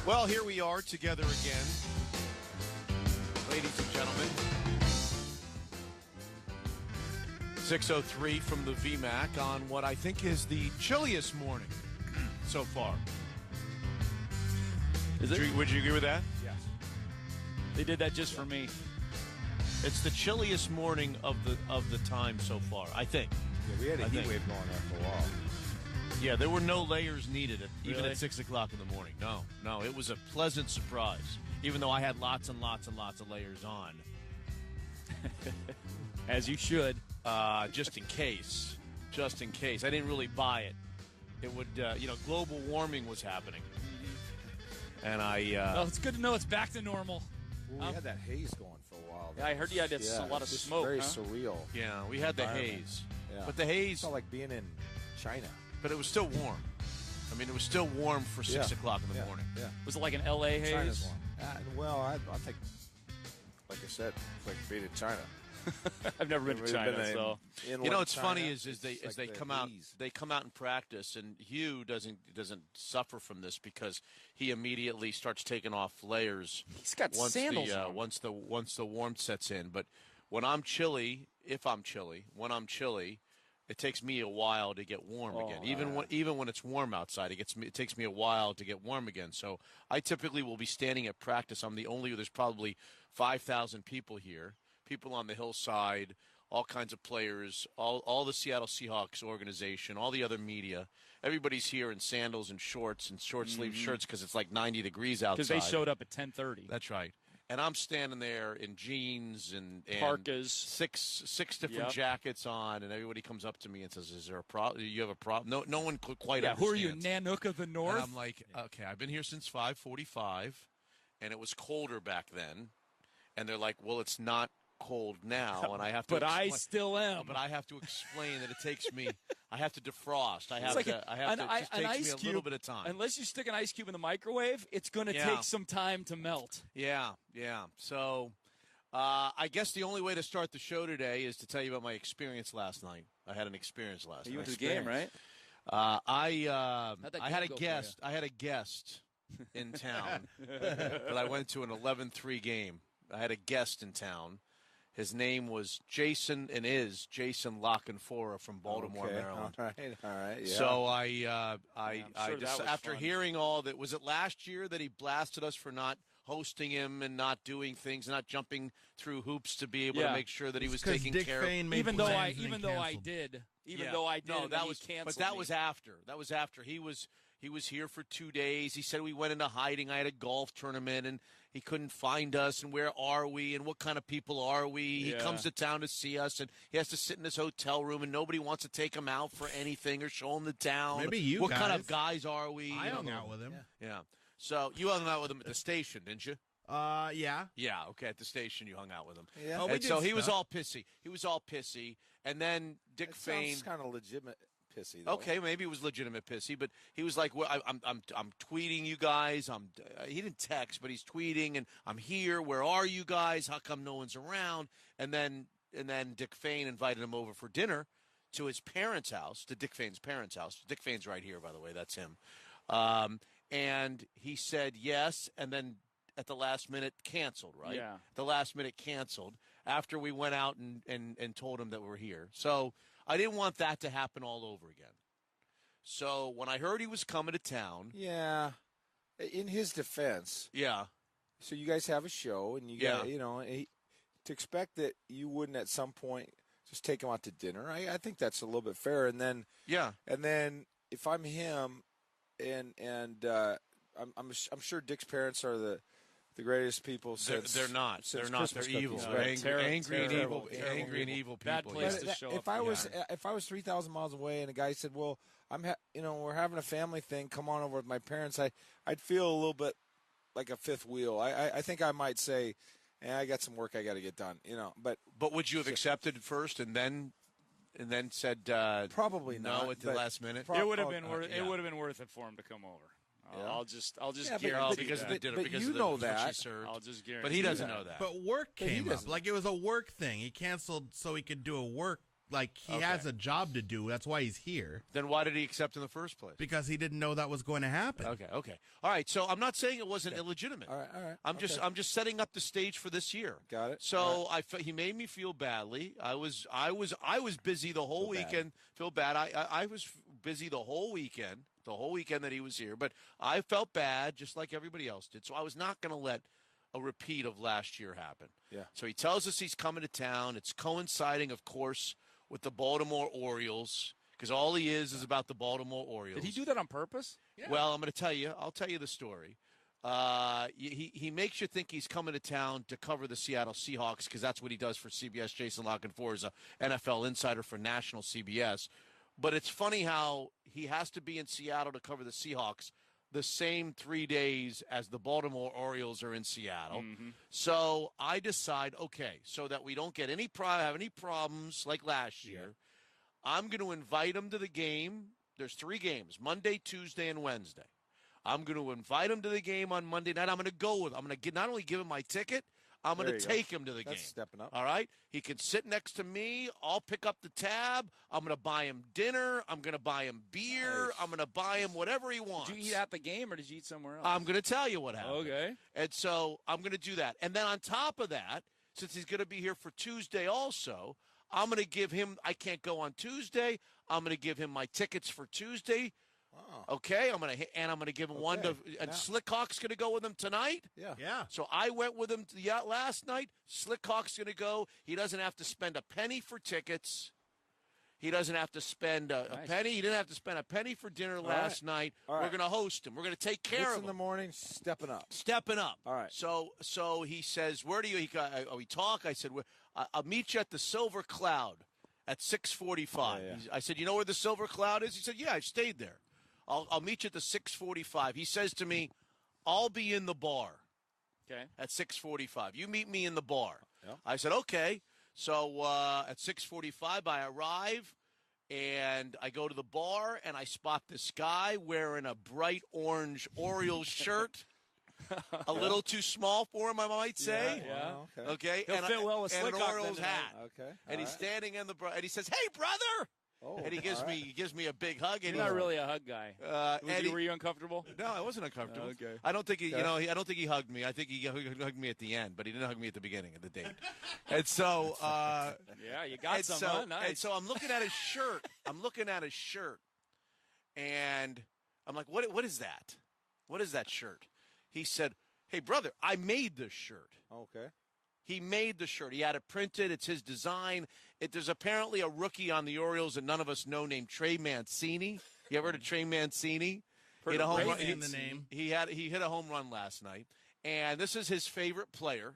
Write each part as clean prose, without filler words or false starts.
Well, here we are together again, ladies and gentlemen. 6:03 from the VMAC on what I think is the chilliest morning so far. Is it? Would you agree with that? Yes. They did that just for me. It's the chilliest morning of the time so far, I think. Yeah, we had a heat wave going there for a while. Yeah, there were no layers needed, even Really? at 6 o'clock in the morning. No, it was a pleasant surprise, even though I had lots and lots and lots of layers on. As you should. Just in case. Just in case. I didn't really buy it. It would, global warming was happening. And Well, it's good to know it's back to normal. Well, we had that haze going for a while. Yeah, I heard you had a lot of it's smoke. very huh? surreal. Yeah, we had the environment. haze. Yeah. But the haze, It's not like being in China. but it was still warm. I mean, it was still warm for 6 o'clock in the morning. Yeah. Was it like an L.A. haze? China's warm. Well, I think, like I said, it's like being in China. I've never been to China, so. What's funny is they like come the out haze. they come out in practice, and Hugh doesn't suffer from this because he immediately starts taking off layers. He's got sandals on. Once the warmth sets in. But when I'm chilly, when I'm chilly, it takes me a while to get warm again. Even when it's warm outside, it takes me a while to get warm again. So I typically will be standing at practice. There's probably 5,000 people here. People on the hillside, all kinds of players, all the Seattle Seahawks organization, all the other media. Everybody's here in sandals and shorts and short-sleeve shirts because it's like 90 degrees outside. Because they showed up at 10:30. That's right. And I'm standing there in jeans and Parkas. six different jackets on, and everybody comes up to me and says, "Is there a problem? You have a problem?" No one quite understands. Who are you, Nanook of the North? And I'm like, okay, I've been here since 5:45, and it was colder back then. And they're like, well, it's not cold now, and I have to. But I still am. But I have to explain that it takes me. I have to defrost. It just takes me a little bit of time. Unless you stick an ice cube in the microwave, it's going to take some time to melt. Yeah. So, I guess the only way to start the show today is to tell you about my experience last night. I had an experience last night. You went to the game, right? I had a guest. I had a guest in town, but I went to an 11-3 game. I had a guest in town. His name was Jason Lockenfora from Baltimore, Maryland. All right. Yeah. So I just after fun. hearing all that, was it last year that he blasted us for not hosting him and not doing things, not jumping through hoops to be able to make sure that he was taking care of. Even though I did, no, that was canceled. But that was after. That was after he was here for 2 days. He said we went into hiding. I had a golf tournament, and he couldn't find us. And where are we? And what kind of people are we? He comes to town to see us, and he has to sit in his hotel room, and nobody wants to take him out for anything or show him the town. Maybe you What guys. kind of guys are we? I hung out with him. Yeah. So you hung out with him at the station, didn't you? Yeah. Yeah, okay, at the station you hung out with him. Yeah. Oh, we And did so he was stuff. all pissy. And then Dick It Fain. sounds kind of legitimate pissy, though. Okay, maybe it was legitimate pissy, but he was like, well, I'm tweeting you guys. He didn't text, but he's tweeting, and I'm here. Where are you guys? How come no one's around?" And then Dick Fain invited him over for dinner to his parents' house, to Dick Fain's parents' house. Dick Fain's right here, by the way. That's him. And he said yes, and then at the last minute canceled, right? Yeah. The last minute canceled after we went out and told him that we're here. So I didn't want that to happen all over again. So when I heard he was coming to town. Yeah. In his defense. Yeah. So you guys have a show, and you got, to expect that you wouldn't at some point just take him out to dinner. I think that's a little bit fair. And then, and then if I'm him, and I'm sure Dick's parents are the greatest people since They're not. They're not. They're evil. Right? They're angry and evil. Terrible. Angry and evil people. Bad place Yeah. to show If up. I was 3,000 miles away and a guy said, "Well, we're having a family thing. Come on over with my parents," I'd feel a little bit like a fifth wheel. I think I might say, I got some work I got to get done. But would you have accepted first and then said probably no not at the last minute? It would have been worth. It would have been worth it for him to come over. I'll just guarantee because of that. the dinner. But because you of the, know what she that. served. I'll just guarantee. But he doesn't that. know that. But work But he came up. doesn't. Like it was a work thing. He canceled so he could do a work like he has a job to do. That's why he's here. Then why did he accept in the first place? Because he didn't know that was going to happen. Okay. All right. So I'm not saying it wasn't illegitimate. All right. I'm just setting up the stage for this year. Got it. So he made me feel badly. I was busy the whole weekend. Feel bad. I was busy the whole weekend that he was here. But I felt bad, just like everybody else did. So I was not going to let a repeat of last year happen. Yeah. So he tells us he's coming to town. It's coinciding, of course, with the Baltimore Orioles, because all he is about the Baltimore Orioles. Did he do that on purpose? Yeah. Well, I'm going to tell you. I'll tell you the story. He makes you think he's coming to town to cover the Seattle Seahawks, because that's what he does for CBS. Jason Lockenfor is a NFL insider for national CBS. But it's funny how he has to be in Seattle to cover the Seahawks the same 3 days as the Baltimore Orioles are in Seattle. Mm-hmm. So I decide, okay, so that we don't get have any problems like last year, I'm going to invite him to the game. There's 3 games, Monday, Tuesday, and Wednesday. I'm going to invite him to the game on Monday night. I'm going to go with him. I'm going to not only give him my ticket, I'm going to take him to the game. Stepping up. All right? He can sit next to me. I'll pick up the tab. I'm going to buy him dinner. I'm going to buy him beer. Nice. I'm going to buy him whatever he wants. Did you eat at the game or did you eat somewhere else? I'm going to tell you what happened. Okay. And so I'm going to do that. And then on top of that, since he's going to be here for Tuesday also, I'm going to give him – I can't go on Tuesday. I'm going to give him my tickets for Tuesday. Wow. Okay, I'm gonna give him one to, and Slickhawk's gonna go with him tonight. Yeah. So I went with him last night. Slickhawk's gonna go. He doesn't have to spend a penny for tickets. He doesn't have to spend a penny. He didn't have to spend a penny for dinner last night. We're gonna host him. We're gonna take care of him in the morning. Stepping up. All right. So he says, "Where do you?" We talk. I said, "I'll meet you at the Silver Cloud at 6:45." I said, "You know where the Silver Cloud is?" He said, "Yeah, I've stayed there." I'll meet you at the 6:45. He says to me, "I'll be in the bar." Okay. At 6:45. You meet me in the bar. Yeah. I said, okay. So at 6:45, I arrive, and I go to the bar, and I spot this guy wearing a bright orange Orioles shirt. A little too small for him, I might say. Yeah. Wow, Okay. He'll fit well with and an Slickhawk Orioles then, hat. Okay. And he's standing in the bar, and he says, "Hey, brother!" Oh, And he gives me a big hug. And You're not really a hug guy. Were you uncomfortable? No, I wasn't uncomfortable. Okay. I don't think I don't think he hugged me. I think he hugged me at the end, but he didn't hug me at the beginning of the date. And so, yeah, you got some. Huh? Nice. And so I'm looking at his shirt. And I'm like, what is that? What is that shirt? He said, "Hey, brother, I made this shirt." Okay. He made the shirt. He had it printed. It's his design. There's apparently a rookie on the Orioles that none of us know named Trey Mancini. You ever heard of Trey Mancini? He hit a home run. The name. He hit a home run last night, and this is his favorite player.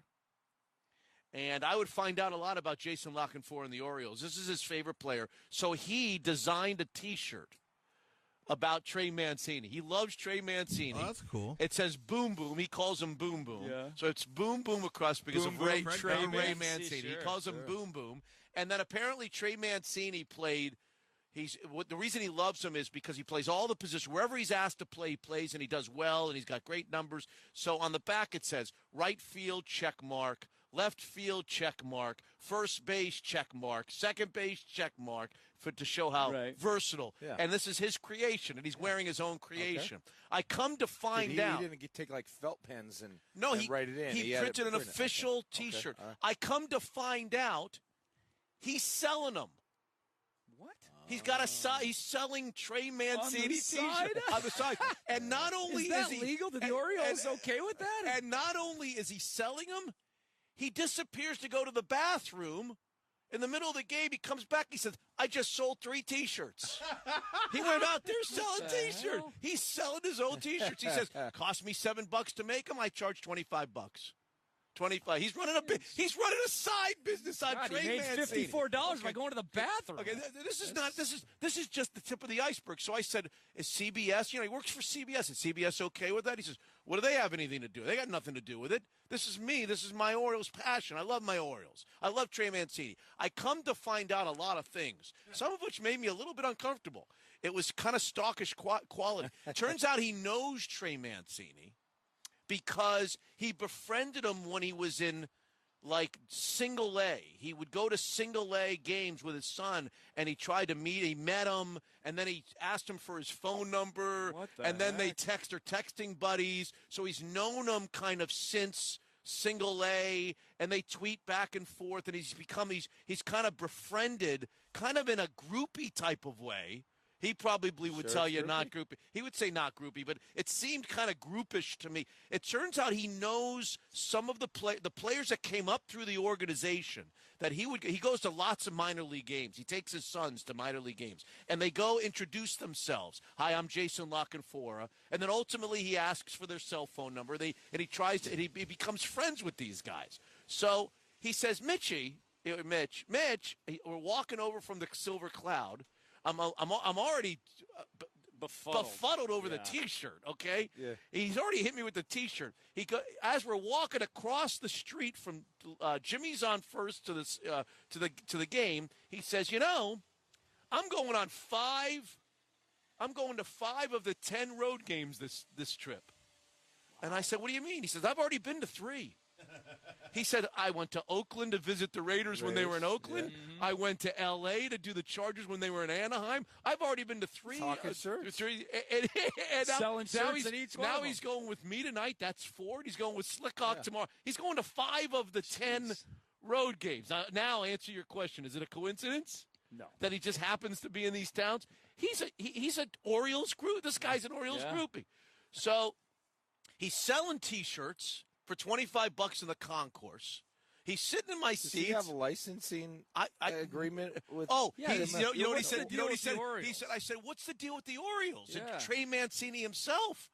And I would find out a lot about Jason Lockenfor and the Orioles. This is his favorite player, so he designed a T-shirt about Trey Mancini. He loves Trey Mancini. Oh, that's cool. It says Boom Boom. He calls him Boom Boom. Yeah. So it's Boom Boom across because Boom of Boom, Ray Mancini. Mancini. Sure, He calls him Boom Boom. And then apparently Trey Mancini played. The reason he loves him is because he plays all the positions. Wherever he's asked to play, he plays, and he does well, and he's got great numbers. So on the back it says right field check mark, left field check mark, first base check mark, second base check mark, to show how versatile. Yeah. And this is his creation, and he's wearing his own creation. Okay. I come to find out. He didn't take like felt pens and he write it in. He printed an official T-shirt. Okay. Right. I come to find out he's selling them. What? He's got he's selling Trey Mancini T-shirts on the side. And not only is that legal? Did the Orioles okay with that? And not only is he selling them, he disappears to go to the bathroom. In the middle of the game, he comes back. He says, "I just sold 3 T-shirts." He went out there selling T-shirts. He's selling his own T-shirts. He says, "Cost me $7 to make them. I charge $25." 25. He's running a side business on Trey Mancini. He made $54 by going to the bathroom. Okay, this is just the tip of the iceberg. So I said, "Is CBS? He works for CBS. Is CBS okay with that?" He says, "What do they have anything to do? They got nothing to do with it. This is me. This is my Orioles passion. I love my Orioles. I love Trey Mancini." I come to find out a lot of things, some of which made me a little bit uncomfortable. It was kind of stalkish quality. Turns out he knows Trey Mancini because he befriended him when he was in like single A. He would go to single A games with his son, and he met him, and then he asked him for his phone number, and then they are texting buddies. So he's known him kind of since single A, and they tweet back and forth, and he's kind of befriended, kind of in a groupie type of way. He probably would tell you not groupie. He would say not groupie, but it seemed kind of groupish to me. It turns out he knows some of the players that came up through the organization. That he goes to lots of minor league games. He takes his sons to minor league games, and they go introduce themselves. Hi, I'm Jason Lockenfora, and then ultimately he asks for their cell phone number. He becomes friends with these guys. So he says, Mitch, we're walking over from the Silver Cloud. I'm already befuddled over the T-shirt. Okay, he's already hit me with the T-shirt. As we're walking across the street from Jimmy's on First to the game. He says, I'm going to 5 of the 10 road games this trip. And I said, what do you mean? He says, I've already been to 3. He said, I went to Oakland to visit the Raiders when they were in Oakland. Yeah. I went to L.A. to do the Chargers when they were in Anaheim. I've already been to 3. Talking shirts. And selling shirts at each one. Now he's going with me tonight. That's 4. He's going with Slickhawk tomorrow. He's going to 5 of the 10 road games. Now, answer your question. Is it a coincidence? No. That he just happens to be in these towns? He's an Orioles group. This guy's an Orioles groupie. So he's selling T-shirts for $25 in the concourse. He's sitting in my seat. Does he have a licensing agreement with? Oh, you know what he said? You know what he said? He said, "I said, what's the deal with the Orioles?" Yeah. And Trey Mancini himself.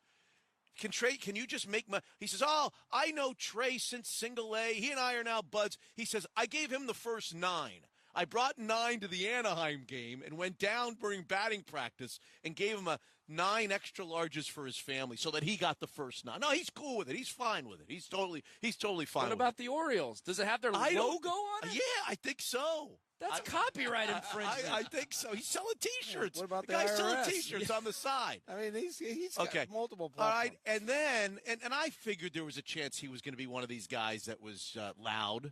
Can you just make my? He says, "Oh, I know Trey since single A. He and I are now buds." He says, "I gave him the first 9. I brought 9 to the Anaheim game and went down during batting practice and gave him 9 extra larges for his family so that he got the first 9. No, he's cool with it. He's fine with it. He's totally fine with it. What about the Orioles? Does it have their logo on it? Yeah, I think so. That's copyright infringement. I think so. He's selling T-shirts. What about the guy's selling T-shirts on the side? I mean, he's got multiple platforms. All right, and then I figured there was a chance he was going to be one of these guys that was loud.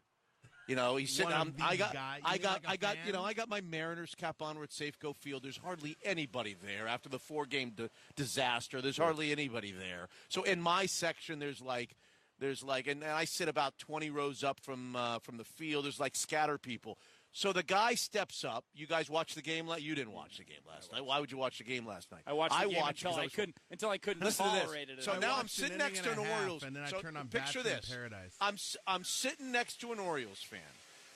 He's sitting. I got my Mariners cap on. We're at Safeco Field. There's hardly anybody there after the 4-game disaster. There's hardly anybody there. So in my section, there's like, and I sit about 20 rows up from the field. There's like scatter people. So the guy steps up. You guys watched the game? You didn't watch the game last night. Why would you watch the game last night? I watched the game until I couldn't tolerate it. So now I'm sitting next to an Orioles. And then I turn on picture this. Paradise. I'm sitting next to an Orioles fan.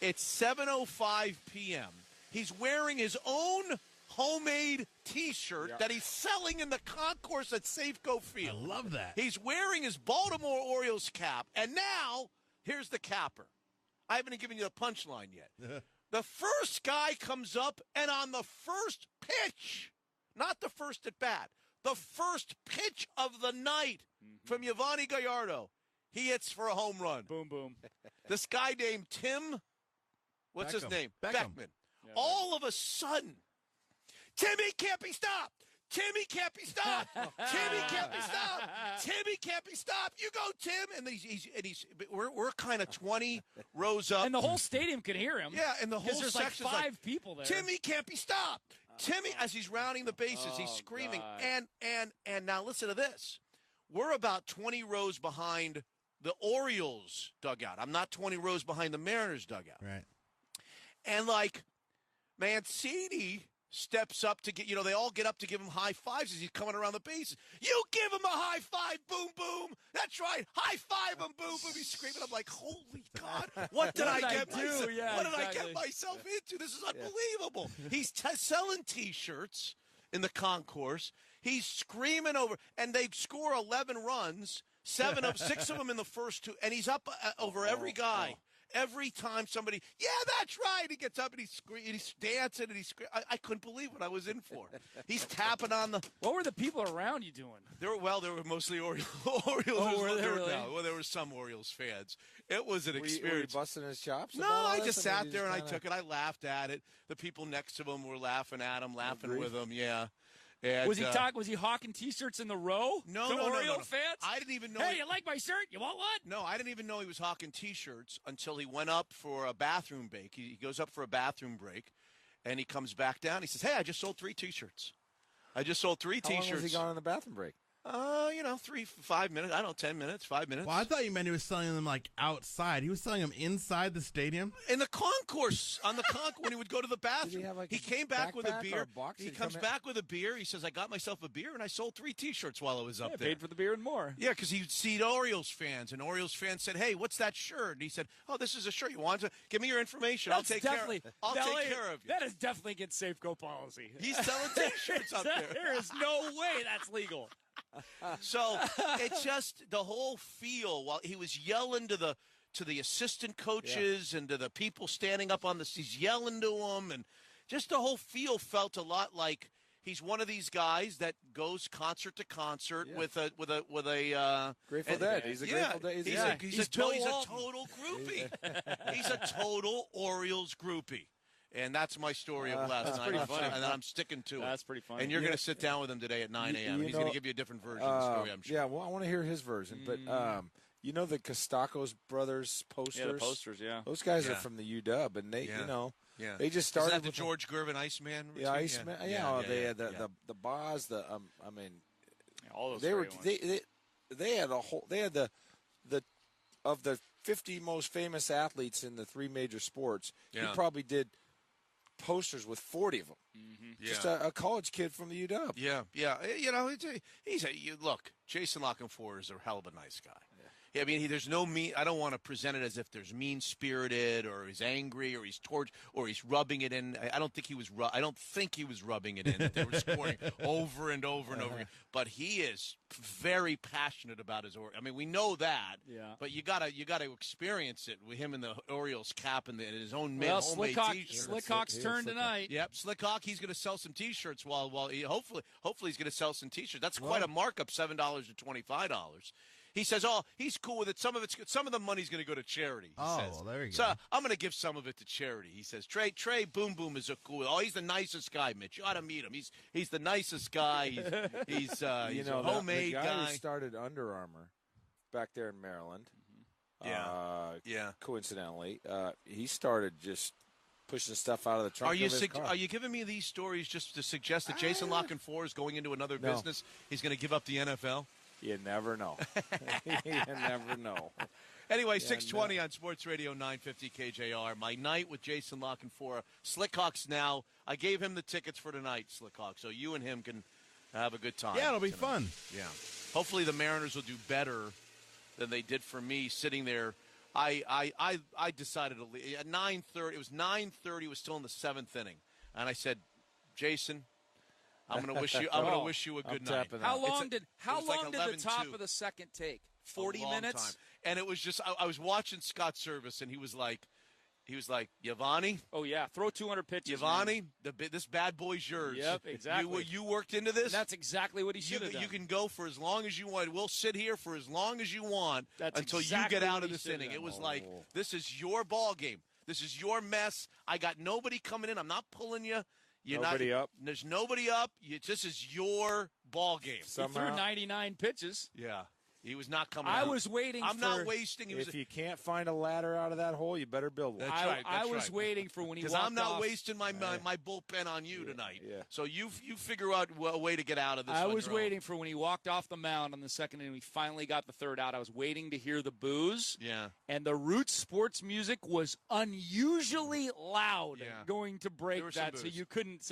It's 7:05 p.m. He's wearing his own homemade T-shirt that he's selling in the concourse at Safeco Field. I love that. He's wearing his Baltimore Orioles cap. And now, here's the capper. I haven't even given you the punchline yet. The first guy comes up, and on the first pitch, not the first at bat, the first pitch of the night from Yovani Gallardo, he hits for a home run. Boom, boom. This guy named Tim, what's his name? Beckman. Yeah, all of a sudden, Timmy can't be stopped. Timmy can't be stopped. Timmy can't be stopped. Timmy can't be stopped. You go, Tim. And we're kind of 20 rows up. And the whole stadium can hear him. Yeah, and the whole there's section's like 5 people there. Timmy can't be stopped. Timmy, as he's rounding the bases, he's screaming. God. And now listen to this. We're about 20 rows behind the Orioles dugout. I'm not 20 rows behind the Mariners dugout. Right. And Mancini steps up to get, they all get up to give him high fives as he's coming around the bases. You give him a high five, boom, boom. That's right. High five him, boom, boom. He's screaming. I'm like, holy God, what did I get myself into? This is unbelievable. He's selling T-shirts in the concourse. He's screaming over, and they score 11 runs, 6 of them in the first 2, and he's up over every guy. Every time somebody, yeah, that's right, he gets up and he's dancing and he's screaming. I couldn't believe what I was in for. He's tapping on the. What were the people around you doing? They were mostly Orioles. Oh, were they really? No, there were some Orioles fans. It was an experience. Were you busting his chops? No, I just sat there and I took it. I laughed at it. The people next to him were laughing at him, laughing with him. Yeah. And, was he hawking T-shirts in the row? No, fans? I didn't even know. Hey, you like my shirt? You want one? No, I didn't even know he was hawking T-shirts until he went up for a bathroom break. He goes up for a bathroom break, and he comes back down. He says, "Hey, I just sold 3 T-shirts. I just sold 3 T-shirts." How long was he gone on the bathroom break? 5 minutes. I don't know, 10 minutes, 5 minutes. Well, I thought you meant he was selling them like outside. He was selling them inside the stadium? In the concourse, when he would go to the bathroom. He came back with a beer. He comes back with a beer. He says, "I got myself a beer, and I sold 3 T-shirts while I was up there." Paid for the beer and more. Yeah, because he'd see Orioles fans, and Orioles fans said, "Hey, what's that shirt?" And he said, "Oh, this is a shirt. You want to? Give me your information. I'll take care of you." That is definitely against Safeco policy. He's selling T-shirts up there. There is no way that's legal. So it's just the whole feel. While he was yelling to the assistant coaches and to the people standing up on the seats, yelling to them, and just the whole feel felt a lot like he's one of these guys that goes concert to concert with a Grateful Dead. He's a Grateful Dead. He's a total groupie. He's a total Orioles groupie. And that's my story of last night. And I'm sticking to it. That's pretty funny. And you're going to sit down with him today at 9 a.m. He's going to give you a different version of the story, I'm sure. Yeah, well, I want to hear his version. But the Kostakos brothers posters? Yeah, the posters, yeah. Those guys are from the UW, and they, they just started. Is that the George Gervin Iceman routine? Yeah, Iceman. Yeah, they had the Boz, all those they were ones. they had a whole. They had the of the 50 most famous athletes in the 3 major sports. Yeah. He probably did posters with 40 of them. Mm-hmm. Just a college kid from the UW. Yeah. Look, Jason Lockenfor is a hell of a nice guy. Yeah. I mean, there's no mean. I don't want to present it as if there's mean-spirited or he's angry or he's rubbing it in. I don't think he was. I don't think he was rubbing it in that they were scoring over and over and over again. But he is very passionate about his. I mean, we know that. Yeah. But you gotta experience it with him in the Orioles cap and his own homemade T-shirt. Slickhawk's turn tonight. Yep, Slickhawk. He's going to sell some T-shirts while he hopefully he's going to sell some T-shirts. That's quite a markup, $7 to $25. He says, "Oh, he's cool with it. Some of the money's going to go to charity." He says. Well, there you go. So I'm going to give some of it to charity. He says, "Trey Boom Boom is a cool. Oh, he's the nicest guy, Mitch. You ought to meet him. He's the nicest guy. He's a homemade the guy guy who started Under Armour back there in Maryland. Yeah. Coincidentally, he started just pushing stuff out of the trunk of his car. Are you giving me these stories just to suggest that Jason Lockenfor is going into another business? He's going to give up the NFL? You never know. You never know. Anyway, 620 on Sports Radio 950 KJR. My night with Jason Lockenfor. Slickhawks now. I gave him the tickets for tonight, Slickhawk, so you and him can have a good time. Yeah, it'll be tonight. fun. Yeah. Hopefully the Mariners will do better than they did for me sitting there. I decided to leave. At 9:30, it was 9:30. It was still in the 7th inning. And I said, Jason, I'm going to wish you a good night. How long did the top 11-2. of the second take? 40 minutes? Time. And it was just I was watching Scott Service, and he was like, Yavani? Oh, yeah. Throw 200 pitches. Yavani, this bad boy's yours. Yep, exactly. You worked into this? And that's exactly what he should have done. You can go for as long as you want. We'll sit here for as long as you want until exactly you get out of he this inning. It was Oh. like, this is your ball game. This is your mess. I got nobody coming in. I'm not pulling you. Nobody up. There's nobody up. This is your ball game. He threw 99 pitches. Yeah. He was not coming out. I was waiting I'm not wasting. If you can't find a ladder out of that hole, you better build one. That's right. I was waiting for when he walked because I'm not off. wasting my bullpen on you tonight. Yeah. So you figure out a way to get out of this. I was waiting for when he walked off the mound on the second inning. We finally got the third out. I was waiting to hear the boos. Yeah. And the Roots sports music was unusually loud going to break that, so you couldn't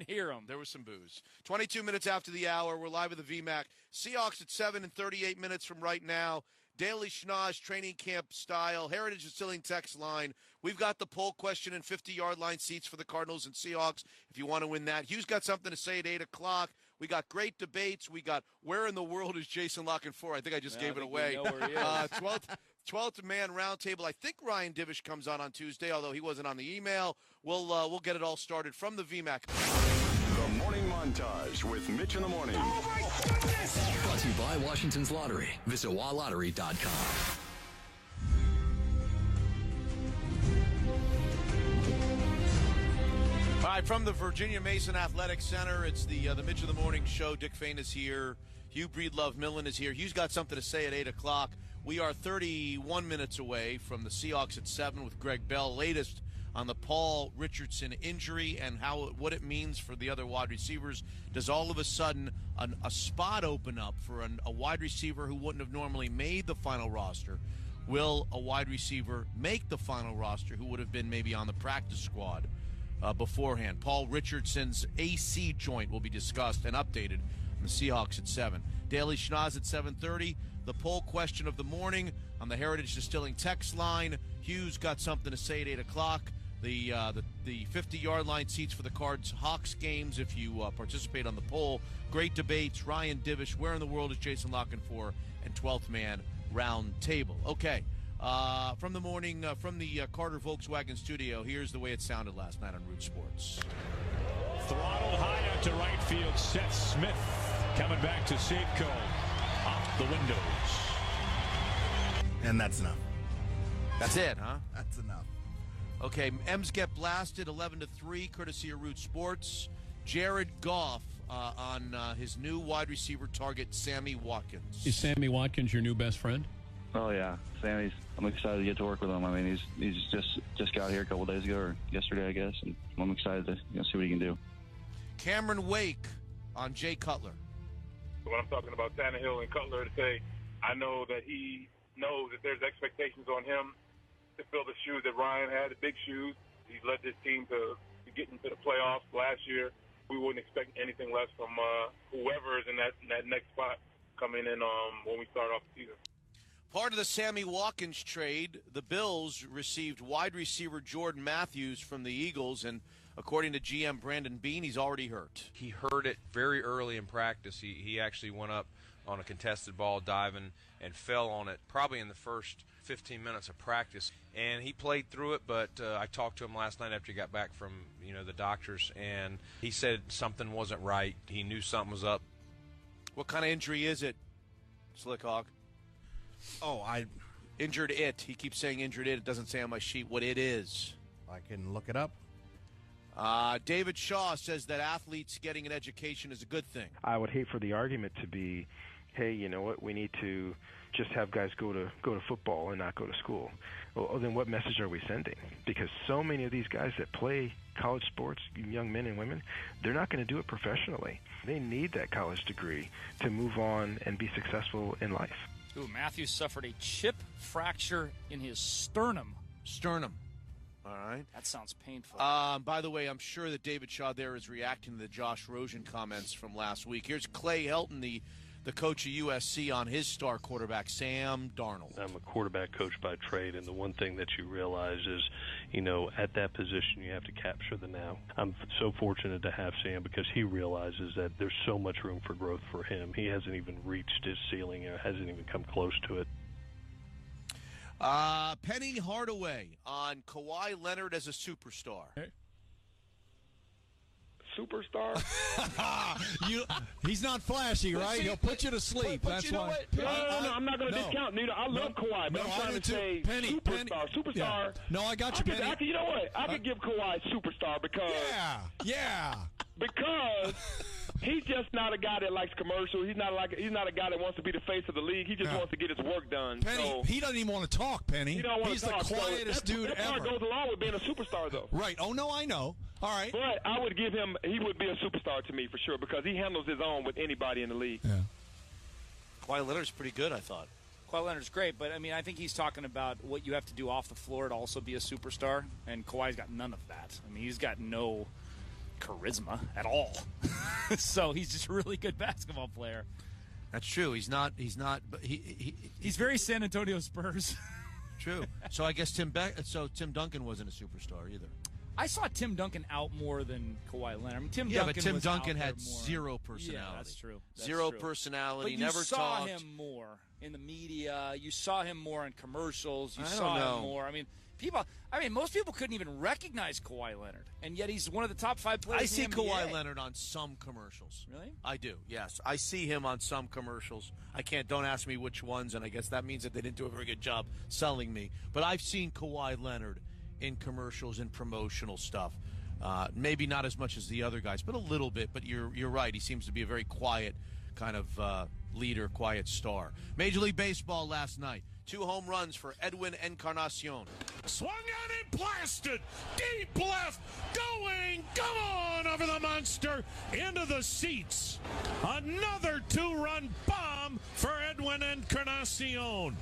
hear them. There was some boos. 22 minutes after the hour, we're live at the VMAC. Seahawks at 7 and 38 minutes from right now. Daily Schnoz, training camp style, Heritage Distilling text line. We've got the poll question and 50-yard line seats for the Cardinals and Seahawks if you want to win that. Hugh's got something to say at 8 o'clock. We got great debates. We got where in the world is Jason Lockenfor? I think I just gave it away. 12th man roundtable. I think Ryan Divish comes on Tuesday, although he wasn't on the email. We'll get it all started from the VMAC. The Morning Montage with Mitch in the Morning. Oh, my goodness! Brought to you by Washington's Lottery. Visit walottery.com. All right, from the Virginia Mason Athletic Center, it's the Mitch of the Morning Show. Dick Fain is here. Hugh Breedlove Millen is here. Hugh's got something to say at 8 o'clock. We are 31 minutes away from the Seahawks at 7 with Greg Bell. Latest on the Paul Richardson injury and what it means for the other wide receivers. Does all of a sudden a spot open up for a wide receiver who wouldn't have normally made the final roster? Will a wide receiver make the final roster who would have been maybe on the practice squad beforehand? Paul Richardson's AC joint will be discussed and updated on the Seahawks at 7. Daily Schnoz at 7:30. The poll question of the morning on the Heritage Distilling text line. Hugh's got something to say at 8 o'clock. The 50-yard line seats for the Cards-Hawks games if you participate on the poll. Great debates. Ryan Divish, where in the world is Jason Locken for? And 12th man round table. Okay. From the morning, from the Carter Volkswagen studio, here's the way it sounded last night on Root Sports. Throttled high out to right field. Seth Smith coming back to Safeco. Off the windows. And that's enough. That's it, huh? That's enough. Okay, M's get blasted 11-3, courtesy of Root Sports. Jared Goff on his new wide receiver target, Sammy Watkins. Is Sammy Watkins your new best friend? Oh yeah, Sammy's. I'm excited to get to work with him. I mean, he's just got here a couple days ago or yesterday, I guess, and I'm excited to see what he can do. Cameron Wake on Jay Cutler. When I'm talking about Tannehill and Cutler, to say I know that he knows that there's expectations on him to fill the shoes that Ryan had, the big shoes. He led this team to get into the playoffs last year. We wouldn't expect anything less from whoever is in that next spot coming in when we start off the season. Part of the Sammy Watkins trade, the Bills received wide receiver Jordan Matthews from the Eagles, and according to GM Brandon Beane, he's already hurt. He hurt it very early in practice. He actually went up on a contested ball diving and fell on it probably in the first 15 minutes of practice. And he played through it, but I talked to him last night after he got back from the doctors, and he said something wasn't right. He knew something was up. What kind of injury is it, Slickhawk? Oh, injured it. He keeps saying injured it. It doesn't say on my sheet what it is. I can look it up. David Shaw says that athletes getting an education is a good thing. I would hate for the argument to be, hey, you know what, we need to just have guys go to football and not go to school. Well, then what message are we sending? Because so many of these guys that play college sports, young men and women, they're not going to do it professionally. They need that college degree to move on and be successful in life. Ooh, Matthews suffered a chip fracture in his sternum. All right. That sounds painful. By the way, I'm sure that David Shaw there is reacting to the Josh Rosen comments from last week. Here's Clay Helton, the coach of USC, on his star quarterback, Sam Darnold. I'm a quarterback coach by trade, and the one thing that you realize is, at that position you have to capture the now. I'm so fortunate to have Sam because he realizes that there's so much room for growth for him. He hasn't even reached his ceiling or hasn't even come close to it. Penny Hardaway on Kawhi Leonard as a superstar. Superstar? He's not flashy, right? He'll put you to sleep. That's why. No, I'm not going to discount neither. I love Kawhi, but I'm trying to say superstar. Yeah. No, I got you, Penny. You know what? I could give Kawhi superstar because because he's just not a guy that likes commercials. He's not a guy that wants to be the face of the league. He just wants to get his work done. Penny, he doesn't even want to talk, Penny. He don't want He's to talk. the quietest dude that ever. That goes along with being a superstar, though. Right. Oh, no, I know. All right. But I would give him – he would be a superstar to me for sure because he handles his own with anybody in the league. Yeah. Kawhi Leonard's pretty good, I thought. Kawhi Leonard's great, but, I think he's talking about what you have to do off the floor to also be a superstar, and Kawhi's got none of that. He's got no charisma at all. So he's just a really good basketball player. That's true. He's not but he's very San Antonio Spurs. True. So I guess Tim Duncan wasn't a superstar either. I saw Tim Duncan out more than Kawhi Leonard. Tim Duncan had zero personality. Yeah, that's true. Zero personality. But you never saw talked. him more in the media. You saw him more in commercials. You saw him more. Most people couldn't even recognize Kawhi Leonard, and yet he's one of the top 5 players. I see in the NBA. Kawhi Leonard on some commercials. Really? I do. Yes, I see him on some commercials. Don't ask me which ones, and I guess that means that they didn't do a very good job selling me. But I've seen Kawhi Leonard in commercials and promotional stuff. Maybe not as much as the other guys, but a little bit. But you're right. He seems to be a very quiet kind of leader, quiet star. Major League Baseball last night. 2 home runs for Edwin Encarnacion. Swung on and blasted. Deep left. Going. Come on over the monster. Into the seats. Another 2-run bomb for Edwin Encarnacion.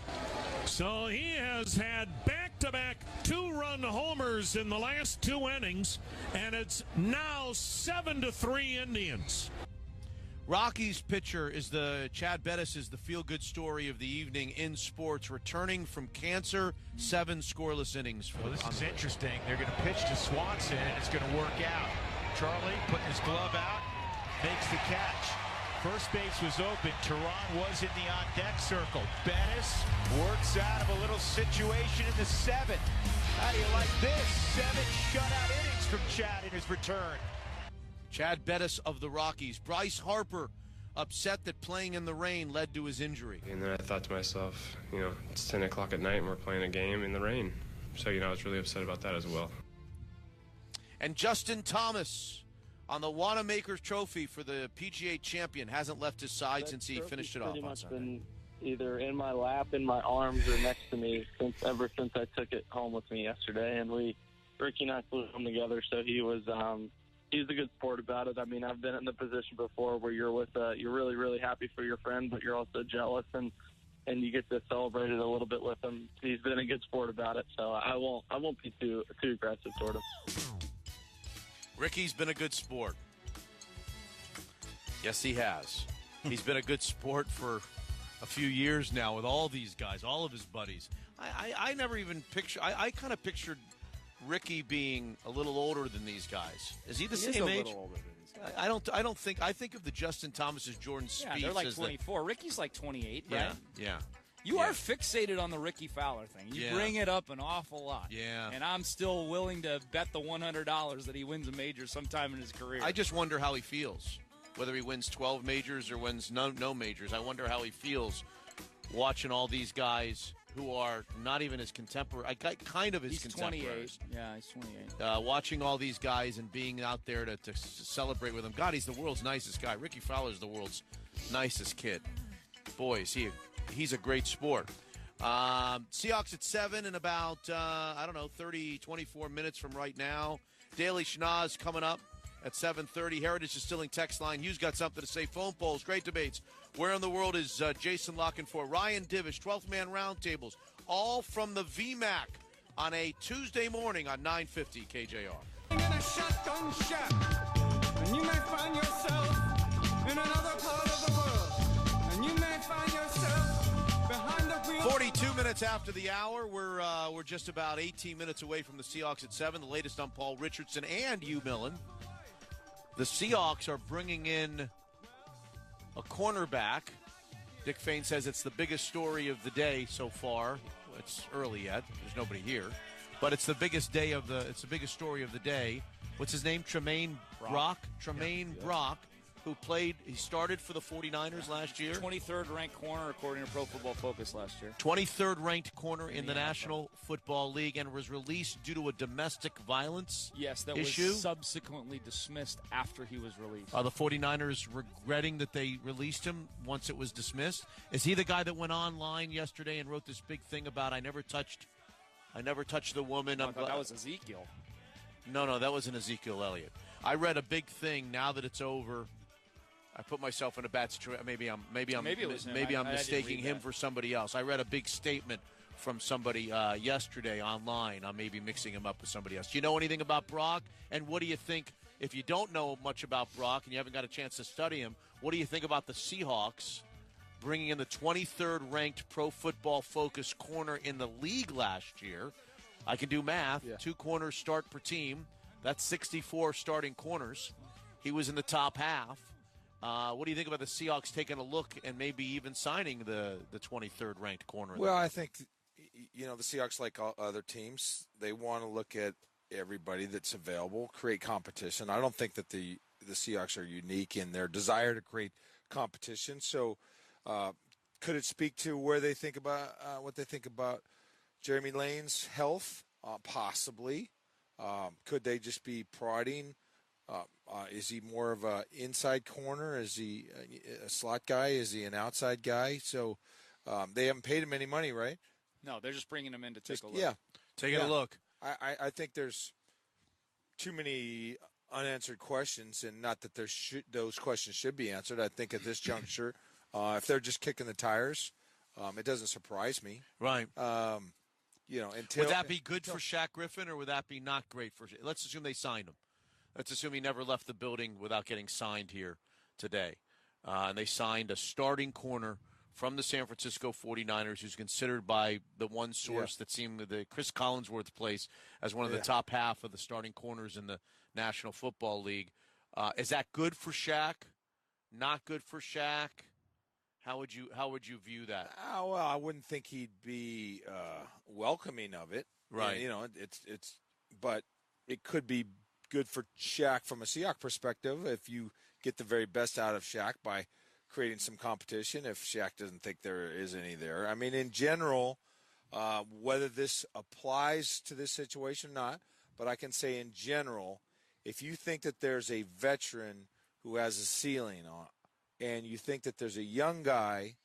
So he has had back-to-back 2-run homers in the last 2 innings. And it's now 7-3 Indians. Rockies pitcher Chad Bettis is the feel-good story of the evening in sports, returning from cancer, 7 scoreless innings. This is interesting. They're going to pitch to Swanson, and it's going to work out. Charlie putting his glove out, makes the catch. First base was open. Tehran was in the on-deck circle. Bettis works out of a little situation in the 7th. How do you like this? 7 shutout innings from Chad in his return. Chad Bettis of the Rockies. Bryce Harper upset that playing in the rain led to his injury. And then I thought to myself, it's 10 o'clock at night and we're playing a game in the rain. So, I was really upset about that as well. And Justin Thomas on the Wanamaker Trophy for the PGA champion hasn't left his side since he finished it off on Sunday. Been either in my lap, in my arms, or next to me ever since I took it home with me yesterday. And Ricky and I flew home together, so he was he's a good sport about it. I mean, I've been in the position before where you're really, really happy for your friend, but you're also jealous, and you get to celebrate it a little bit with him. He's been a good sport about it, so I won't be too aggressive toward him. Ricky's been a good sport. Yes, he has. He's been a good sport for a few years now with all these guys, all of his buddies. I never even picture. I kind of pictured Ricky being a little older than these guys. Is he the same age? Little older than these guys. I don't think. I think of the Justin Thomases, Jordan Spieth. Yeah, they're like 24. Ricky's like 28, right? Yeah. You are fixated on the Ricky Fowler thing. You bring it up an awful lot. Yeah. And I'm still willing to bet the $100 that he wins a major sometime in his career. I just wonder how he feels. Whether he wins 12 majors or wins no majors. I wonder how he feels watching all these guys who are not even his contemporary, kind of his contemporaries. 28. Yeah, he's 28. Watching all these guys and being out there to celebrate with them. God, he's the world's nicest guy. Ricky Fowler's the world's nicest kid. Boy, he's a great sport. Seahawks at 7 in about, 24 minutes from right now. Daily Schnoz coming up at 7:30. Heritage Distilling text line. Hugh's got something to say. Phone polls, great debates. Where in the world is Jason looking for? Ryan Divish, 12th man roundtables, all from the VMAC on a Tuesday morning on 950 KJR. In a shotgun shack, and you may find yourself in another part of the world, and you may find yourself behind the wheel. 42 minutes after the hour, we're just about 18 minutes away from the Seahawks at 7. The latest on Paul Richardson and Hugh Millen. The Seahawks are bringing in a cornerback. Dick Fain says it's the biggest story of the day so far. It's early yet. There's nobody here. But it's the biggest story of the day. What's his name? Tremaine Brock. Tremaine Brock, who started for the 49ers last year. 23rd ranked corner according to Pro Football Focus last year. 23rd ranked corner in the National Football League, and was released due to a domestic violence issue. Was subsequently dismissed after he was released. Are the 49ers regretting that they released him once it was dismissed? Is he the guy that went online yesterday and wrote this big thing about I never touched the woman? I thought that was Ezekiel. No, that wasn't Ezekiel Elliott. I read a big thing. Now that it's over, I put myself in a bad situation. Maybe I'm mistaking him for somebody else. I read a big statement from somebody yesterday online. I'm maybe mixing him up with somebody else. Do you know anything about Brock? And what do you think, if you don't know much about Brock and you haven't got a chance to study him, what do you think about the Seahawks bringing in the 23rd ranked Pro Football Focus corner in the league last year? I can do math. Yeah. 2 corners start per team. That's 64 starting corners. He was in the top half. What do you think about the Seahawks taking a look and maybe even signing the 23rd ranked corner? Well, I think, the Seahawks, like all other teams, they want to look at everybody that's available, create competition. I don't think that the Seahawks are unique in their desire to create competition. So could it speak to where they think about what they think about Jeremy Lane's health? Possibly. Could they just be prodding? Is he more of a inside corner? Is he a slot guy? Is he an outside guy? So they haven't paid him any money, right? No, they're just bringing him in to take a look. Yeah. Taking a look. I think there's too many unanswered questions, and not that those questions should be answered. I think at this juncture, if they're just kicking the tires, it doesn't surprise me. Right. Until, would that be good for Shaq Griffin, or would that be not great for? Let's assume they signed him. Let's assume he never left the building without getting signed here today, and they signed a starting corner from the San Francisco 49ers, who's considered by the one source that seemed the Chris Collinsworth place as one of the top half of the starting corners in the National Football League. Is that good for Shaq? Not good for Shaq? How would you view that? Well, I wouldn't think he'd be welcoming of it. Right. But it could be good for Shaq from a Seahawks perspective if you get the very best out of Shaq by creating some competition if Shaq doesn't think there is any there. I mean, in general, whether this applies to this situation or not, but I can say in general, if you think that there's a veteran who has a ceiling on, and you think that there's a young guy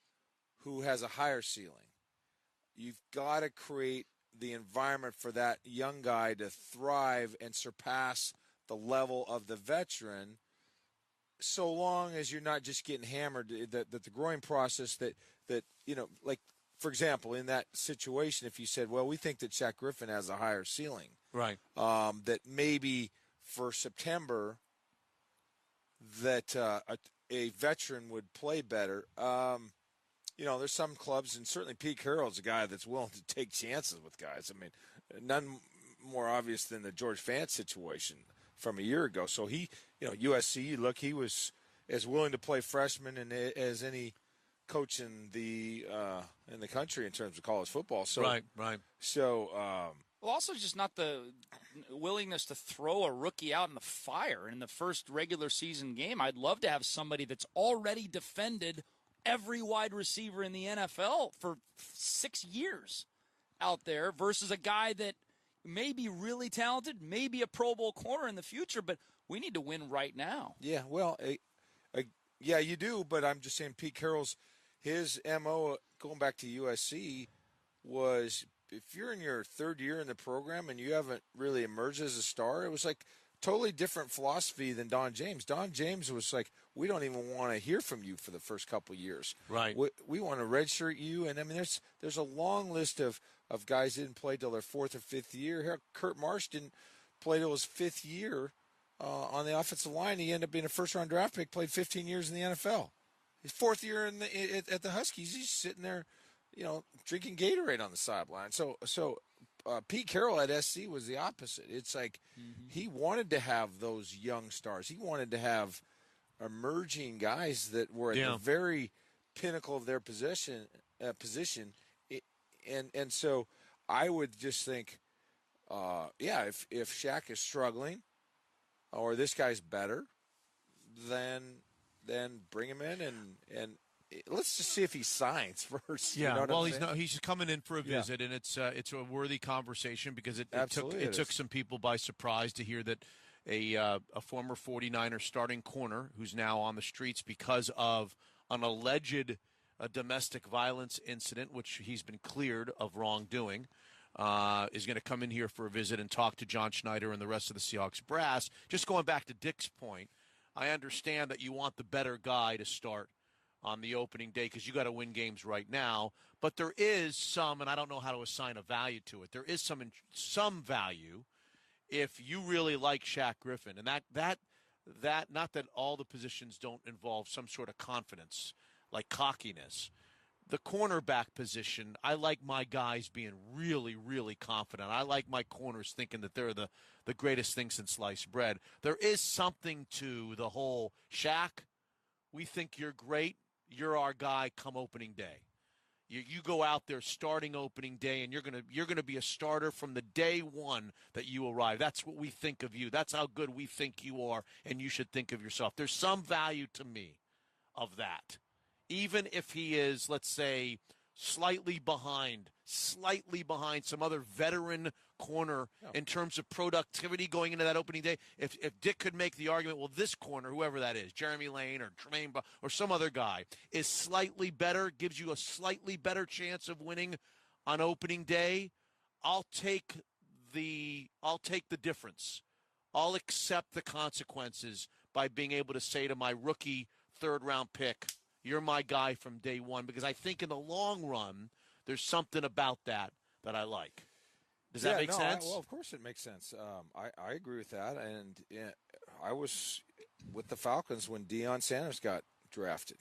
who has a higher ceiling, you've got to create the environment for that young guy to thrive and surpass the level of the veteran, so long as you're not just getting hammered, that the growing process that like, for example, in that situation, if you said, well, we think that Shaq Griffin has a higher ceiling, right, that maybe for September that a veteran would play better. There's some clubs, and certainly Pete Carroll's a guy that's willing to take chances with guys. I mean, none more obvious than the George Fant situation from a year ago. So USC, look, he was as willing to play freshmen as any coach in the country in terms of college football. So right. So well, also just not the willingness to throw a rookie out in the fire in the first regular season game. I'd love to have somebody that's already defended every wide receiver in the NFL for 6 years out there versus a guy that may be really talented, maybe a Pro Bowl corner in the future, but we need to win right now. Yeah, well, yeah, you do, but I'm just saying Pete Carroll's, his MO going back to USC was, if you're in your third year in the program and you haven't really emerged as a star, it was like totally different philosophy than Don James. Don James was like, we don't even want to hear from you for the first couple of years. Right. We want to redshirt you. And, I mean, there's a long list of guys that didn't play till their fourth or fifth year. Here, Kurt Marsh didn't play till his fifth year on the offensive line. He ended up being a first-round draft pick, played 15 years in the NFL. His fourth year at the Huskies, he's sitting there, drinking Gatorade on the sideline. So Pete Carroll at SC was the opposite. It's like he wanted to have those young stars. He wanted to have emerging guys that were at the very pinnacle of their position. And so I would just think, if Shaq is struggling or this guy's better, then bring him in and let's just see if he signs first. Yeah, you know well, he's coming in for a visit, and it's a worthy conversation because it took some people by surprise to hear that a former 49er starting corner who's now on the streets because of an alleged domestic violence incident, which he's been cleared of wrongdoing, is going to come in here for a visit and talk to John Schneider and the rest of the Seahawks brass. Just going back to Dick's point, I understand that you want the better guy to start on the opening day because you got to win games right now. But there is some, and I don't know how to assign a value to it, there is some value if you really like Shaq Griffin. And that not that all the positions don't involve some sort of confidence, like cockiness. The cornerback position, I like my guys being really, really confident. I like my corners thinking that they're the greatest thing since sliced bread. There is something to the whole, Shaq, we think you're great. You're our guy come opening day. You go out there starting opening day, and you're gonna be a starter from the day one that you arrive. That's what we think of you. That's how good we think you are, and you should think of yourself. There's some value to me of that. Even if he is, let's say, slightly behind some other veteran corner in terms of productivity going into that opening day. If Dick could make the argument, well, this corner, whoever that is, Jeremy Lane or Tremaine or some other guy, is slightly better, gives you a slightly better chance of winning on opening day, I'll take the difference. I'll accept the consequences by being able to say to my rookie third-round pick, you're my guy from day one, because I think in the long run, there's something about that I like. Does that make sense? Well, of course it makes sense. I agree with that. And I was with the Falcons when Deion Sanders got drafted.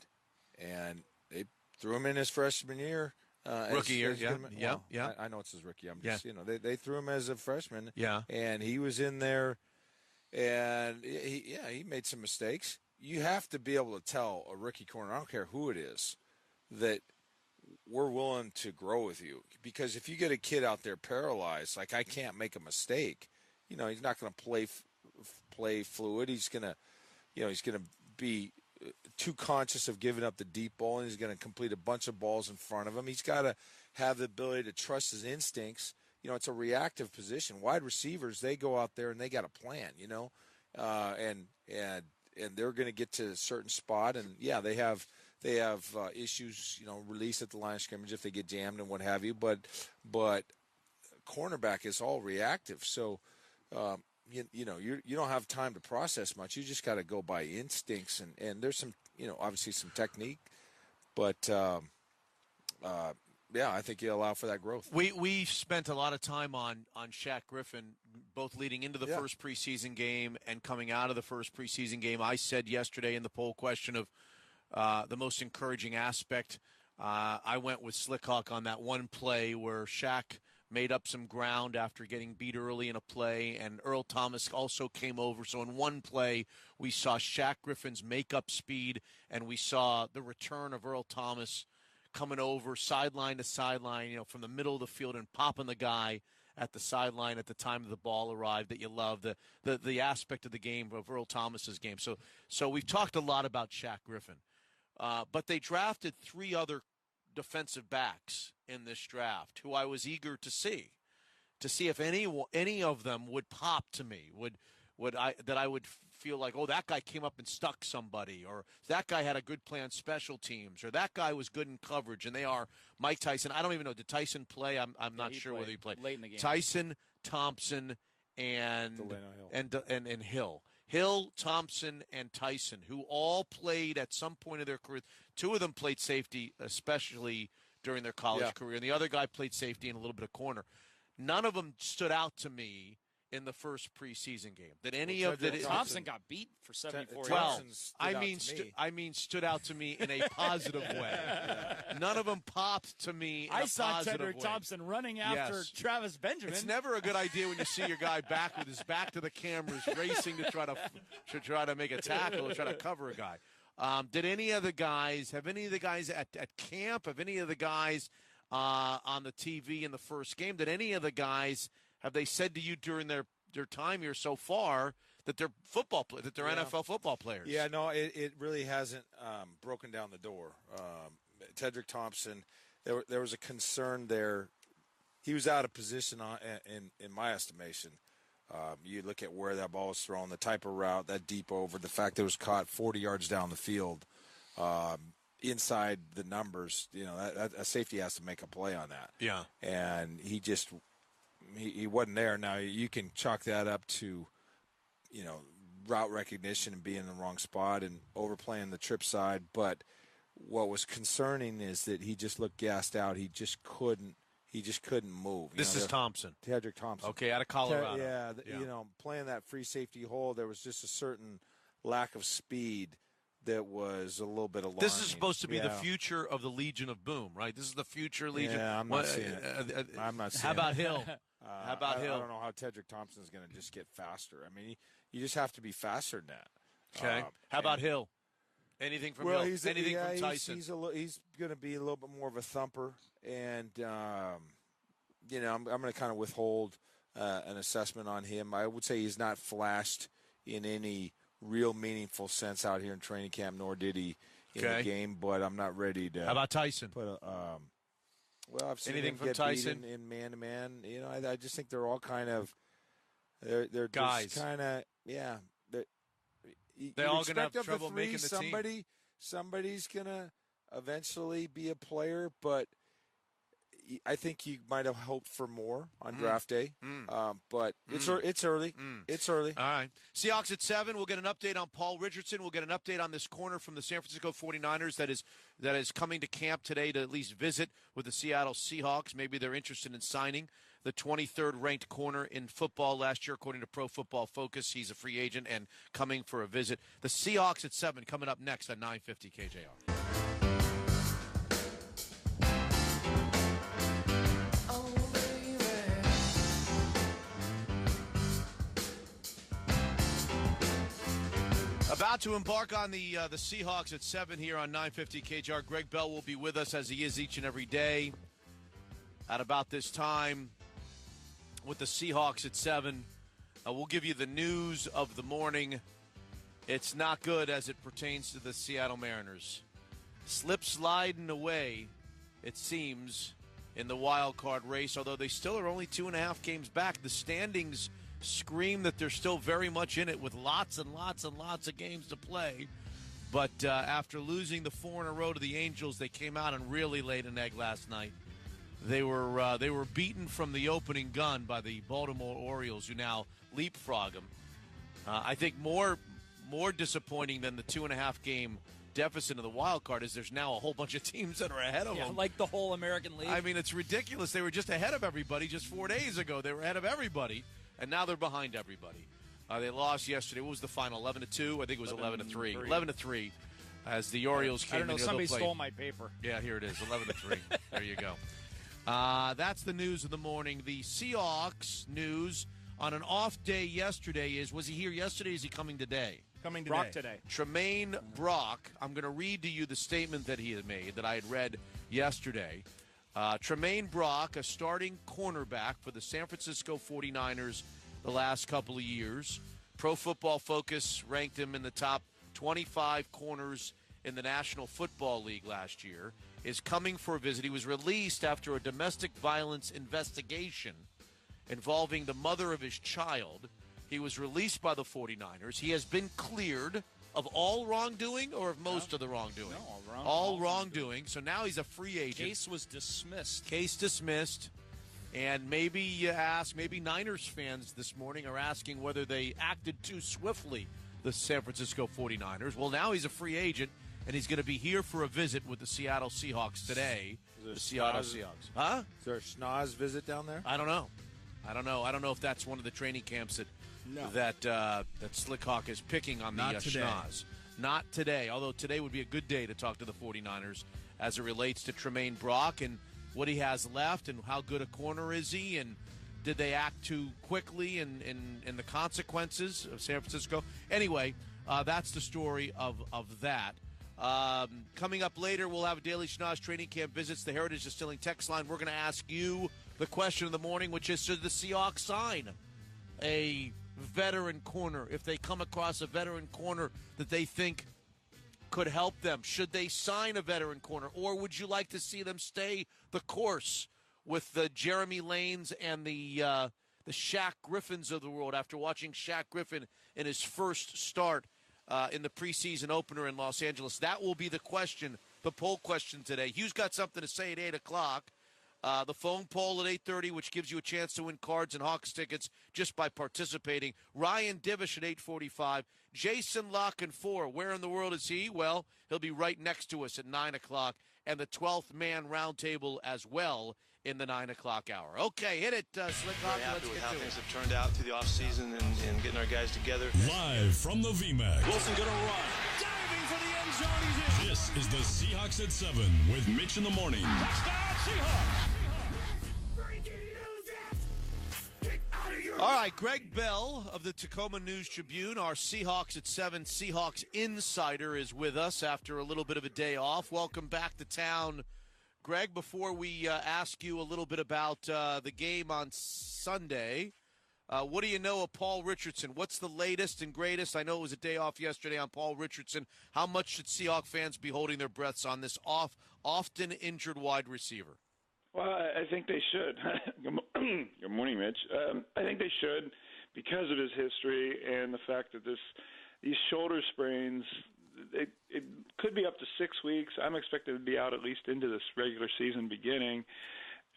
And they threw him in his freshman year. Rookie year, yeah. I know it's his rookie. I'm just, they threw him as a freshman. Yeah. And he was in there, and he made some mistakes. You have to be able to tell a rookie corner, I don't care who it is, that we're willing to grow with you. Because if you get a kid out there paralyzed, like I can't make a mistake, he's not going to play fluid. He's going to be too conscious of giving up the deep ball, and he's going to complete a bunch of balls in front of him. He's got to have the ability to trust his instincts. It's a reactive position. Wide receivers, they go out there and they got a plan, and they're going to get to a certain spot, and they have issues, release at the line of scrimmage if they get jammed and what have you. But cornerback is all reactive, so you don't have time to process much. You just got to go by instincts, and there's some obviously some technique, but I think you allow for that growth. We spent a lot of time on Shaq Griffin, both leading into the first preseason game and coming out of the first preseason game. I said yesterday in the poll question of the most encouraging aspect, I went with Slickhawk on that one play where Shaq made up some ground after getting beat early in a play, and Earl Thomas also came over. So in one play, we saw Shaq Griffin's make-up speed, and we saw the return of Earl Thomas coming over sideline to sideline, from the middle of the field and popping the guy at the sideline at the time the ball arrived that you love, the aspect of the game of Earl Thomas's game. So we've talked a lot about Shaq Griffin. But they drafted 3 other defensive backs in this draft who I was eager to see if any of them would pop to me, that I would feel like, oh, that guy came up and stuck somebody, or that guy had a good play on special teams, or that guy was good in coverage. And they are Mike Tyson. I don't even know, did Tyson play? I'm not sure whether he played late in the game. Tyson, Thompson, and Hill. Hill, Thompson, and Tyson, who all played at some point of their career. 2 of them played safety, especially during their college career, and the other guy played safety and a little bit of corner. None of them stood out to me in the first preseason game. Thompson got beat for 74 yards. Well, stood out to me in a positive way. None of them popped to me in a positive way. I saw Tedrick Thompson running after Travis Benjamin. It's never a good idea when you see your guy back with his back to the cameras, racing to try to make a tackle or try to cover a guy. Did any of the guys at camp? Have any of the guys on the TV in the first game? Did any of the guys? Have they said to you during their time here so far that they're NFL football players? Yeah, no, it really hasn't broken down the door. Tedrick Thompson, there was a concern there. He was out of position in my estimation. You look at where that ball was thrown, the type of route, that deep over, the fact that it was caught 40 yards down the field, inside the numbers. A safety has to make a play on that. Yeah, and he wasn't there. Now, you can chalk that up to, route recognition and being in the wrong spot and overplaying the trip side. But what was concerning is that he just looked gassed out. He just couldn't move. This is Thompson. Tedrick Thompson. Okay, out of Colorado. Playing that free safety hole, there was just a certain lack of speed that was a little bit alarming. This is supposed to be the future of the Legion of Boom, right? This is the future Legion. Yeah, I'm not seeing it. I'm not seeing How about it. Hill? How about Hill? I don't know how Tedrick Thompson is going to just get faster. I mean, you just have to be faster than that. Okay. How about Hill? Anything from Hill? Anything from Tyson? He's going to be a little bit more of a thumper, and I'm going to kind of withhold an assessment on him. I would say he's not flashed in any real meaningful sense out here in training camp, nor did he in the game. But I'm not ready to. How about Tyson? Well, I've seen anything him from get Tyson beat in man-to-man. You know, I just think they're all kind of they're guys. Kind of They're all going to have trouble making the team. Somebody's going to eventually be a player, but I think you might have hoped for more on draft day. But it's early. It's early. All right. Seahawks at 7. We'll get an update on Paul Richardson. We'll get an update on this corner from the San Francisco 49ers that is coming to camp today to at least visit with the Seattle Seahawks. Maybe they're interested in signing the 23rd ranked corner in football last year, according to Pro Football Focus. He's a free agent and coming for a visit. The Seahawks at 7 coming up next at 9:50 KJR. About to embark on the Seahawks at 7 here on 950 KJR. Greg Bell will be with us as he is each and every day at about this time with the Seahawks at 7. We'll give you the news of the morning. It's not good as it pertains to the Seattle Mariners. Slip sliding away, it seems, in the wild card race, although they still are only 2.5 games back. The standings scream that they're still very much in it with lots and lots and lots of games to play. But after losing the 4 in a row to the Angels, they came out and really laid an egg last night. They were beaten from the opening gun by the Baltimore Orioles, who now leapfrog them. I think more disappointing than the 2.5 game deficit of the wild card is there's now a whole bunch of teams that are ahead of them. Like the whole American League. I mean, it's ridiculous. They were just ahead of everybody just 4 days ago. They were ahead of everybody. And now they're behind everybody. They lost yesterday. What was the final? 11-2? I think it was 11-3. 11-3 as the Orioles came in. I don't know. Somebody stole my paper. Yeah, here it is. 11-3. There you go. That's the news of the morning. The Seahawks news on an off day yesterday was he here yesterday? Is he coming today? Coming today. Brock today. Tremaine Brock. I'm going to read to you the statement that he had made that I had read yesterday. Tremaine Brock, a starting cornerback for the San Francisco 49ers the last couple of years. Pro Football Focus ranked him in the top 25 corners in the National Football League last year, is coming for a visit. He was released after a domestic violence investigation involving the mother of his child. He was released by the 49ers. He has been cleared of all wrongdoing or of most of the wrongdoing? No, all wrongdoing. So now he's a free agent. Case was dismissed. Case dismissed. And maybe you ask, maybe Niners fans this morning are asking whether they acted too swiftly, the San Francisco 49ers. Well, now he's a free agent, and he's going to be here for a visit with the Seattle Seahawks today. The Seattle Seahawks. Huh? Is there a schnoz visit down there? I don't know. I don't know if that's one of the training camps that Slickhawk is picking on the schnoz. Not today, although today would be a good day to talk to the 49ers as it relates to Tremaine Brock and what he has left and how good a corner is he and did they act too quickly and the consequences of San Francisco. Anyway, that's the story of that. Coming up later, we'll have Daily Schnoz training camp visits, the Heritage Distilling text line. We're going to ask you the question of the morning, which is, should the Seahawks sign a veteran corner? If they come across a veteran corner that they think could help them, should they sign a veteran corner? Or would you like to see them stay the course with the Jeremy Lanes and the Shaq Griffins of the world after watching Shaq Griffin in his first start in the preseason opener in Los Angeles? That will be the question, the poll question today. Hugh's got something to say at 8 o'clock. The phone poll at 8:30, which gives you a chance to win cards and Hawks tickets just by participating. Ryan Divish at 8:45. Jason Lock 4. Where in the world is he? Well, he'll be right next to us at 9 o'clock. And the 12th man roundtable as well in the 9 o'clock hour. Okay, hit it, Slickhawk. Let's get how things have turned out through the offseason and getting our guys together. Live from the VMAX. Wilson going to run. Diving for the end zone. He's in. This is the Seahawks at 7 with Mitch in the morning. Touchdown, Seahawks. All right, Greg Bell of the Tacoma News Tribune, our Seahawks at 7 Seahawks insider, is with us after a little bit of a day off. Welcome back to town, Greg. Before we ask you a little bit about the game on Sunday, what do you know of Paul Richardson? What's the latest and greatest? I know it was a day off yesterday on Paul Richardson. How much should Seahawk fans be holding their breaths on this often injured wide receiver? Well, I think they should. Good morning, Mitch. I think they should because of his history and the fact that these shoulder sprains, it could be up to 6 weeks. I'm expected to be out at least into this regular season beginning.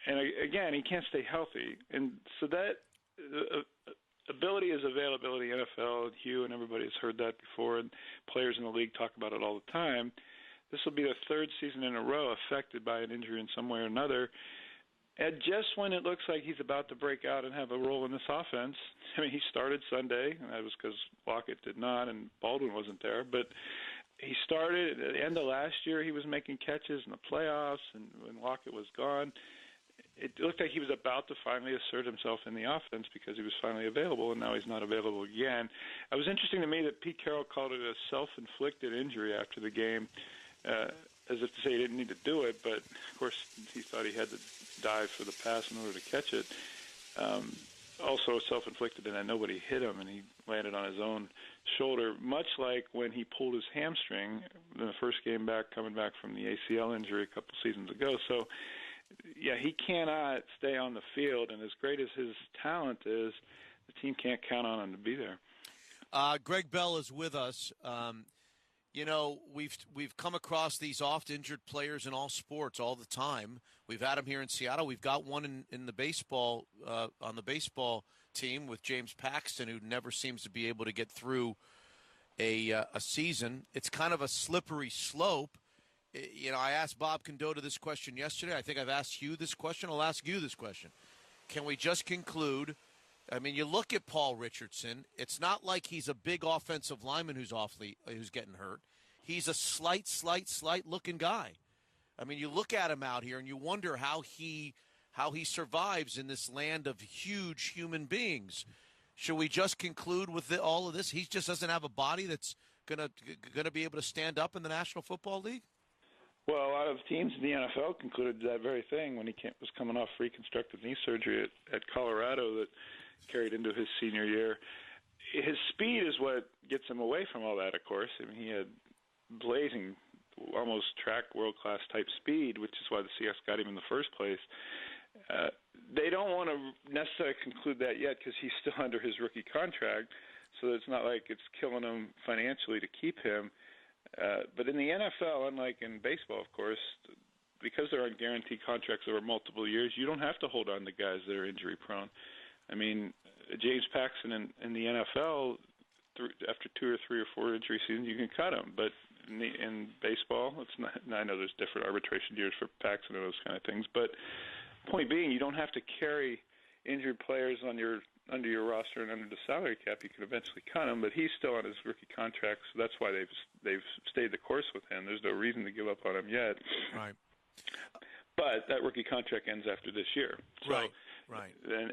And again, he can't stay healthy. And so that ability is availability. NFL and Hugh and everybody has heard that before, and players in the league talk about it all the time. This will be the third season in a row affected by an injury in some way or another. And just when it looks like he's about to break out and have a role in this offense, I mean, he started Sunday, and that was because Lockett did not and Baldwin wasn't there. But he started at the end of last year. He was making catches in the playoffs, and when Lockett was gone, it looked like he was about to finally assert himself in the offense because he was finally available, and now he's not available again. It was interesting to me that Pete Carroll called it a self-inflicted injury after the game, as if to say he didn't need to do it, but of course he thought he had to dive for the pass in order to catch it. Also self-inflicted in that nobody hit him, and he landed on his own shoulder, much like when he pulled his hamstring in the first game back, coming back from the ACL injury a couple seasons ago. So, yeah, he cannot stay on the field, and as great as his talent is, the team can't count on him to be there. Greg Bell is with us. You know, we've come across these oft-injured players in all sports all the time. We've had them here in Seattle. We've got one in the baseball on the baseball team with James Paxton, who never seems to be able to get through a season. It's kind of a slippery slope. You know, I asked Bob Condotta this question yesterday. I think I've asked you this question. I'll ask you this question. Can we just conclude? I mean, you look at Paul Richardson. It's not like he's a big offensive lineman who's getting hurt. He's a slight looking guy. I mean, you look at him out here and you wonder how he survives in this land of huge human beings. Should we just conclude with all of this? He just doesn't have a body that's gonna be able to stand up in the National Football League? Well, a lot of teams in the NFL concluded that very thing when he was coming off reconstructive knee surgery at Colorado that carried into his senior year. His speed is what gets him away from all that, of course. I mean, he had blazing, almost track world-class type speed, which is why the Seahawks got him in the first place. They don't want to necessarily conclude that yet because he's still under his rookie contract, so it's not like it's killing him financially to keep him. But in the NFL, unlike in baseball, of course, because they're on guaranteed contracts over multiple years, you don't have to hold on to guys that are injury-prone. I mean, James Paxton in the NFL, after 2 or 3 or 4 injury seasons, you can cut him. But in baseball, it's not. I know there's different arbitration years for Paxton and those kind of things. But point being, you don't have to carry injured players under your roster and under the salary cap. You can eventually cut him, but he's still on his rookie contract, so that's why they've stayed the course with him. There's no reason to give up on him yet. Right. But that rookie contract ends after this year. So, right.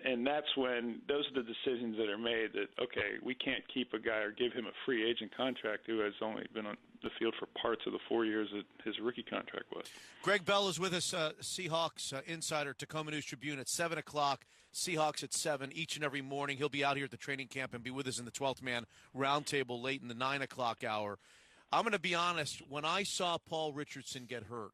And that's when those are the decisions that are made that, okay, we can't keep a guy or give him a free agent contract who has only been on the field for parts of the 4 years that his rookie contract was. Greg Bell is with us, Seahawks insider, Tacoma News Tribune at 7 o'clock, Seahawks at 7 each and every morning. He'll be out here at the training camp and be with us in the 12th Man roundtable late in the 9 o'clock hour. I'm going to be honest, when I saw Paul Richardson get hurt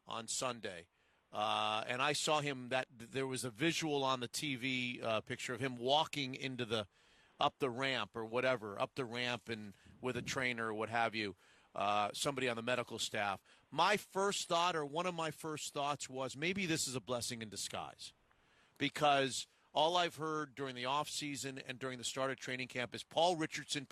on Sunday, and I saw him, that there was a visual on the TV picture of him walking into up the ramp or whatever, up the ramp and with a trainer or what have you, somebody on the medical staff. My first thought, or one of my first thoughts, was maybe this is a blessing in disguise, because all I've heard during the offseason and during the start of training camp is Paul Richardson.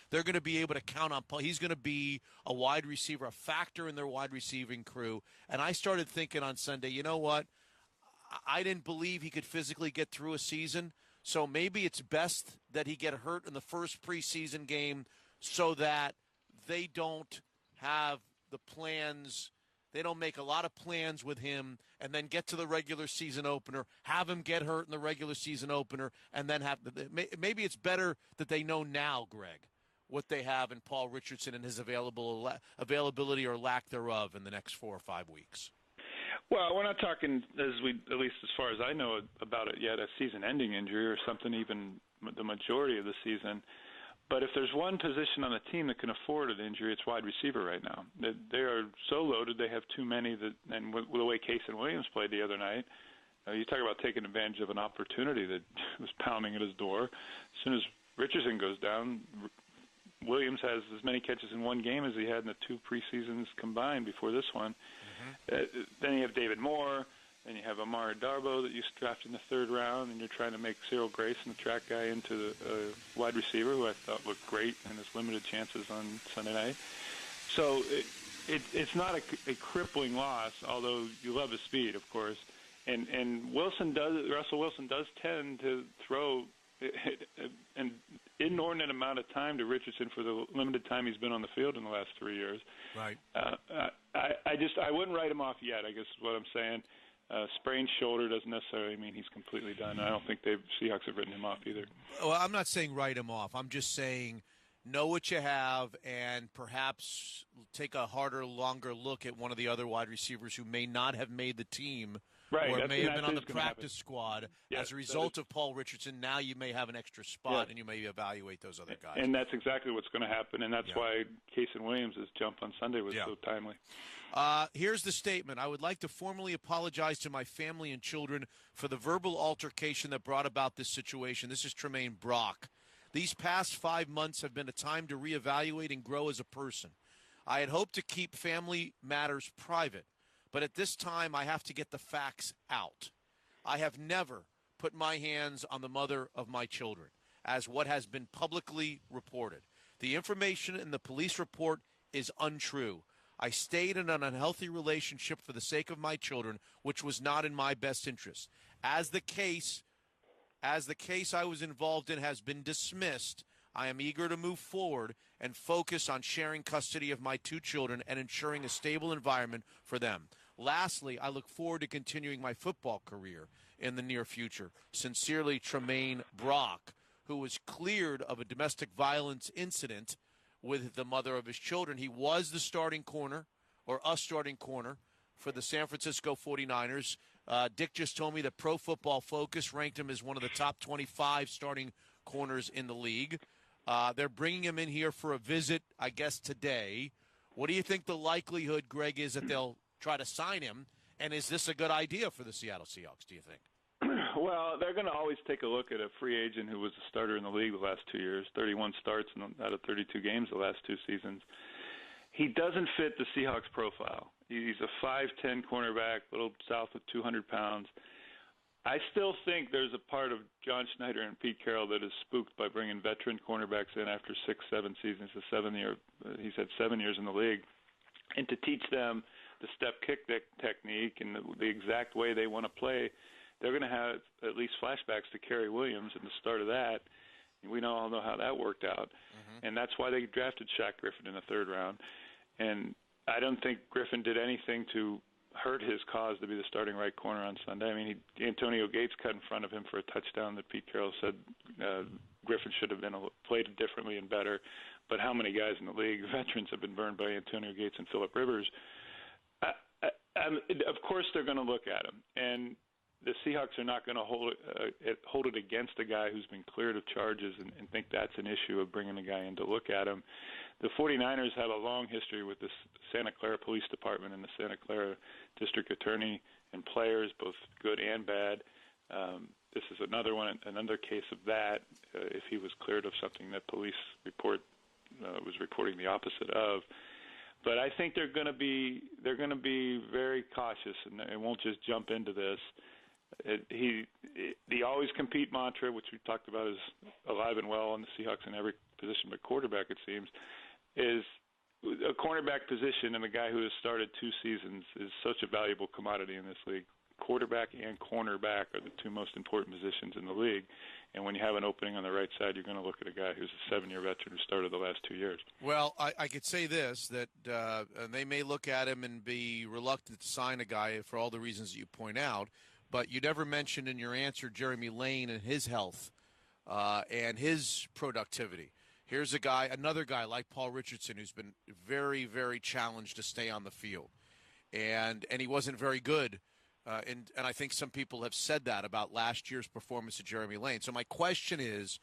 They're going to be able to count on Paul. He's going to be a wide receiver, a factor in their wide receiving crew. And I started thinking on Sunday, you know what? I didn't believe he could physically get through a season, so maybe it's best that he get hurt in the first preseason game so that they don't have the plans. They don't make a lot of plans with him and then get to the regular season opener, have him get hurt in the regular season opener, and then maybe it's better that they know now, Greg, what they have in Paul Richardson and his availability or lack thereof in the next 4 or 5 weeks. Well, we're not talking, at least as far as I know about it yet, a season-ending injury or something, even the majority of the season. But if there's one position on the team that can afford an injury, it's wide receiver right now. They are so loaded; they have too many. And with the way Case and Williams played the other night, you talk about taking advantage of an opportunity that was pounding at his door. As soon as Richardson goes down, Williams has as many catches in one game as he had in the 2 preseasons combined before this one. Then you have David Moore. Then you have Amari Darbo that you drafted in the 3rd round, and you're trying to make Cyril Grayson, the track guy, into the wide receiver, who I thought looked great in his limited chances on Sunday night. So it's not a crippling loss, although you love his speed, of course. And Russell Wilson does tend to throw an inordinate amount of time to Richardson for the limited time he's been on the field in the last 3 years. Right. I wouldn't write him off yet, I guess is what I'm saying. Sprained shoulder doesn't necessarily mean he's completely done. I don't think Seahawks have written him off either. Well, I'm not saying write him off. I'm just saying know what you have and perhaps take a harder, longer look at one of the other wide receivers who may not have made the team. Right, or may have been on the practice squad. Yes, as a result of Paul Richardson, now you may have an extra spot, and you may evaluate those other guys. And that's exactly what's going to happen, and that's why Case and Williams' jump on Sunday was so timely. Here's the statement. I would like to formally apologize to my family and children for the verbal altercation that brought about this situation. This is Tremaine Brock. These past 5 months have been a time to reevaluate and grow as a person. I had hoped to keep family matters private, but at this time I have to get the facts out. I have never put my hands on the mother of my children, as what has been publicly reported. The information in the police report is untrue. I stayed in an unhealthy relationship for the sake of my children, which was not in my best interest. As the case I was involved in has been dismissed, I am eager to move forward and focus on sharing custody of my 2 children and ensuring a stable environment for them. Lastly, I look forward to continuing my football career in the near future. Sincerely, Tremaine Brock, who was cleared of a domestic violence incident with the mother of his children. He was the starting corner, or a starting corner, for the San Francisco 49ers. Dick just told me that Pro Football Focus ranked him as one of the top 25 starting corners in the league. They're bringing him in here for a visit, I guess, today. What do you think the likelihood, Greg, is that they'll try to sign him? And is this a good idea for the Seattle Seahawks, do you think? Well, they're going to always take a look at a free agent who was a starter in the league the last 2 years, 31 starts out of 32 games the last 2 seasons. He doesn't fit the Seahawks profile. He's a 5'10 cornerback, a little south of 200 pounds. I still think there's a part of John Schneider and Pete Carroll that is spooked by bringing veteran cornerbacks in after 6-7 seasons. He's had 7 years in the league. And to teach them the step kick technique and the exact way they want to play, they're going to have at least flashbacks to Kerry Williams and the start of that. We all know how that worked out. Mm-hmm. And that's why they drafted Shaq Griffin in the 3rd round. And I don't think Griffin did anything to hurt his cause to be the starting right corner on Sunday. I mean, Antonio Gates cut in front of him for a touchdown that Pete Carroll said Griffin should have played differently and better. But how many guys in the league, veterans, have been burned by Antonio Gates and Phillip Rivers? Of course they're going to look at him. And the Seahawks are not going to hold it against a guy who's been cleared of charges and think that's an issue of bringing a guy in to look at him. The 49ers have a long history with the Santa Clara Police Department and the Santa Clara District Attorney and players, both good and bad. This is another case of that. If he was cleared of something that police was reporting the opposite of. But I think they're going to be very cautious and they won't just jump into this. The always compete mantra, which we talked about, is alive and well on the Seahawks in every position but quarterback, it seems, is a cornerback position, and the guy who has started 2 seasons is such a valuable commodity in this league. Quarterback and cornerback are the 2 most important positions in the league. And when you have an opening on the right side, you're going to look at a guy who's a 7-year veteran who started the last 2 years. Well, I could say this, that they may look at him and be reluctant to sign a guy for all the reasons that you point out, but you never mentioned in your answer Jeremy Lane and his health and his productivity. Here's another guy like Paul Richardson who's been very, very challenged to stay on the field. And he wasn't very good. And I think some people have said that about last year's performance of Jeremy Lane. So my question is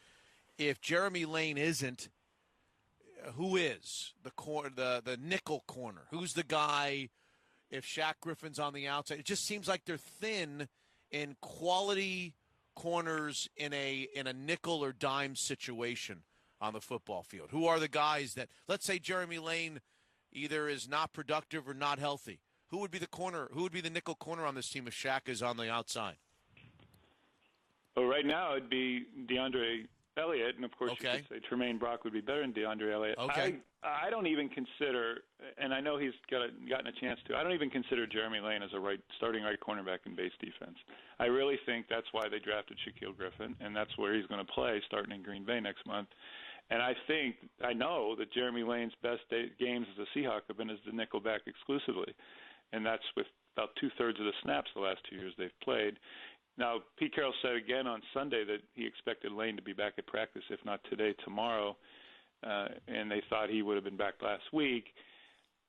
if Jeremy Lane isn't, who is the nickel corner? Who's the guy? If Shaq Griffin's on the outside, it just seems like they're thin in quality corners in a nickel or dime situation on the football field. Who are the guys that, let's say Jeremy Lane either is not productive or not healthy? Who would be the corner? Who would be the nickel corner on this team if Shaq is on the outside? Well, right now it'd be DeAndre Elliott, and of course you could say Tremaine Brock would be better than DeAndre Elliott. Okay. I don't even consider, and I know he's gotten a chance to, I don't even consider Jeremy Lane as a starting right cornerback in base defense. I really think that's why they drafted Shaquille Griffin, and that's where he's going to play starting in Green Bay next month. And I know that Jeremy Lane's best games as a Seahawk have been as the nickelback exclusively, and that's with about 2/3 of the snaps the last 2 years they've played. Now, Pete Carroll said again on Sunday that he expected Lane to be back at practice, if not today, tomorrow, and they thought he would have been back last week.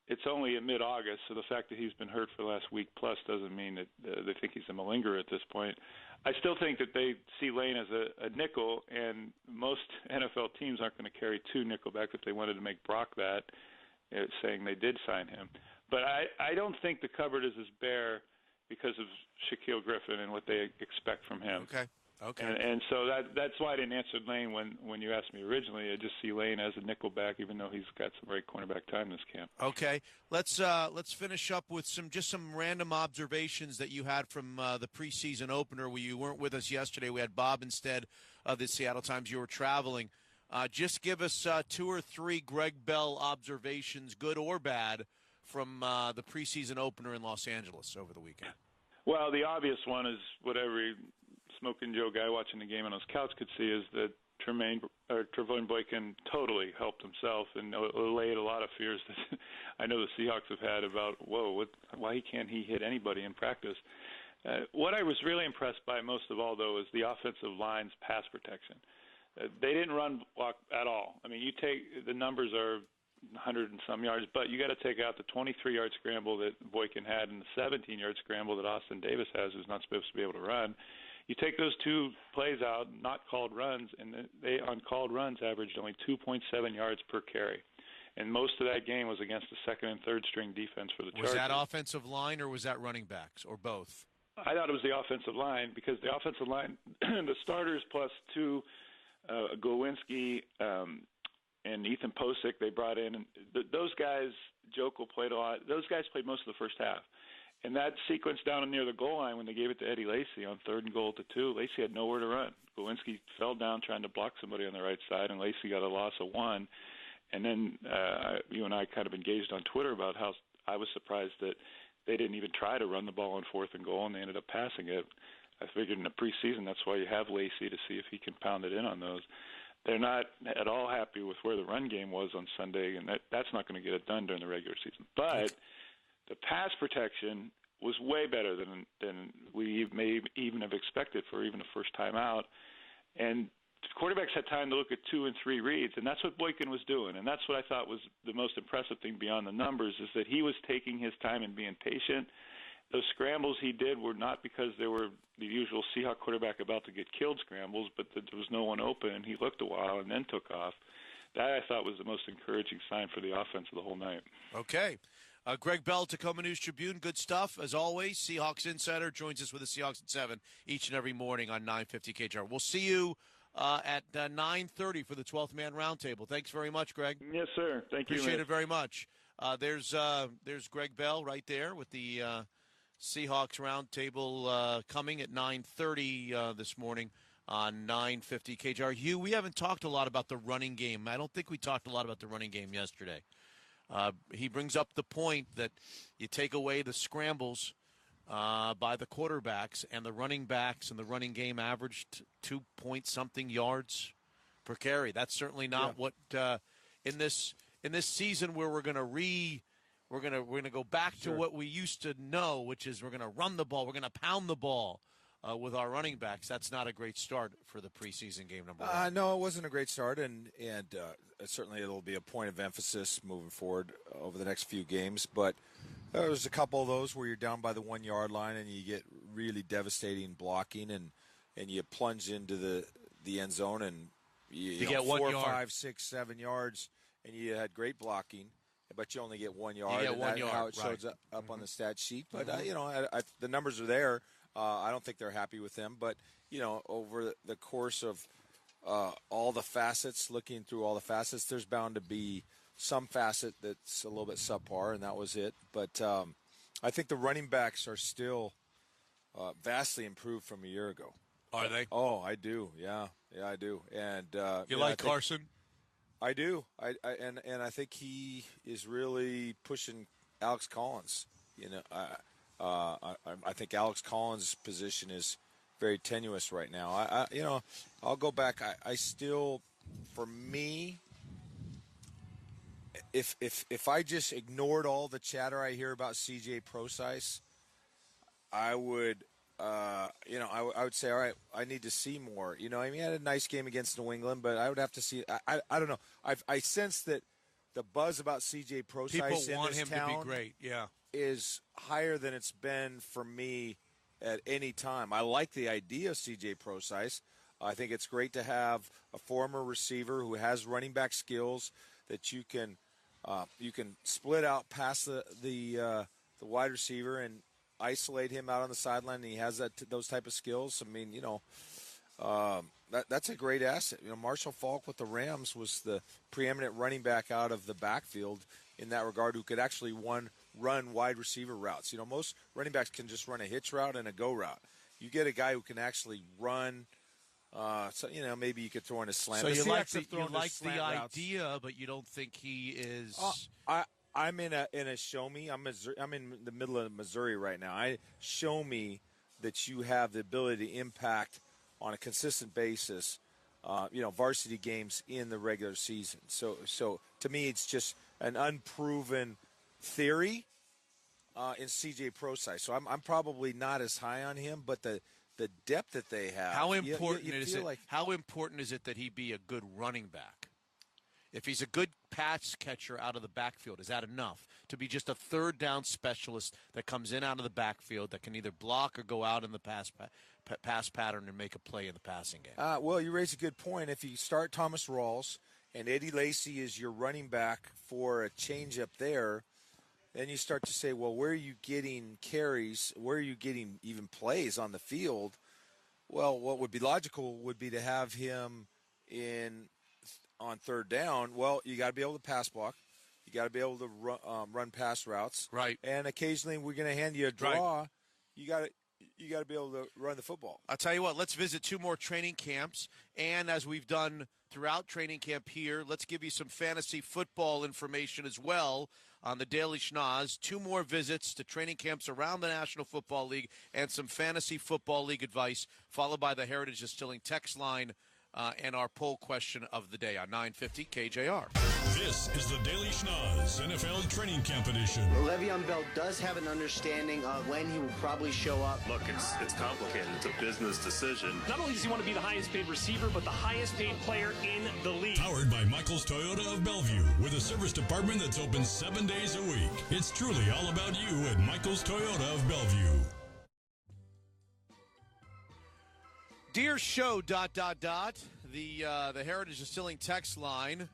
It's only in mid-August, so the fact that he's been hurt for the last week plus doesn't mean that they think he's a malingerer at this point. I still think that they see Lane as a nickel, and most NFL teams aren't going to carry two nickelbacks if they wanted to make Brock that, saying they did sign him. But I don't think the cupboard is as bare because of Shaquille Griffin and what they expect from him. Okay. And so that's why I didn't answer Lane when you asked me originally. I just see Lane as a nickelback, even though he's got some great cornerback time this camp. Okay, let's finish up with some random observations that you had from the preseason opener. Where you weren't with us yesterday. We had Bob instead of the Seattle Times. You were traveling. Just give us 2 or 3 Greg Bell observations, good or bad, from the preseason opener in Los Angeles over the weekend. Well, the obvious one is what every Smoking Joe guy watching the game on his couch could see is that Trevone Boykin totally helped himself and allayed a lot of fears that I know the Seahawks have had about, why can't he hit anybody in practice? What I was really impressed by most of all, though, is the offensive line's pass protection. They didn't run block at all. I mean, you take the numbers are 100 and some yards, but you got to take out the 23-yard scramble that Boykin had and the 17-yard scramble that Austin Davis has, who's not supposed to be able to run. You take those 2 plays out, not called runs, and they on called runs averaged only 2.7 yards per carry. And most of that game was against the second and third string defense for the Chargers. Was that offensive line or was that running backs or both? I thought it was the offensive line because the offensive line, the starters plus 2, Glowinski and Ethan Posick, they brought in. And those guys, Jokel played a lot. Those guys played most of the first half. And that sequence down near the goal line when they gave it to Eddie Lacy on 3rd and goal to 2, Lacy had nowhere to run. Glowinski fell down trying to block somebody on the right side, and Lacy got a loss of 1. And then you and I kind of engaged on Twitter about how I was surprised that they didn't even try to run the ball on 4th and goal, and they ended up passing it. I figured in the preseason that's why you have Lacy to see if he can pound it in on those. They're not at all happy with where the run game was on Sunday, and that's not going to get it done during the regular season. But the pass protection was way better than we may even have expected for even the first time out. And quarterbacks had time to look at 2 and 3 reads, and that's what Boykin was doing. And that's what I thought was the most impressive thing beyond the numbers is that he was taking his time and being patient. Those scrambles he did were not because they were the usual Seahawk quarterback about to get killed scrambles, but that there was no one open, and he looked a while and then took off. That I thought was the most encouraging sign for the offense of the whole night. Okay. Greg Bell, Tacoma News Tribune, good stuff. As always, Seahawks Insider joins us with the Seahawks at 7 each and every morning on 950 KJR. We'll see you at 9:30 for the 12th Man Roundtable. Thanks very much, Greg. Yes, sir. Thank you. Appreciate it very much. There's Greg Bell right there with the Seahawks Roundtable coming at 9:30 this morning on 950 KJR. Hugh, we haven't talked a lot about the running game. I don't think we talked a lot about the running game yesterday. He brings up the point that you take away the scrambles by the quarterbacks, and the running backs and the running game averaged 2-point-something yards per carry. That's certainly not what in this season where we're going to go back to what we used to know, which is we're going to run the ball, we're going to pound the ball with our running backs. That's not a great start for the preseason game number 1. No, it wasn't a great start, and certainly it'll be a point of emphasis moving forward over the next few games. But there was a couple of those where you're down by the 1-yard line and you get really devastating blocking, and you plunge into the end zone and you get 4, 1 yard. 5, 6, 7 yards, and you had great blocking, but you only get 1 yard. You get 1 that's yard, how it shows up on the stat sheet. But the numbers are there. I don't think they're happy with them. But over the course of all the facets, looking through all the facets, there's bound to be some facet that's a little bit subpar, and that was it. But I think the running backs are still vastly improved from a year ago. Are they? Oh, I do. Yeah, I do. And you like Carson? I do. And I think he is really pushing Alex Collins. I think Alex Collins' position is very tenuous right now. I'll go back. I still, for me, if I just ignored all the chatter I hear about CJ Prosise, I would. I would say, all right, I need to see more. He had a nice game against New England, but I would have to see. I don't know. I sense that the buzz about CJ Prosise People want in this him town to be great. Yeah, is higher than it's been for me at any time. I like the idea of CJ Prosise. I think it's great to have a former receiver who has running back skills that you can split out past the wide receiver and isolate him out on the sideline, and he has those type of skills. I mean, that's a great asset. Marshall Faulk with the Rams was the preeminent running back out of the backfield in that regard, who could actually run wide receiver routes. Most running backs can just run a hitch route and a go route. You get a guy who can actually run. Maybe you could throw in a slant. So you like the idea, but you don't think he is. I'm in a show me. I'm in the middle of Missouri right now. Show me that you have the ability to impact on a consistent basis, varsity games in the regular season. So to me, it's just an unproven theory in CJ Prosise. So I'm probably not as high on him, but the depth that they have. How important is it? Like, how important is it that he be a good running back? If he's a good pass catcher out of the backfield, is that enough to be just a third down specialist that comes in out of the backfield that can either block or go out in the pass pattern and make a play in the passing game? Well, you raise a good point. If you start Thomas Rawls and Eddie Lacy is your running back for a changeup there, then you start to say, well, where are you getting carries? Where are you getting even plays on the field? Well, what would be logical would be to have him on third down. Well, you got to be able to pass block. You got to be able to run pass routes. Right. And occasionally we're going to hand you a draw. Right. You got to be able to run the football. I'll tell you what, let's visit 2 more training camps. And as we've done throughout training camp here, let's give you some fantasy football information as well on the Daily Schnoz. 2 more visits to training camps around the National Football League and some fantasy football league advice, followed by the Heritage Distilling text line and our poll question of the day on 950 KJR. This is the Daily Schnoz NFL Training Camp Edition. Le'Veon Bell does have an understanding of when he will probably show up. Look, it's complicated. It's a business decision. Not only does he want to be the highest paid receiver, but the highest paid player in the league. Powered by Michael's Toyota of Bellevue, with a service department that's open 7 days a week. It's truly all about you at Michael's Toyota of Bellevue. Dear show, ... The Heritage Distilling text line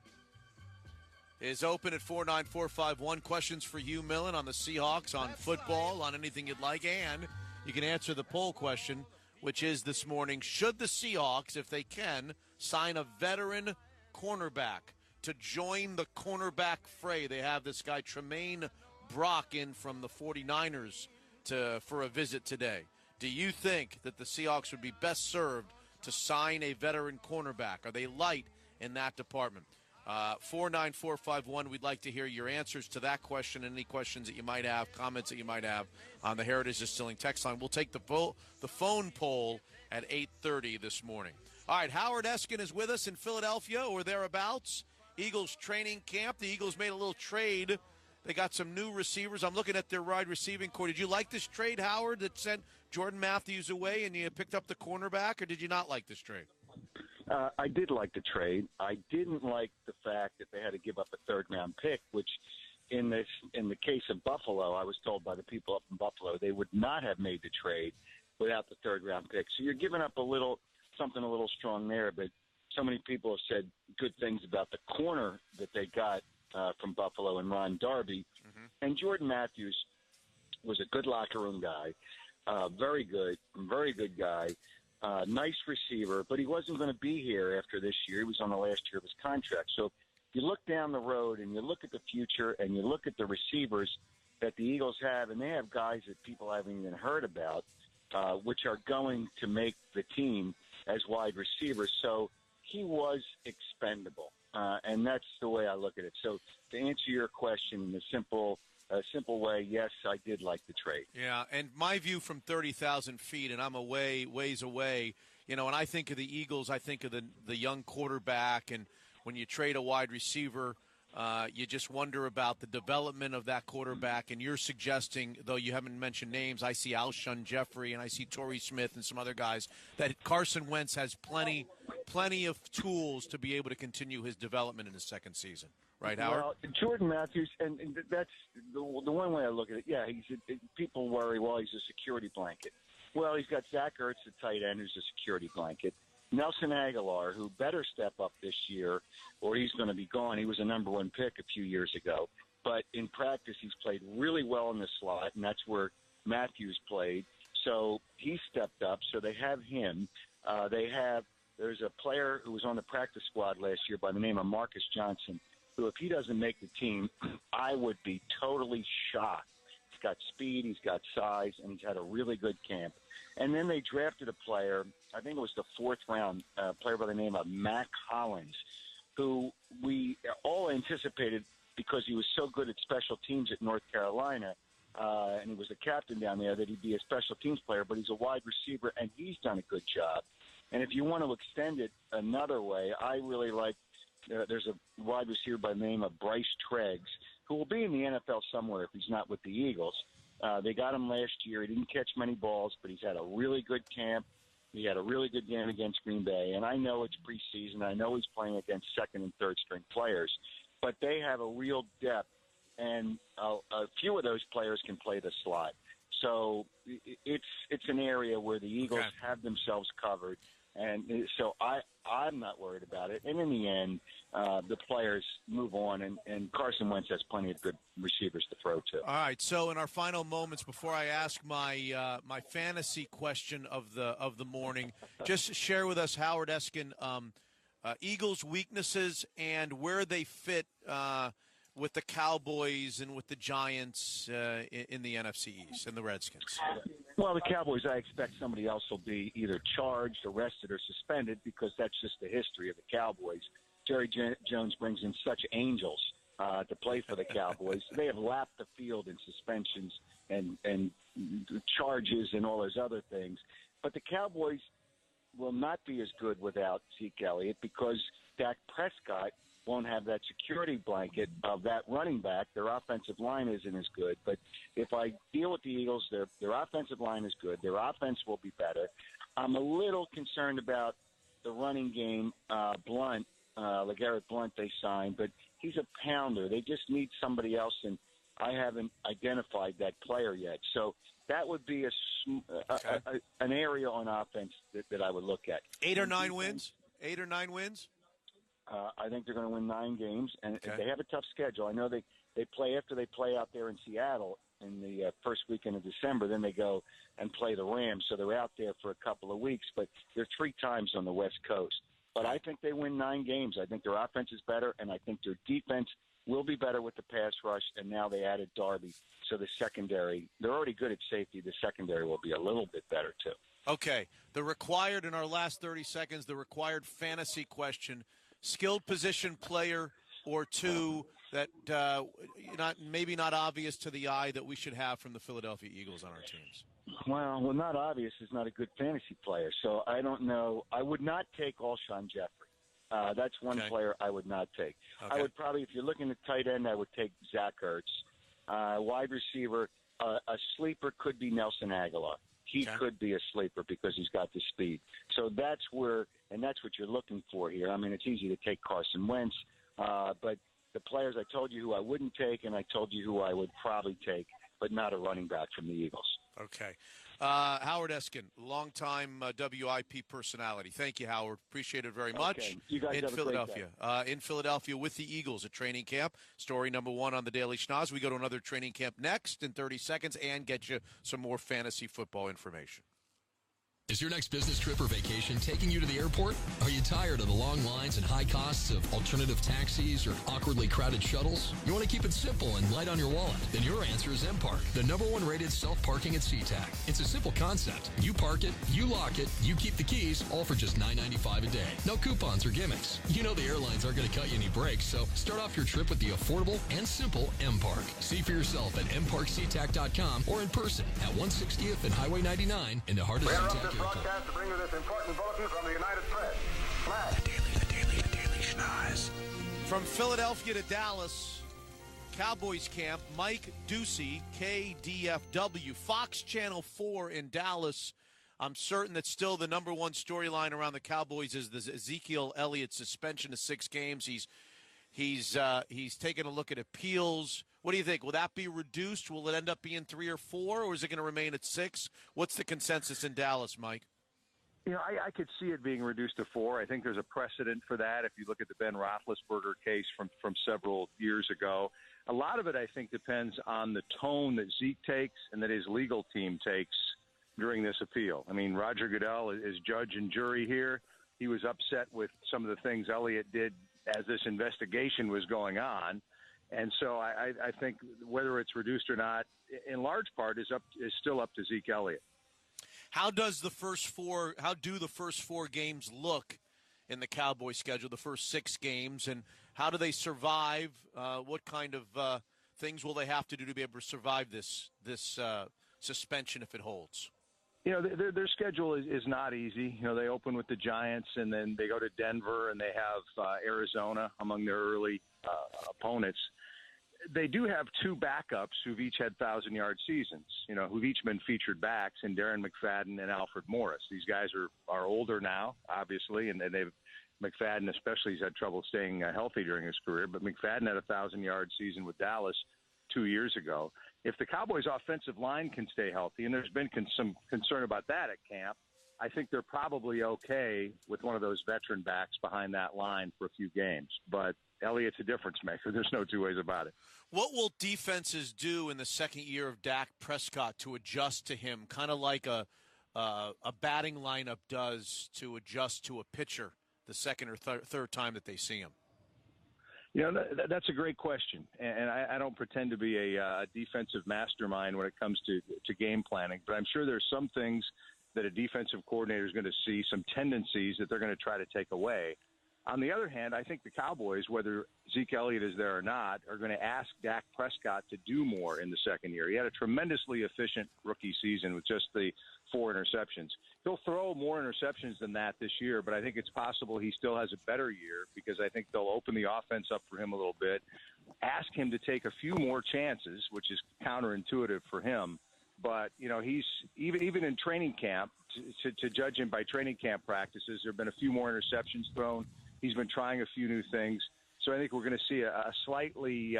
is open at 49451. Questions for you, Millen, on the Seahawks, on football, on anything you'd like. And you can answer the poll question, which is this morning, should the Seahawks, if they can, sign a veteran cornerback to join the cornerback fray? They have this guy, Tremaine Brock, in from the 49ers for a visit today. Do you think that the Seahawks would be best served to sign a veteran cornerback? Are they light in that department? 49451, we'd like to hear your answers to that question, any questions that you might have, comments that you might have on the Heritage Distilling text line. We'll take the phone poll at 8:30 this morning. All right, Howard Eskin is with us in Philadelphia or thereabouts. Eagles training camp. The Eagles made a little trade. They got some new receivers. I'm looking at their wide receiving core. Did you like this trade, Howard, that sent Jordan Matthews away and you picked up the cornerback, or did you not like this trade? I did like the trade. I didn't like the fact that they had to give up a third-round pick, which in the case of Buffalo, I was told by the people up in Buffalo, they would not have made the trade without the third-round pick. So you're giving up something a little strong there, but so many people have said good things about the corner that they got from Buffalo and Ron Darby. Mm-hmm. And Jordan Matthews was a good locker room guy, very good guy, nice receiver, but he wasn't going to be here after this year. He was on the last year of his contract. So you look down the road and you look at the future and you look at the receivers that the Eagles have, and they have guys that people haven't even heard about, which are going to make the team as wide receivers. So he was expendable, and that's the way I look at it. So to answer your question in a simple way, yes, I did like the trade. Yeah, and my view from 30,000 feet, and I'm ways away, when I think of the Eagles, I think of the young quarterback, and when you trade a wide receiver, you just wonder about the development of that quarterback. And you're suggesting, though you haven't mentioned names, I see Alshon Jeffrey and I see Torrey Smith and some other guys, that Carson Wentz has plenty of tools to be able to continue his development in his second season. Right, Howard? Well, Jordan Matthews, and that's the one way I look at it. Yeah, people worry, well, he's a security blanket. Well, he's got Zach Ertz, the tight end, who's a security blanket. Nelson Aguilar, who better step up this year, or he's going to be gone. He was a number one pick a few years ago. But in practice, he's played really well in the slot, and that's where Matthews played. So he stepped up, so they have him. There's a player who was on the practice squad last year by the name of Marcus Johnson, who, if he doesn't make the team, I would be totally shocked. He's got speed, he's got size, and he's had a really good camp. And then they drafted a player, I think it was the fourth round, player by the name of Mac Hollins, who we all anticipated because he was so good at special teams at North Carolina, and he was the captain down there, that he'd be a special teams player, but he's a wide receiver, and he's done a good job. And if you want to extend it another way, I really like there's a wide receiver by the name of Bryce Treggs, who will be in the NFL somewhere if he's not with the Eagles. They got him last year. He didn't catch many balls, but he's had a really good camp. He had a really good game against Green Bay. And I know it's preseason. I know he's playing against second and third string players. But they have a real depth, and a few of those players can play the slot. So it's an area where the Eagles have themselves covered. And so I'm not worried about it. And in the end, the players move on, and Carson Wentz has plenty of good receivers to throw to. All right. So in our final moments, before I ask my my fantasy question of the morning, just share with us, Howard Eskin, Eagles' weaknesses and where they fit with the Cowboys and with the Giants in the NFC East and the Redskins. Well, the Cowboys, I expect somebody else will be either charged, arrested, or suspended, because that's just the history of the Cowboys. Jerry Jones brings in such angels to play for the Cowboys. They have lapped the field in suspensions and charges and all those other things. But the Cowboys will not be as good without Zeke Elliott, because Dak Prescott won't have that security blanket of that running back. Their offensive line isn't as good. But if I deal with the Eagles, their offensive line is good. Their offense will be better. I'm a little concerned about the running game. Blunt, LeGarrette Blunt, they signed, but he's a pounder. They just need somebody else, and I haven't identified that player yet. So that would be an area on offense that I would look at. 8 or 9 wins? I think they're going to win 9 games, and they have a tough schedule. I know they play after they play out there in Seattle in the first weekend of December. Then they go and play the Rams, so they're out there for a couple of weeks. But they're 3 times on the West Coast. But I think they win 9 games. I think their offense is better, and I think their defense will be better with the pass rush. And now they added Darby, so the secondary, they're already good at safety. The secondary will be a little bit better too. Okay, in our last 30 seconds, the required fantasy question. Skilled position player or 2 that maybe not obvious to the eye that we should have from the Philadelphia Eagles on our teams. Well, not obvious is not a good fantasy player. So I don't know. I would not take Alshon Jeffrey. That's one player I would not take. Okay. I would probably, if you're looking at tight end, I would take Zach Ertz. Wide receiver, a sleeper could be Nelson Aguilar. He could be a sleeper because he's got the speed. So that's where, and that's what you're looking for here. I mean, it's easy to take Carson Wentz, but the players, I told you who I wouldn't take, and I told you who I would probably take, but not a running back from the Eagles. Okay. Howard Eskin, longtime WIP personality. Thank you, Howard. Appreciate it very much. Okay. You guys in have a Philadelphia. great day. In Philadelphia with the Eagles at training camp. Story number 1 on the Daily Schnoz. We go to another training camp next in 30 seconds and get you some more fantasy football information. Is your next business trip or vacation taking you to the airport? Are you tired of the long lines and high costs of alternative taxis or awkwardly crowded shuttles? You want to keep it simple and light on your wallet? Then your answer is M-Park, the #1 rated self-parking at SeaTac. It's a simple concept. You park it, you lock it, you keep the keys, all for just $9.95 a day. No coupons or gimmicks. You know the airlines aren't going to cut you any breaks, so start off your trip with the affordable and simple M-Park. See for yourself at mparkseatac.com or in person at 160th and Highway 99 in the heart of SeaTac. Broadcast to bring you this important bulletin from the United Press. The Daily Schnoz. From Philadelphia to Dallas, Cowboys camp, Mike Ducey, KDFW, Fox Channel 4 in Dallas. I'm certain that still the #1 storyline around the Cowboys is the Ezekiel Elliott suspension of 6 games. He's taken a look at appeals. What do you think? Will that be reduced? Will it end up being 3 or 4, or is it going to remain at 6? What's the consensus in Dallas, Mike? You know, I could see it being reduced to 4. I think there's a precedent for that. If you look at the Ben Roethlisberger case from several years ago, a lot of it, I think, depends on the tone that Zeke takes and that his legal team takes during this appeal. I mean, Roger Goodell is judge and jury here. He was upset with some of the things Elliott did as this investigation was going on. And so I think whether it's reduced or not, in large part, is still up to Zeke Elliott. How do the first 4 games look in the Cowboys schedule? The first 6 games, and how do they survive? What kind of things will they have to do to be able to survive this suspension if it holds? You know, their schedule is not easy. You know, they open with the Giants, and then they go to Denver, and they have Arizona among their early opponents. They do have 2 backups who've each had 1,000-yard seasons, you know, who've each been featured backs in Darren McFadden and Alfred Morris. These guys are older now, obviously, and McFadden especially has had trouble staying healthy during his career, but McFadden had a 1,000-yard season with Dallas 2 years ago. If the Cowboys' offensive line can stay healthy, and there's been some concern about that at camp, I think they're probably okay with one of those veteran backs behind that line for a few games. But Elliott's a difference maker. There's no 2 ways about it. What will defenses do in the second year of Dak Prescott to adjust to him, kind of like a batting lineup does to adjust to a pitcher the second or third time that they see him? You know, that's a great question, and I don't pretend to be a defensive mastermind when it comes to game planning, but I'm sure there's some things that a defensive coordinator is going to see, some tendencies that they're going to try to take away. On the other hand, I think the Cowboys, whether Zeke Elliott is there or not, are going to ask Dak Prescott to do more in the second year. He had a tremendously efficient rookie season with just the 4 interceptions. He'll throw more interceptions than that this year, but I think it's possible he still has a better year because I think they'll open the offense up for him a little bit, ask him to take a few more chances, which is counterintuitive for him. But, you know, he's even in training camp, to judge him by training camp practices, there have been a few more interceptions thrown. He's been trying a few new things. So I think we're going to see a slightly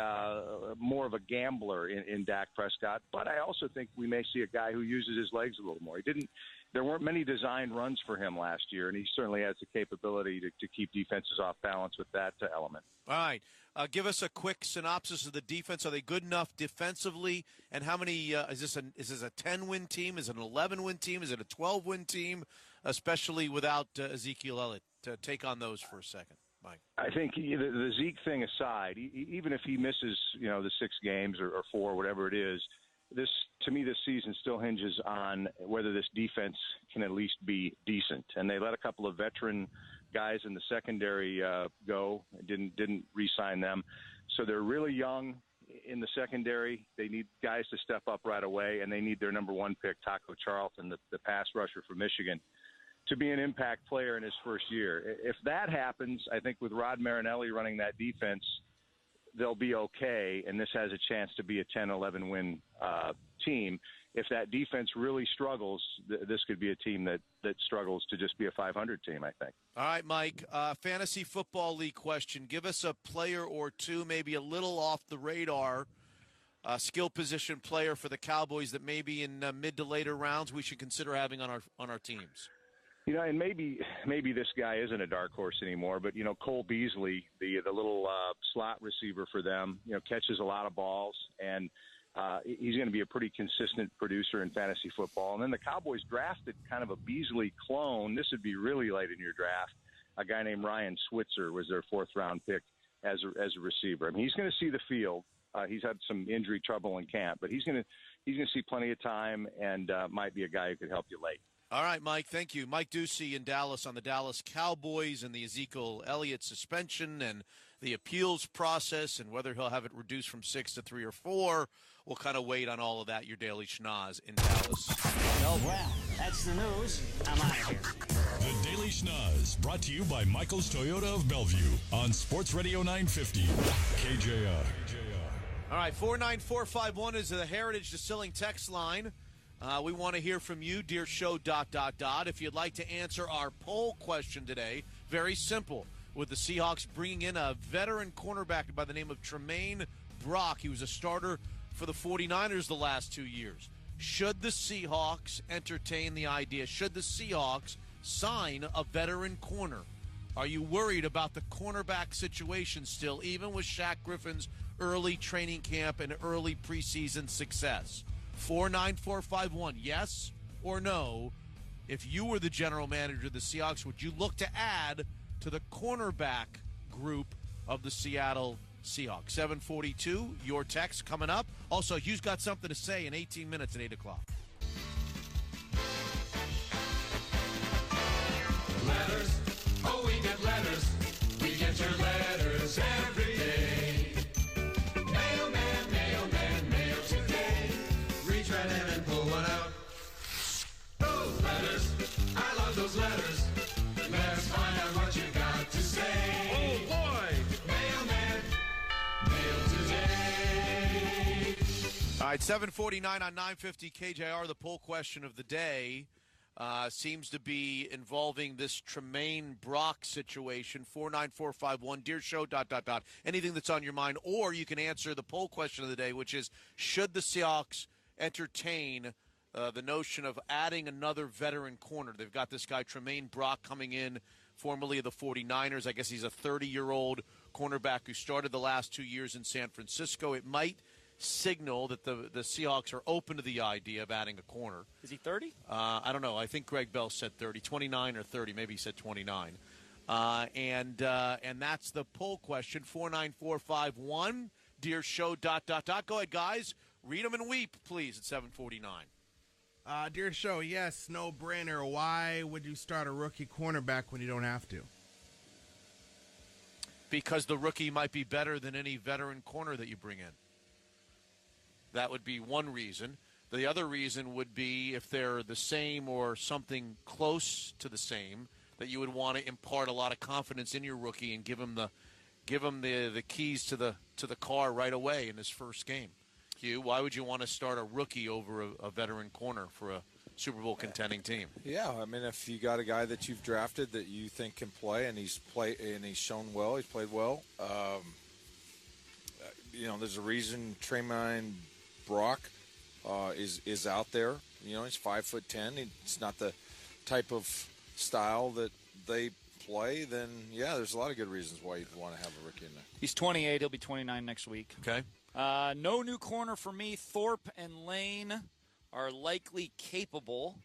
more of a gambler in Dak Prescott. But I also think we may see a guy who uses his legs a little more. There weren't many designed runs for him last year, and he certainly has the capability to keep defenses off balance with that element. All right. Give us a quick synopsis of the defense. Are they good enough defensively? And how many is this a 10-win team? Is it an 11-win team? Is it a 12-win team, especially without Ezekiel Elliott? To take on those for a second, Mike. I think the Zeke thing aside, even if he misses, you know, the 6 games or 4, whatever it is, to me, this season still hinges on whether this defense can at least be decent. And they let a couple of veteran guys in the secondary go, didn't re-sign them. So they're really young in the secondary. They need guys to step up right away, and they need their #1 pick, Taco Charlton, the pass rusher from Michigan, to be an impact player in his first year. If that happens, I think with Rod Marinelli running that defense, they'll be okay, and this has a chance to be a 10-11 win team. If that defense really struggles, this could be a team that struggles to just be a 500 team, I think. All right, Mike, Fantasy Football League question. Give us a player or two, maybe a little off the radar, skill position player for the Cowboys that maybe in mid to later rounds we should consider having on our teams? And maybe this guy isn't a dark horse anymore, but Cole Beasley, the little slot receiver for them, catches a lot of balls, and he's going to be a pretty consistent producer in fantasy football. And then the Cowboys drafted kind of a Beasley clone. This would be really late in your draft. A guy named Ryan Switzer was their 4th-round pick as a receiver. I mean, he's going to see the field. He's had some injury trouble in camp, but he's going to see plenty of time and might be a guy who could help you late. All right, Mike, thank you. Mike Ducey in Dallas on the Dallas Cowboys and the Ezekiel Elliott suspension and the appeals process and whether he'll have it reduced from 6 to 3 or 4. We'll kind of wait on all of that. Your Daily Schnoz in Dallas. Well, that's the news. I'm out of here. The Daily Schnoz, brought to you by Michael's Toyota of Bellevue on Sports Radio 950, KJR. All right, 49451 is the Heritage Distilling text line. We want to hear from you, dear show, ... If you'd like to answer our poll question today, very simple. With the Seahawks bringing in a veteran cornerback by the name of Tremaine Brock. He was a starter for the 49ers the last 2 years. Should the Seahawks entertain the idea? Should the Seahawks sign a veteran corner? Are you worried about the cornerback situation still, even with Shaq Griffin's early training camp and early preseason success? 49451, yes or no? If you were the general manager of the Seahawks, would you look to add to the cornerback group of the Seattle Seahawks? 742, your text coming up. Also, Hugh's got something to say in 18 minutes at 8 o'clock. Letters, oh, we get letters. We get your letters every day. Mailman, mailman, mail today. Reach right in and pull one out. Those letters, I love those letters. Let's find out what you got to say. Oh, boy. Mailman, mail today. All right, 749 on 950 KJR. The poll question of the day seems to be involving this Tremaine Brock situation. 49451, dear show, ... Anything that's on your mind, or you can answer the poll question of the day, which is, should the Seahawks entertain the notion of adding another veteran corner? They've got this guy Tremaine Brock coming in, formerly of the 49ers. I guess he's a 30-year-old cornerback who started the last 2 years in San Francisco. It might signal that the Seahawks are open to the idea of adding a corner. Is he 30? I don't know. I think Greg Bell said 30, 29 or 30. Maybe he said 29. And that's the poll question, 49451, dear show, ... Go ahead, guys. Read them and weep, please, at 749. Dear show, yes, no-brainer. Why would you start a rookie cornerback when you don't have to? Because the rookie might be better than any veteran corner that you bring in. That would be one reason. The other reason would be if they're the same or something close to the same, that you would want to impart a lot of confidence in your rookie and give him the keys to the car right away in his first game. Hugh, why would you want to start a rookie over a veteran corner for a Super Bowl contending team? Yeah, I mean, if you got a guy that you've drafted that you think can play and he's shown well, he's played well. There's a reason Tremaine Brock is out there. He's 5'10". It's not the type of style that they play. Then there's a lot of good reasons why you'd want to have a rookie in there. He's 28. He'll be 29 next week. Okay. No new corner for me. Thorpe and Lane are likely capable.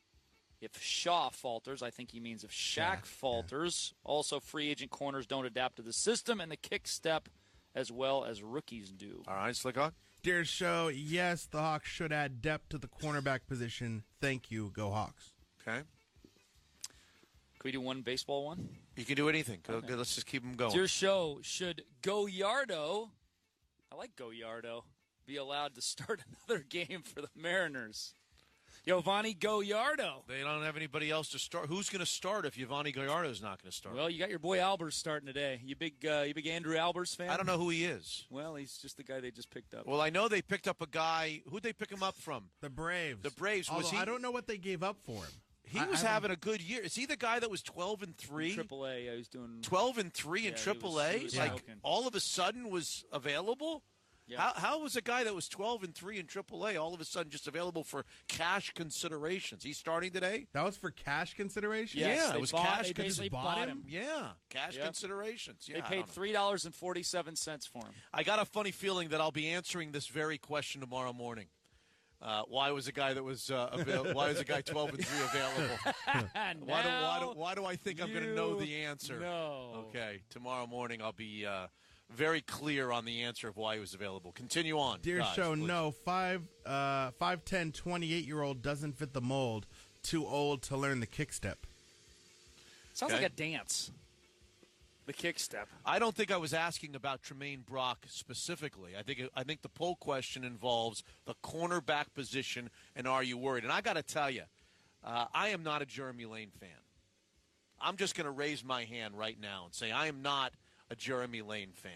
If Shaw falters, I think he means if Shaq falters. Yeah. Also, free agent corners don't adapt to the system and the kick step as well as rookies do. All right, Slickhawk. Dear show, yes, the Hawks should add depth to the cornerback position. Thank you. Go Hawks. Okay. Can we do one baseball one? You can do anything. Okay. Let's just keep them going. Dear show, should Goyardo, I like Goyardo, be allowed to start another game for the Mariners? Giovanni Goyardo. They don't have anybody else to start. Who's going to start if Giovanni Goyardo's not going to start? Well, you got your boy Albers starting today. You big Andrew Albers fan? I don't know who he is. Well, he's just the guy they just picked up. Well, I know they picked up a guy. Who'd they pick him up from? The Braves. The Braves. I don't know what they gave up for him. He was having a good year. Is he the guy that was 12-3? AAA. Yeah, he was doing 12-3 in AAA. He was all of a sudden was available. Yeah. How was a guy that was 12-3 in AAA all of a sudden just available for cash considerations? He's starting today? That was for cash considerations? Yes, it was cash considerations. They bought him. Yeah, cash considerations. Yeah, they paid $3.47 for him. I got a funny feeling that I'll be answering this very question tomorrow morning. Why was a guy that was why was a guy 12-3 available? Why do I think I'm going to know the answer? No. Okay, tomorrow morning I'll be very clear on the answer of why he was available. Continue on. Dear guys, show, please. no. 5'10", 28-year-old doesn't fit the mold. Too old to learn the kick step. Sounds like a dance. The kick step. I don't think I was asking about Tremaine Brock specifically. I think the poll question involves the cornerback position and are you worried? And I got to tell you, I am not a Jeremy Lane fan. I'm just going to raise my hand right now and say I am not a Jeremy Lane fan.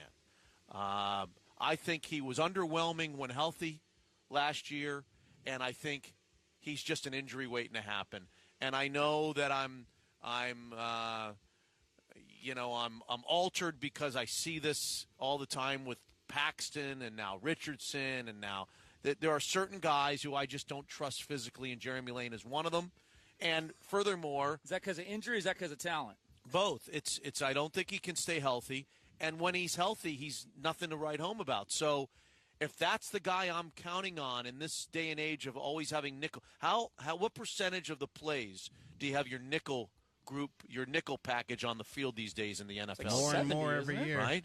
I think he was underwhelming when healthy last year, and I think he's just an injury waiting to happen. And I know that I'm altered because I see this all the time with Paxton and now Richardson, and now there are certain guys who I just don't trust physically, and Jeremy Lane is one of them. And furthermore, is that because of injury? Or is that because of talent? Both. It's. I don't think he can stay healthy, and when he's healthy, he's nothing to write home about. So, if that's the guy I'm counting on in this day and age of always having nickel, what percentage of the plays do you have your nickel group, your nickel package on the field these days in the NFL? Like more and more every year, right?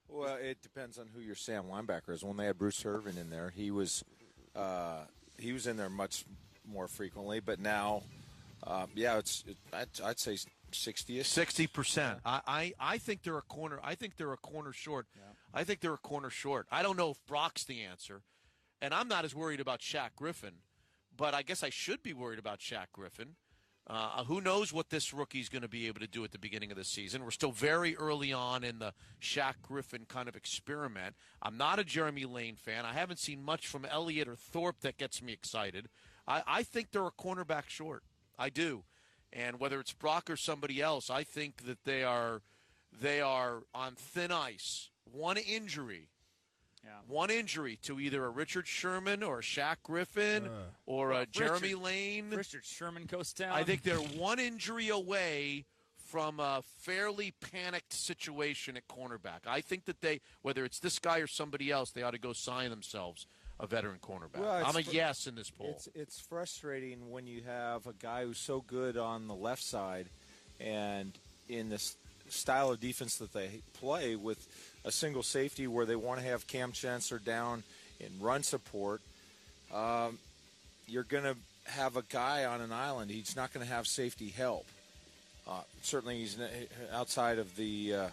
Well, it depends on who your Sam linebacker is. When they had Bruce Irvin in there, he was in there much more frequently. But now, I'd say 60-ish. 60%. I think they're a corner. I think they're a corner short. Yeah. I think they're a corner short. I don't know if Brock's the answer, and I'm not as worried about Shaq Griffin, but I guess I should be worried about Shaq Griffin. Who knows what this rookie's going to be able to do at the beginning of the season? We're still very early on in the Shaq Griffin kind of experiment. I'm not a Jeremy Lane fan. I haven't seen much from Elliott or Thorpe that gets me excited. I think they're a cornerback short. I do. And whether it's Brock or somebody else, I think that they are on thin ice. One injury to either a Richard Sherman or a Shaq Griffin or a Jeremy Lane. Richard Sherman goes down. I think they're one injury away from a fairly panicked situation at cornerback. I think that whether it's this guy or somebody else, they ought to go sign themselves a veteran cornerback. Well, I'm a yes in this poll. It's frustrating when you have a guy who's so good on the left side, and in this style of defense that they play with a single safety where they want to have Cam Chancellor down in run support, you're going to have a guy on an island. He's not going to have safety help. Certainly, he's outside of the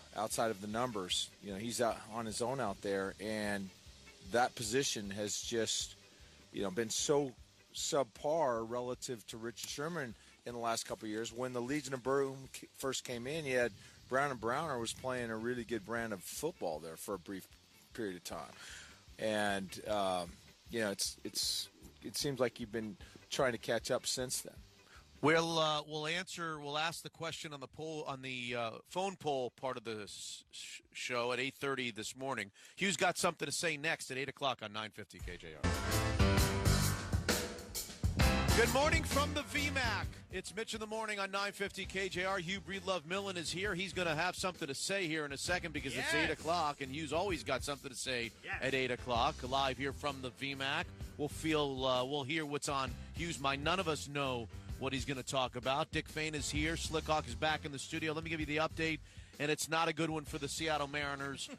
numbers. You know, he's out on his own out there, and that position has just, been so subpar relative to Richard Sherman in the last couple of years. When the Legion of Boom first came in, you had Brown and Browner was playing a really good brand of football there for a brief period of time, and it seems like you've been trying to catch up since then. We'll ask the question on the poll, on the phone poll part of the show at 8:30 this morning. Hugh's got something to say next at 8 o'clock on 950 KJR. Good morning from the VMAC. It's Mitch in the morning on 950 KJR. Hugh Breedlove-Millen is here. He's going to have something to say here in a second because it's 8 o'clock, and Hugh's always got something to say at 8 o'clock. Live here from the VMAC. We'll hear what's on Hugh's mind. None of us know what he's going to talk about. Dick Fain is here. Slickhawk is back in the studio. Let me give you the update, and it's not a good one for the Seattle Mariners.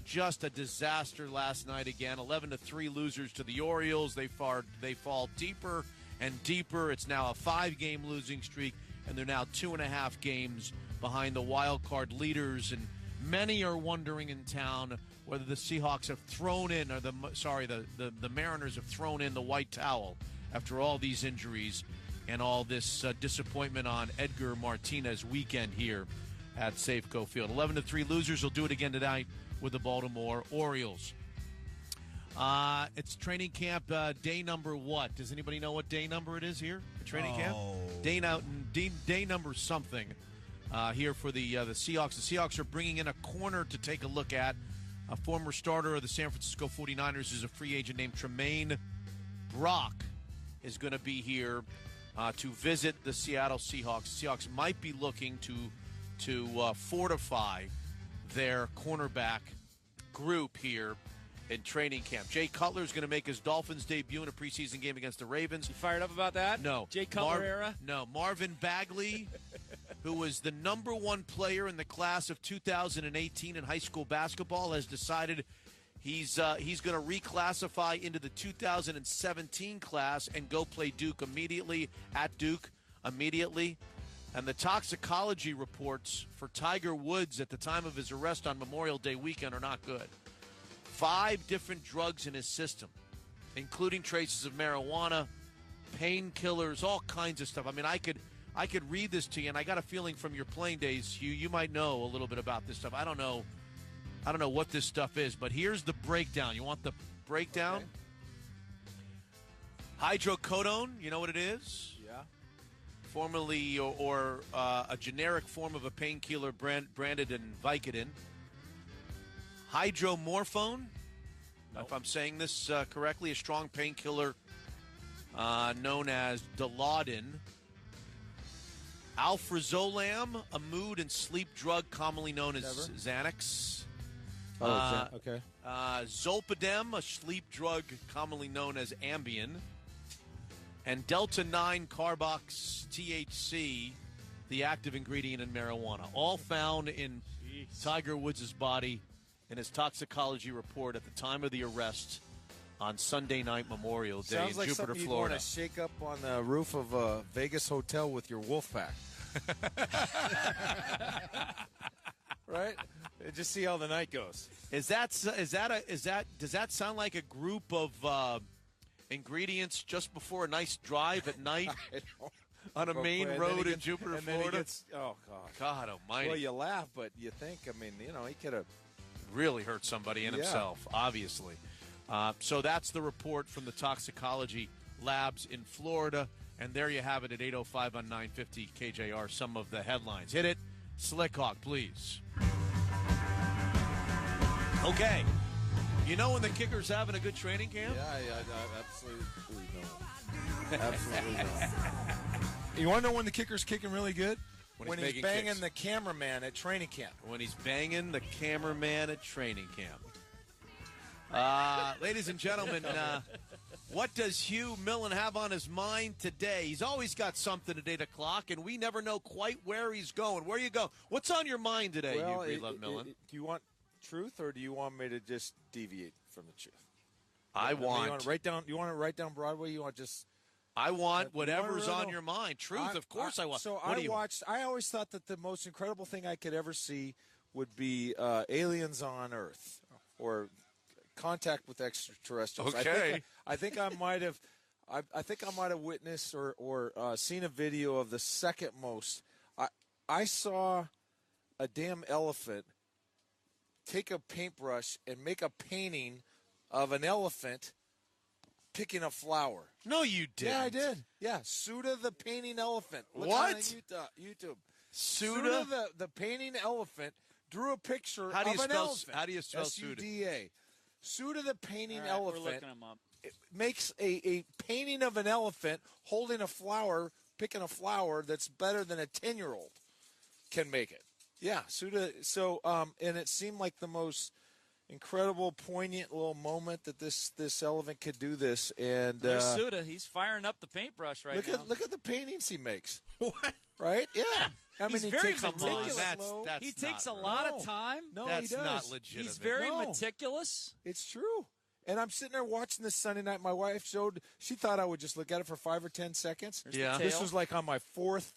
Just a disaster last night again. 11-3 losers to the Orioles. They fall deeper and deeper. It's now a 5-game losing streak, and they're now 2.5 games behind the wild card leaders. And many are wondering in town whether the Seahawks have thrown in, or the Mariners have thrown in the white towel after all these injuries and all this disappointment on Edgar Martinez weekend here at Safeco Field. 11-3 losers. Will do it again tonight with the Baltimore Orioles. It's training camp day number what? Does anybody know what day number it is here at training camp? Day number something here for the Seahawks. The Seahawks are bringing in a corner to take a look at. A former starter of the San Francisco 49ers is a free agent named Tremaine Brock is going to be here to visit the Seattle Seahawks. Seahawks might be looking to fortify their cornerback group here in training camp. Jay Cutler is going to make his Dolphins debut in a preseason game against the Ravens. You fired up about that? No. Jay Cutler era? No. Marvin Bagley, who was the number one player in the class of 2018 in high school basketball, has decided he's going to reclassify into the 2017 class and go play Duke immediately, at Duke immediately. And the toxicology reports for Tiger Woods at the time of his arrest on Memorial Day weekend are not good. 5 different drugs in his system, including traces of marijuana, painkillers, all kinds of stuff. I mean, I could read this to you, and I got a feeling from your playing days, you might know a little bit about this stuff. I don't know what this stuff is, but here's the breakdown. You want the breakdown? Okay. Hydrocodone, you know what it is? Yeah. Formerly or a generic form of a painkiller branded in Vicodin. Hydromorphone, if I'm saying this correctly, a strong painkiller known as Dilaudid. Alprazolam, a mood and sleep drug commonly known as Xanax. Okay. Zolpidem, a sleep drug commonly known as Ambien. And Delta-9 carbox THC, the active ingredient in marijuana, all found in Tiger Woods' body in his toxicology report at the time of the arrest on Sunday night, Memorial Day, Sounds in like Jupiter, something Florida. You want to shake up on the roof of a Vegas hotel with your wolf pack. Right? Just see how the night goes. Does that sound like a group of ingredients just before a nice drive at night on a main road in Jupiter, Florida? Oh, God. God almighty. Well, you laugh, but you think, I mean, he could have really hurt somebody in himself, obviously. So that's the report from the toxicology labs in Florida. And there you have it at 8:05 on 950 KJR. Some of the headlines. Hit it. Slickhawk, please. Okay. You know when the kicker's having a good training camp? Yeah, I absolutely know. Absolutely know. You want to know when the kicker's kicking really good? When he's banging kicks. the cameraman at training camp. When he's banging the cameraman at training camp. Ladies and gentlemen, what does Hugh Millen have on his mind today? He's always got something at 8 o'clock, and we never know quite where he's going. Where you go? What's on your mind today, Well, Hugh Breedlove Millen? Do you want truth, or do you want me to just deviate from the truth? I want. You want to write down Broadway? You want just? I want whatever's on your mind. Truth, of course I want. So I always thought that the most incredible thing I could ever see would be aliens on Earth or contact with extraterrestrials. Okay. I think I might have. I think I might have witnessed or seen a video of the second most. I saw a damn elephant take a paintbrush and make a painting of an elephant picking a flower. No, you didn't. Yeah, I did. Yeah, Suda the painting elephant. Look What? on YouTube. Suda the painting elephant drew a picture How do you of an spell? elephant. How do you spell Suda? Suda? Suda the painting All right, elephant. we're looking him up. Makes a painting of an elephant holding a flower, picking a flower that's better than a 10-year-old can make it. Yeah, Suda. So, and it seemed like the most incredible, poignant little moment that this elephant could do this. And There's Suda. He's firing up the paintbrush right now. Look at the paintings he makes. What? Right? Yeah. I mean, He's he very takes meticulous. He takes a lot of time. No, That's he does. not legitimate. He's very meticulous. It's true. And I'm sitting there watching this Sunday night. My wife she thought I would just look at it for 5 or 10 seconds. Yeah. This was like on my fourth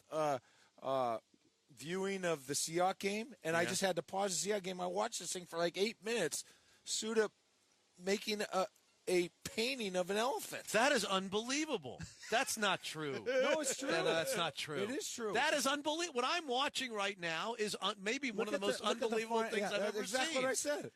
viewing of the Seahawks game, and I just had to pause the Seahawks game. I watched this thing for like 8 minutes. Suda making a painting of an elephant. That is unbelievable. That's not true. No, it's true. No, that's not true. It is true. That is unbelievable. What I'm watching right now is maybe one of the most unbelievable things I've ever exactly seen. what I said.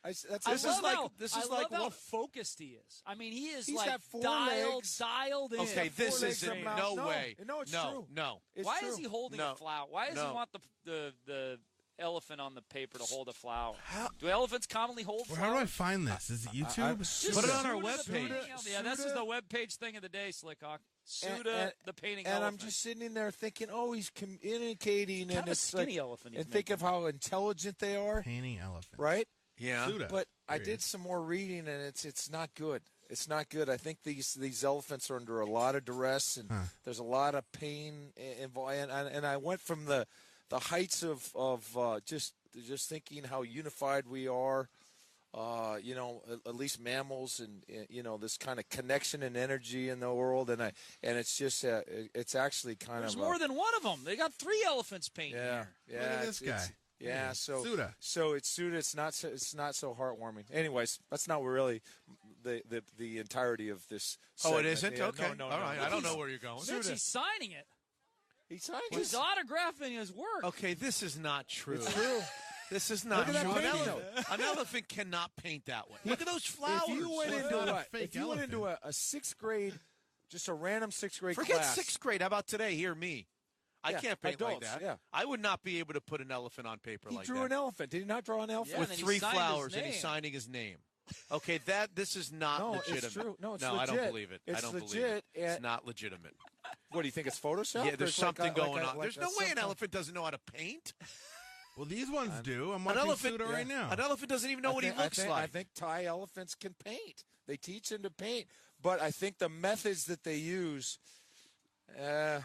I love how focused he is. I mean, he is He's like got 4 dialed in. Okay, this isn't. No way. No, it's no, true. No. It's Why true. is he holding No. a flower? Why does No. he want the elephant on the paper to hold a flower. Do elephants commonly hold flowers? How do I find this? Is it YouTube? Put it on our webpage. Yeah, this is the webpage thing of the day, Slickhawk. Suda, the painting and elephant. I'm just sitting there thinking, oh, he's communicating, kind and of it's a skinny like, elephant. And think of how intelligent they are. Painting elephant. Right? Yeah. Suda. But I did some more reading, and it's not good. It's not good. I think these elephants are under a lot of duress, and there's a lot of pain involved. And I went from the heights of just thinking how unified we are, at least mammals, and this kind of connection and energy in the world. And it's just it's actually kind There's of more than one of them. They got 3 elephants painted here. Yeah, look at this guy. Yeah, so Suda. So it's Suda. It's not so heartwarming. Anyways, that's not really the entirety of this. Oh, it segment. isn't? Yeah, Okay. No, all right. I don't know where you're going. Mitch, he's signing it. He's signing He's autographing his work. Okay, this is not true. It's true. This is not Look at true. that painting, An elephant cannot paint that way. Look at those flowers. If you went into not a a, fake if you went into a 6th grade, just a random 6th grade Forget class. 6th grade. How about today? Hear me. I Yeah, can't paint adults, like that. yeah. I would not be able to put an elephant on paper He like drew that. an elephant. Did he not draw an elephant? Yeah, with and then 3 he signed flowers, his and he's name. signing his name. Okay, this is not No, legitimate. it's true. No, it's I legit. don't believe it. It's I don't believe legit, it. It's not legitimate. What do you think? It's Photoshop? Yeah, there's It's like something going on. like There's no way an elephant doesn't know how to paint. Well, these ones do. I'm An watching elephant Suda right now. An elephant doesn't even know what he looks like. I think Thai elephants can paint. They teach them to paint, but I think the methods that they use. Yeah.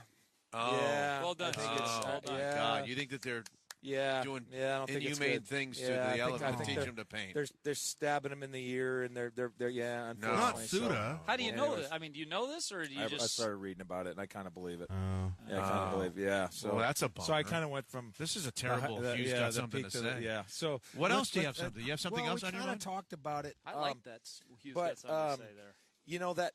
Well done. I think it's, Oh my God! You think that they're doing I don't think it's inhumane good. things to Yeah, the elephant to think teach them to paint? They're stabbing them in the ear, and they're Not unfortunately, Suda. How do you know anyways. this? I mean, do you know this, or do you I just? started reading about it, and I kind of believe it. Oh. Yeah, I kind of believe. Yeah, so Well, that's a bummer. So I kind of went from This is a terrible. the- If you've yeah, got the something peak to to the- say. yeah. So What else do you let's- have? Something? You have something well, else on your we mind? kind of talked about it. I like that. Hugh's but got something to say there. you know that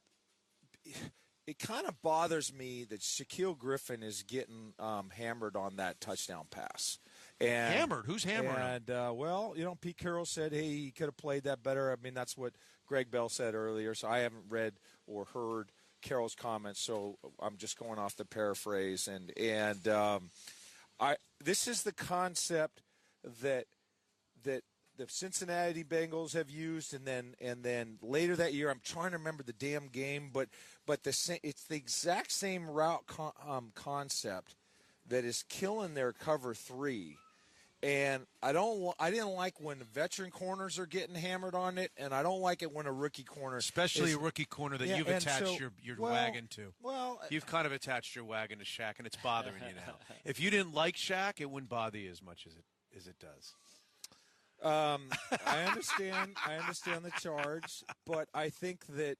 it kind of bothers me that Shaquille Griffin is getting hammered on that touchdown pass. And, Hammered? Who's hammering him? And well, Pete Carroll said, "Hey, he could have played that better." I mean, that's what Greg Bell said earlier. So I haven't read or heard Carroll's comments, so I'm just going off the paraphrase. And this is the concept that the Cincinnati Bengals have used, and then later that year, I'm trying to remember the damn game, but it's the exact same route concept that is killing their cover 3. And I didn't like when the veteran corners are getting hammered on it, and I don't like it when a rookie corner, Especially a rookie corner that you've attached your wagon to. Well, you've kind of attached your wagon to Shaq, and it's bothering you now. If you didn't like Shaq, it wouldn't bother you as much as it does. I understand the charge, but I think that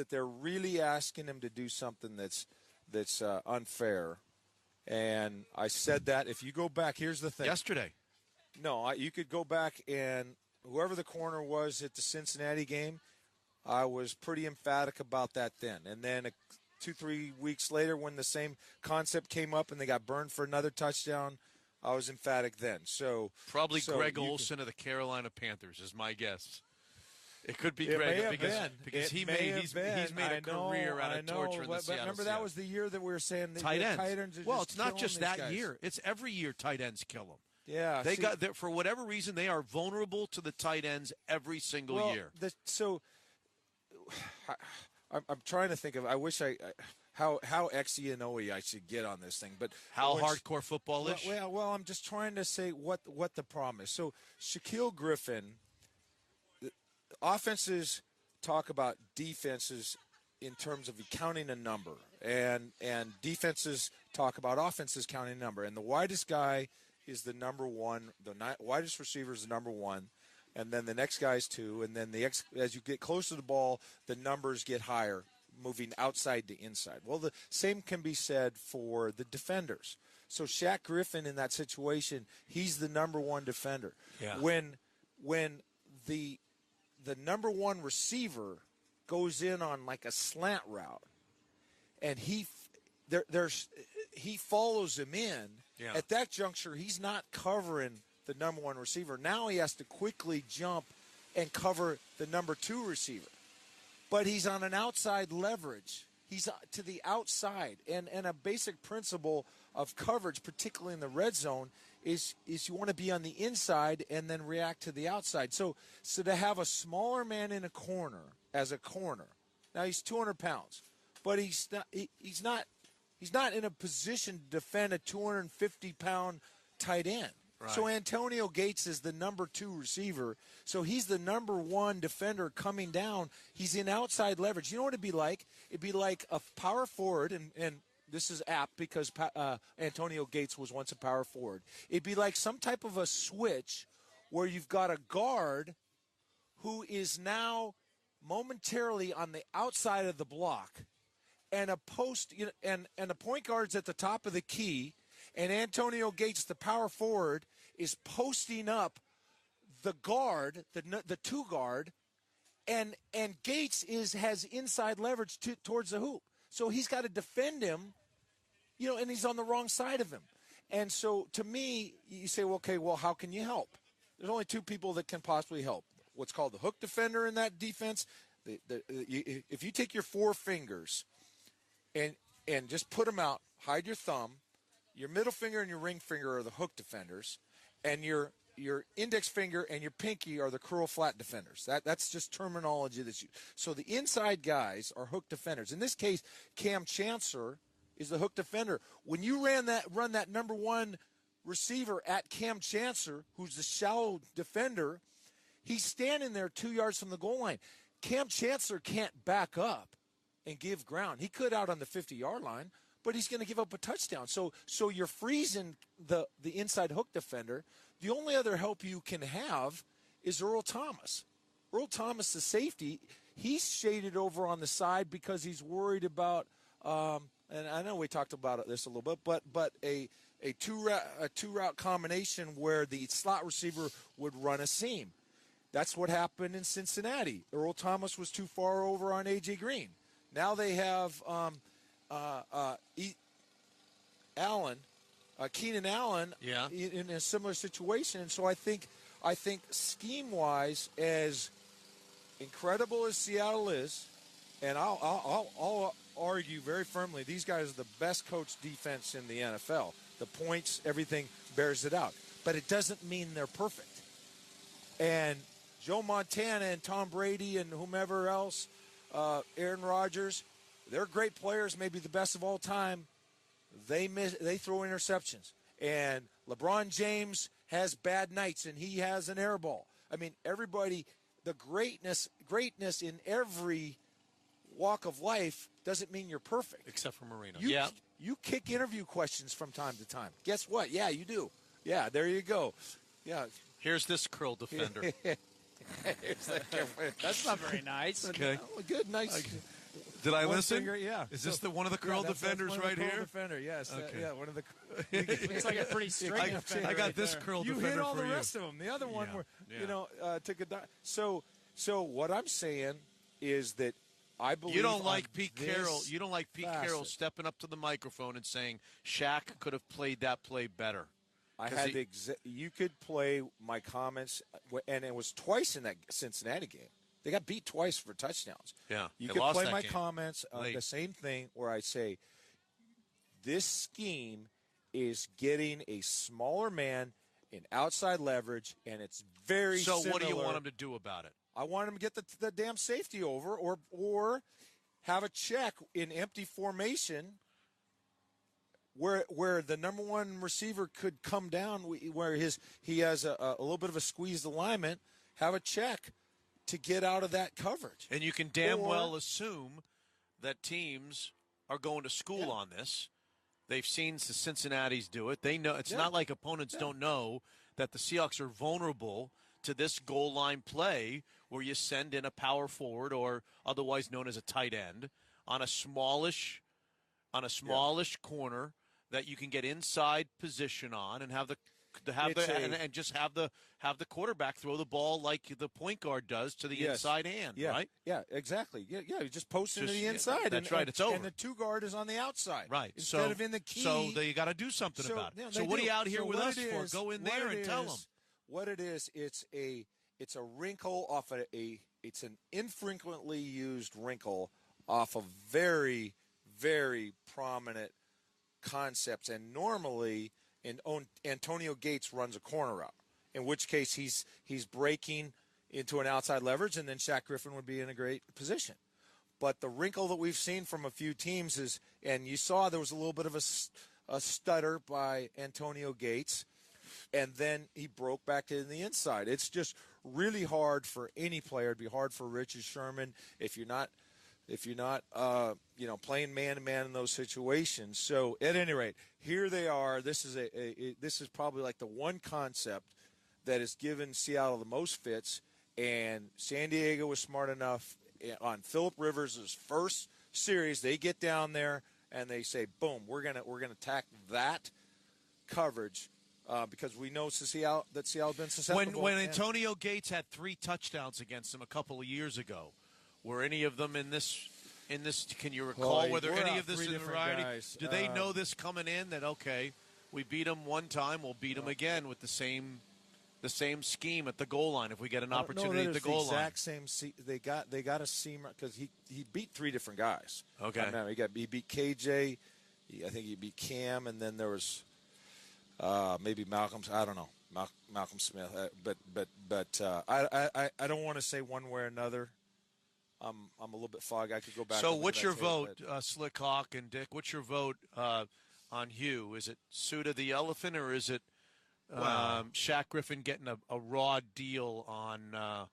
they're really asking him to do something that's unfair. And I said that if you go back, here's the thing. Yesterday. No, you could go back, and whoever the corner was at the Cincinnati game, I was pretty emphatic about that then. And then 2-3 weeks later, when the same concept came up and they got burned for another touchdown, I was emphatic then. So probably Greg Olsen of the Carolina Panthers is my guess. It could be It Greg may have because been. he's made a career out of torturing the but Seattle remember that was the year that we were saying the tight ends. Tight ends are well, just it's not killing just these that guys. year; it's every year tight ends kill them. Yeah, they for whatever reason they are vulnerable to the tight ends every single year. I'm trying to think of. I wish how XE and OE I should get on this thing, but how hardcore football-ish? Well, I'm just trying to say what the problem is. So Shaquille Griffin, offenses talk about defenses in terms of counting a number, and defenses talk about offenses counting a number. And the widest guy is the number one. The widest receiver is the number one, and then the next guy is 2, and then as you get close to the ball, the numbers get higher, moving outside to inside. Well, the same can be said for the defenders. So Shaq Griffin in that situation, he's the number one defender. Yeah. When the number one receiver goes in on like a slant route, and he follows him in. Yeah. At that juncture, he's not covering the number one receiver. Now he has to quickly jump and cover the number 2 receiver. But he's on an outside leverage. He's to the outside. And a basic principle of coverage, particularly in the red zone, is you want to be on the inside and then react to the outside. So to have a smaller man in a corner as a corner, now he's 200 pounds, but he's not in a position to defend a 250-pound tight end. Right. So Antonio Gates is the number 2 receiver. So he's the number 1 defender coming down. He's in outside leverage. You know what it'd be like? It'd be like a power forward, and this is apt because Antonio Gates was once a power forward. It'd be like some type of a switch where you've got a guard who is now momentarily on the outside of the block, and a post, and the point guard's at the top of the key, and Antonio Gates, the power forward, is posting up the guard, the 2 guard, and Gates has inside leverage towards the hoop. So he's got to defend him, and he's on the wrong side of him. And so to me, you say, well, okay, well, how can you help? There's only 2 people that can possibly help. What's called the hook defender in that defense. If you take your 4 fingers and just put them out, hide your thumb, your middle finger and your ring finger are the hook defenders, and your index finger and your pinky are the curl flat defenders. That's just terminology that's used. So the inside guys are hook defenders. In this case, Cam Chancellor is the hook defender. When you run that number 1 receiver at Cam Chancellor, who's the shallow defender, he's standing there 2 yards from the goal line. Cam Chancellor can't back up and give ground. He could out on the 50-yard line, but he's going to give up a touchdown. So you're freezing the inside hook defender. The only other help you can have is Earl Thomas. Earl Thomas, the safety, he's shaded over on the side because he's worried about and I know we talked about this a little bit, but a two-route combination where the slot receiver would run a seam. That's what happened in Cincinnati. Earl Thomas was too far over on A.J. Green. Now they have Keenan Allen in a similar situation. And so I think scheme-wise, as incredible as Seattle is, and I'll argue very firmly, these guys are the best coached defense in the NFL. The points, everything bears it out. But it doesn't mean they're perfect. And Joe Montana and Tom Brady and whomever else, Aaron Rodgers, they're great players, maybe the best of all time. They throw interceptions. And LeBron James has bad nights, and he has an air ball. I mean, everybody, the greatness in every walk of life doesn't mean you're perfect. Except for Marino. You kick interview questions from time to time. Guess what? Yeah, you do. Yeah, there you go. Yeah. Here's this curl defender. That's not very nice. Okay. Good, nice. Did I listen? Finger, yeah. Is this one of the curl defenders that's right curl here? Defender, yes. Okay. Yeah, one of the. It's like a pretty straight defender. I got this curl defender for you. You hit all the rest of them. The other one, took a dive. So what I'm saying is that I believe you don't like Pete Carroll. You don't like Pete Carroll stepping up to the microphone and saying Shaq could have played that play better. I had you could play my comments, and it was twice in that Cincinnati game. They got beat twice for touchdowns. Yeah, you could play my comments on the same thing where I say this scheme is getting a smaller man in outside leverage, and it's very So similar. What do you want him to do about it? I want him to get the damn safety over, or have a check in empty formation where the number 1 receiver could come down, where he has a little bit of a squeezed alignment, have a check to get out of that coverage. And you can damn well assume that teams are going to school on this. They've seen the Cincinnati's do it. They know it's not like opponents don't know that the Seahawks are vulnerable to this goal line play where you send in a power forward, or otherwise known as a tight end, on a smallish corner that you can get inside position on and have the quarterback throw the ball like the point guard does to the inside hand, right? Yeah, exactly. Yeah, you just post it to the inside. That's right. It's over. And the 2 guard is on the outside, right? Instead of in the key. So you got to do something about it. So what are you out here with us for? Go in there and tell them what it is. It's a wrinkle off it's an infrequently used wrinkle off a very, very prominent concepts. And normally, Antonio Gates runs a corner route, in which case he's breaking into an outside leverage, and then Shaq Griffin would be in a great position. But the wrinkle that we've seen from a few teams is, and you saw there was a little bit of a stutter by Antonio Gates, and then he broke back in the inside. It's just really hard for any player. It'd be hard for Richard Sherman if you're not playing man-to-man in those situations. So at any rate, here they are. This is probably like the one concept that has given Seattle the most fits, and San Diego was smart enough on Phillip Rivers' first series. They get down there and they say, boom, we're gonna attack that coverage. Because we know that Seattle's been susceptible. When Antonio Gates had 3 touchdowns against him a couple of years ago, were any of them in this? Can you recall whether any of this is variety? Did they know this coming in that we beat them one time, we'll beat them again with the same scheme at the goal line if we get an opportunity at the goal line? Exact same. They got a seam because he beat 3 different guys. Okay, he beat KJ. I think he beat Cam, and then there was. Maybe Malcolm. I don't know, Malcolm Smith. But I don't want to say one way or another. I'm a little bit foggy. I could go back. So what's your vote, Slick Hawk and Dick? What's your vote on Hugh? Is it Suda the Elephant, or is it Shaq Griffin getting a raw deal on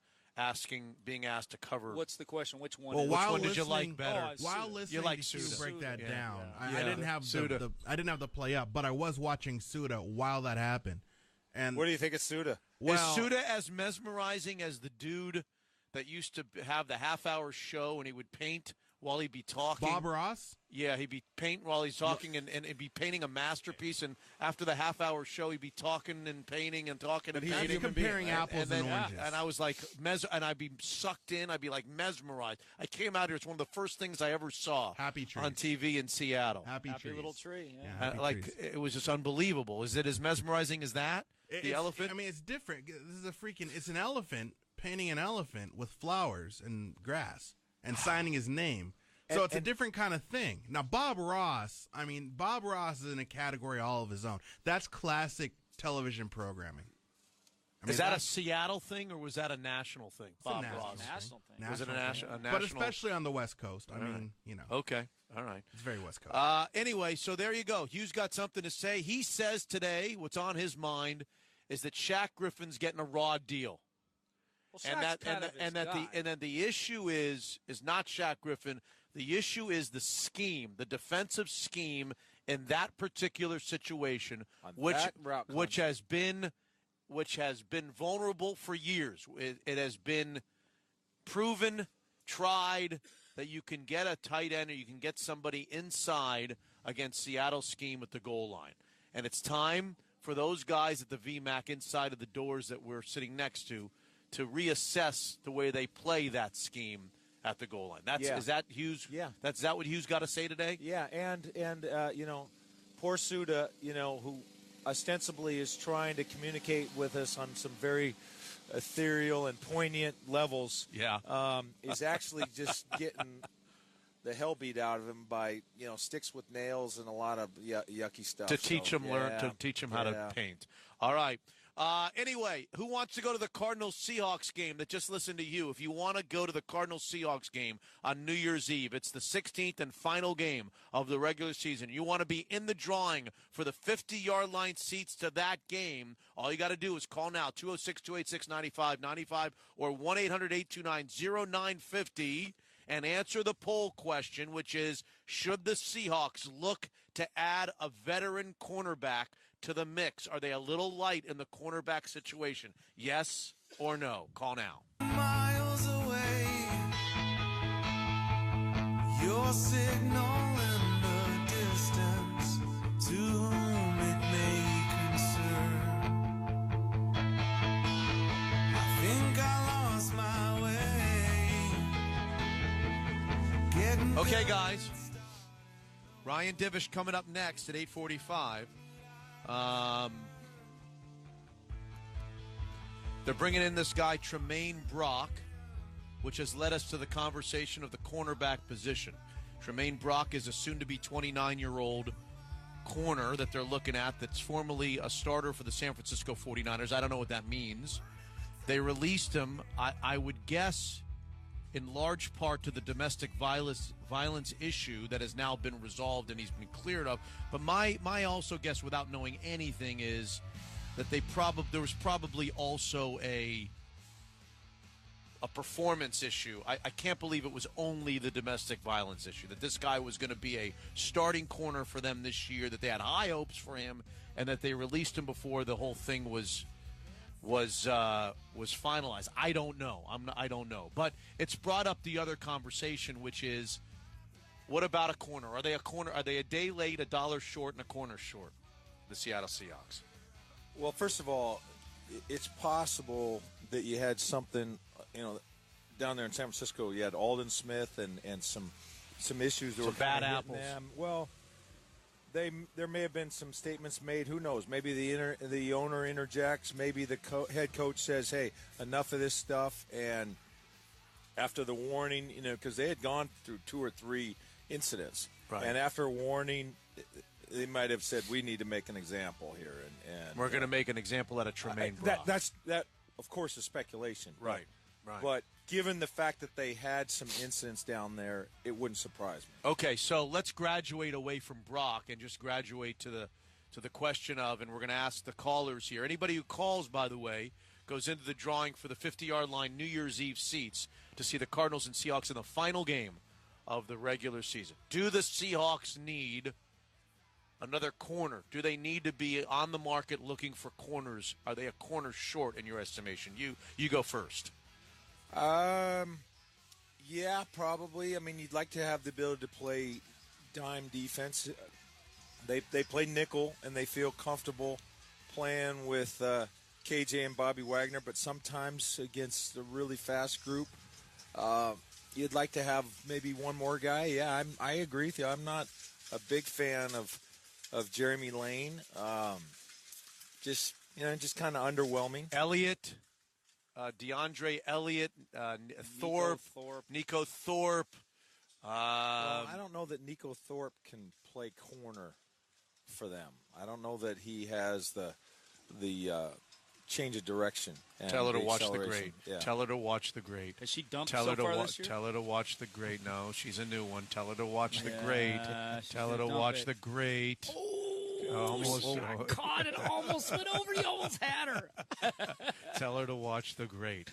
being asked to cover? What's the question? Which one? Well, which one did you like better? While listening you like to you break that down, Yeah. I didn't have I didn't have the play up, but I was watching Suda while that happened. And what do you think of Suda? Is Suda as mesmerizing as the dude that used to have the half-hour show and he would paint while he'd be talking? Bob Ross? Yeah, he'd be painting while he's talking and he'd be painting a masterpiece. And after the half-hour show, he'd be talking and painting and talking and painting. He's comparing apples and oranges. And I was like, and I'd be sucked in. I'd be like mesmerized. I came out here. It's one of the first things I ever saw on TV in Seattle. Happy little tree. Yeah. It was just unbelievable. Is it as mesmerizing as that? The elephant? I mean, it's different. This is it's an elephant painting an elephant with flowers and grass and signing his name. So it's a different kind of thing. Now, Bob Ross is in a category all of his own. That's classic television programming. Is that a Seattle thing or was that a national thing? Bob Ross. National thing. Was it a national? But especially on the West Coast. I mean, Okay. All right. It's very West Coast. Anyway, so there you go. Hugh's got something to say. He says today what's on his mind is that Shaq Griffin's getting a raw deal. Well, and then the issue is not Shaq Griffin. The issue is the scheme, the defensive scheme in that particular situation, which has been vulnerable for years. It has been proven, tried that you can get a tight end or you can get somebody inside against Seattle's scheme at the goal line, and it's time for those guys at the VMAC inside of the doors that we're sitting next to reassess the way they play that scheme at the goal line. Is that Hughes? Yeah. Is that what Hughes got to say today? Yeah, and poor Suda, who ostensibly is trying to communicate with us on some very ethereal and poignant levels. Yeah. Is actually just getting the hell beat out of him by sticks with nails and a lot of yucky stuff. To teach him how to paint. All right. Anyway, who wants to go to the Cardinals-Seahawks game that just listened to you? If you want to go to the Cardinals-Seahawks game on New Year's Eve, it's the 16th and final game of the regular season. You want to be in the drawing for the 50-yard line seats to that game, all you got to do is call now, 206-286-9595 or 1-800-829-0950, and answer the poll question, which is, should the Seahawks look to add a veteran cornerback to the mix? Are they a little light in the cornerback situation? Yes or no? Call now. Miles away, your signal in the distance, to whom it may concern. I think I lost my way. Okay, guys. Ryan Divish coming up next at 8:45. They're bringing in this guy, Tremaine Brock, which has led us to the conversation of the cornerback position. Tremaine Brock is a soon-to-be 29-year-old corner that they're looking at that's formerly a starter for the San Francisco 49ers. I don't know what that means. They released him, I would guess, in large part to the domestic violence issue that has now been resolved and he's been cleared of. But my also guess, without knowing anything, is that there was probably also a performance issue. I can't believe it was only the domestic violence issue, that this guy was going to be a starting corner for them this year, that they had high hopes for him, and that they released him before the whole thing was finalized. I don't know. I don't know. But it's brought up the other conversation, which is, what about a corner? Are they a corner? Are they a day late, $1 short, and a corner short, the Seattle Seahawks? Well, first of all, it's possible that you had something, down there in San Francisco. You had Alden Smith and some issues that were bad apples. Well, there may have been some statements made. Who knows? Maybe the owner interjects. Maybe the head coach says, "Hey, enough of this stuff." And after the warning, because they had gone through 2 or 3 incidents, right. And after a warning, they might have said, "We need to make an example here," and we're going to make an example out of Tremaine Brock. That of course is speculation, right? Right. But given the fact that they had some incidents down there, it wouldn't surprise me. Okay, so let's graduate away from Brock and just graduate to the question of, and we're going to ask the callers here. Anybody who calls, by the way, goes into the drawing for the 50-yard line New Year's Eve seats to see the Cardinals and Seahawks in the final game of the regular season. Do the Seahawks need another corner? Do they need to be on the market looking for corners? Are they a corner short in your estimation? You go first. Yeah, probably. I mean, you'd like to have the ability to play dime defense. They play nickel, and they feel comfortable playing with KJ and Bobby Wagner, but sometimes against a really fast group, you'd like to have maybe one more guy. Yeah, I agree with you. I'm not a big fan of Jeremy Lane. Just kind of underwhelming. Elliott. DeAndre Elliott, Nico Thorpe. Well, I don't know that Nico Thorpe can play corner for them. I don't know that he has the change of direction. And Tell her to watch the great. Yeah. Tell her to watch the great. Has she dumped so far this year? Tell her to watch the great. No, she's a new one. Tell her to watch the great. Tell her to watch the great. Almost. Oh, my God, it almost went over. You almost had her. Tell her to watch the great.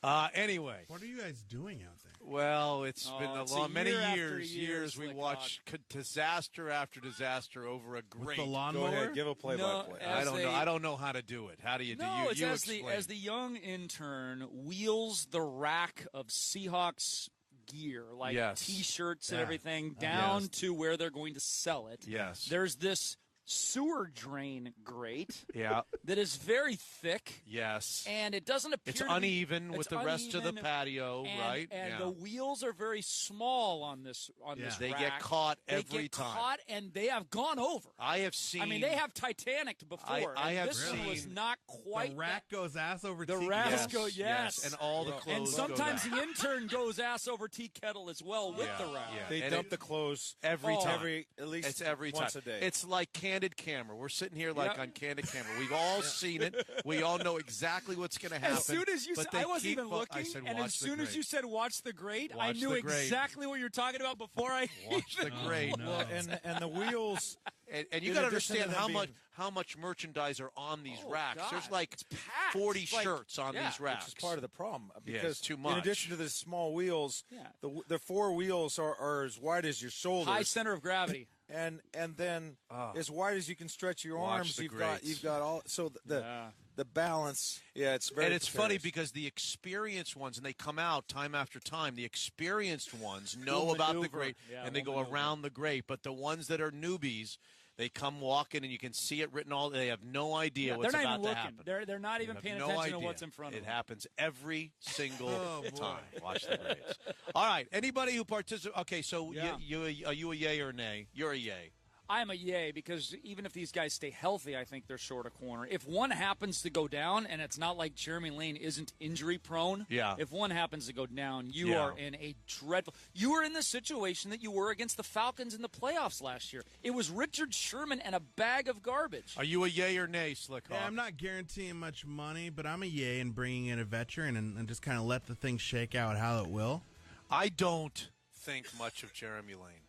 Anyway. What are you guys doing out there? Well, it's been many years. Years we watched disaster after disaster over a great. With the lawnmower? Go ahead, give a play-by-play. I don't know how to do it. How do you do it? You explain. As the young intern wheels the rack of Seahawks gear, like T-shirts and everything, down to where they're going to sell it. Yes. There's this sewer drain grate Yeah. that is very thick. Yes. And it doesn't appear It's to be- uneven with it's the rest of the uneven, patio, right? And the wheels are very small on this this They rack. get caught every They get time. caught, and they have gone over. I have seen. I mean, they have Titanic before. I have this one was seen- not quite. The rack goes ass over The tea rack kettle. goes, yes. And all the clothes And sometimes go the intern goes ass over tea kettle as well with the rack. They dump the clothes every time. At least it's every once time. a day. It's like Candid Camera. We're sitting here like Yep. on Candid Camera. We've all seen it. We all know exactly what's going to happen. As soon as you said, I wasn't even looking, I said, and watch as the soon as great. you said watch the great, I Watch knew the great. exactly what you were talking about before I Watch the great. Well, and the wheels. And you got to understand how much merchandise are on these racks. God. There's like It's packed. 40 It's like- shirts on yeah, these racks. Which is part of the problem. Yeah, Because it's too much. in addition to the small wheels, Yeah. the 4 wheels are as wide as your shoulders. high center of gravity. and then as wide as you can stretch your Watch arms. the You've greats. got all. So the balance. Yeah, it's very. And it's funny precarious. because the experienced ones, and they come out time after time, the experienced ones know Will about the maneuver. great, Yeah, and they will go maneuver. around the great. But the ones that are newbies, they come walking, and you can see it written all. They have no idea Yeah, what's they're not about even to looking. happen. They're not They even have paying no attention to idea. what's in front of It them. happens every single Oh, boy. time. Watch the greats. All right, anybody who participates. Okay, so Yeah. are you a yay or a nay? You're a yay. I'm a yay because even if these guys stay healthy, I think they're short a corner. If one happens to go down, and it's not like Jeremy Lane isn't injury prone. Yeah. If one happens to go down, you are in a dreadful. You are in the situation that you were against the Falcons in the playoffs last year. It was Richard Sherman and a bag of garbage. Are you a yay or nay, Slickhawk? Yeah, I'm not guaranteeing much money, but I'm a yay in bringing in a veteran and just kind of let the thing shake out how it will. I don't think much of Jeremy Lane.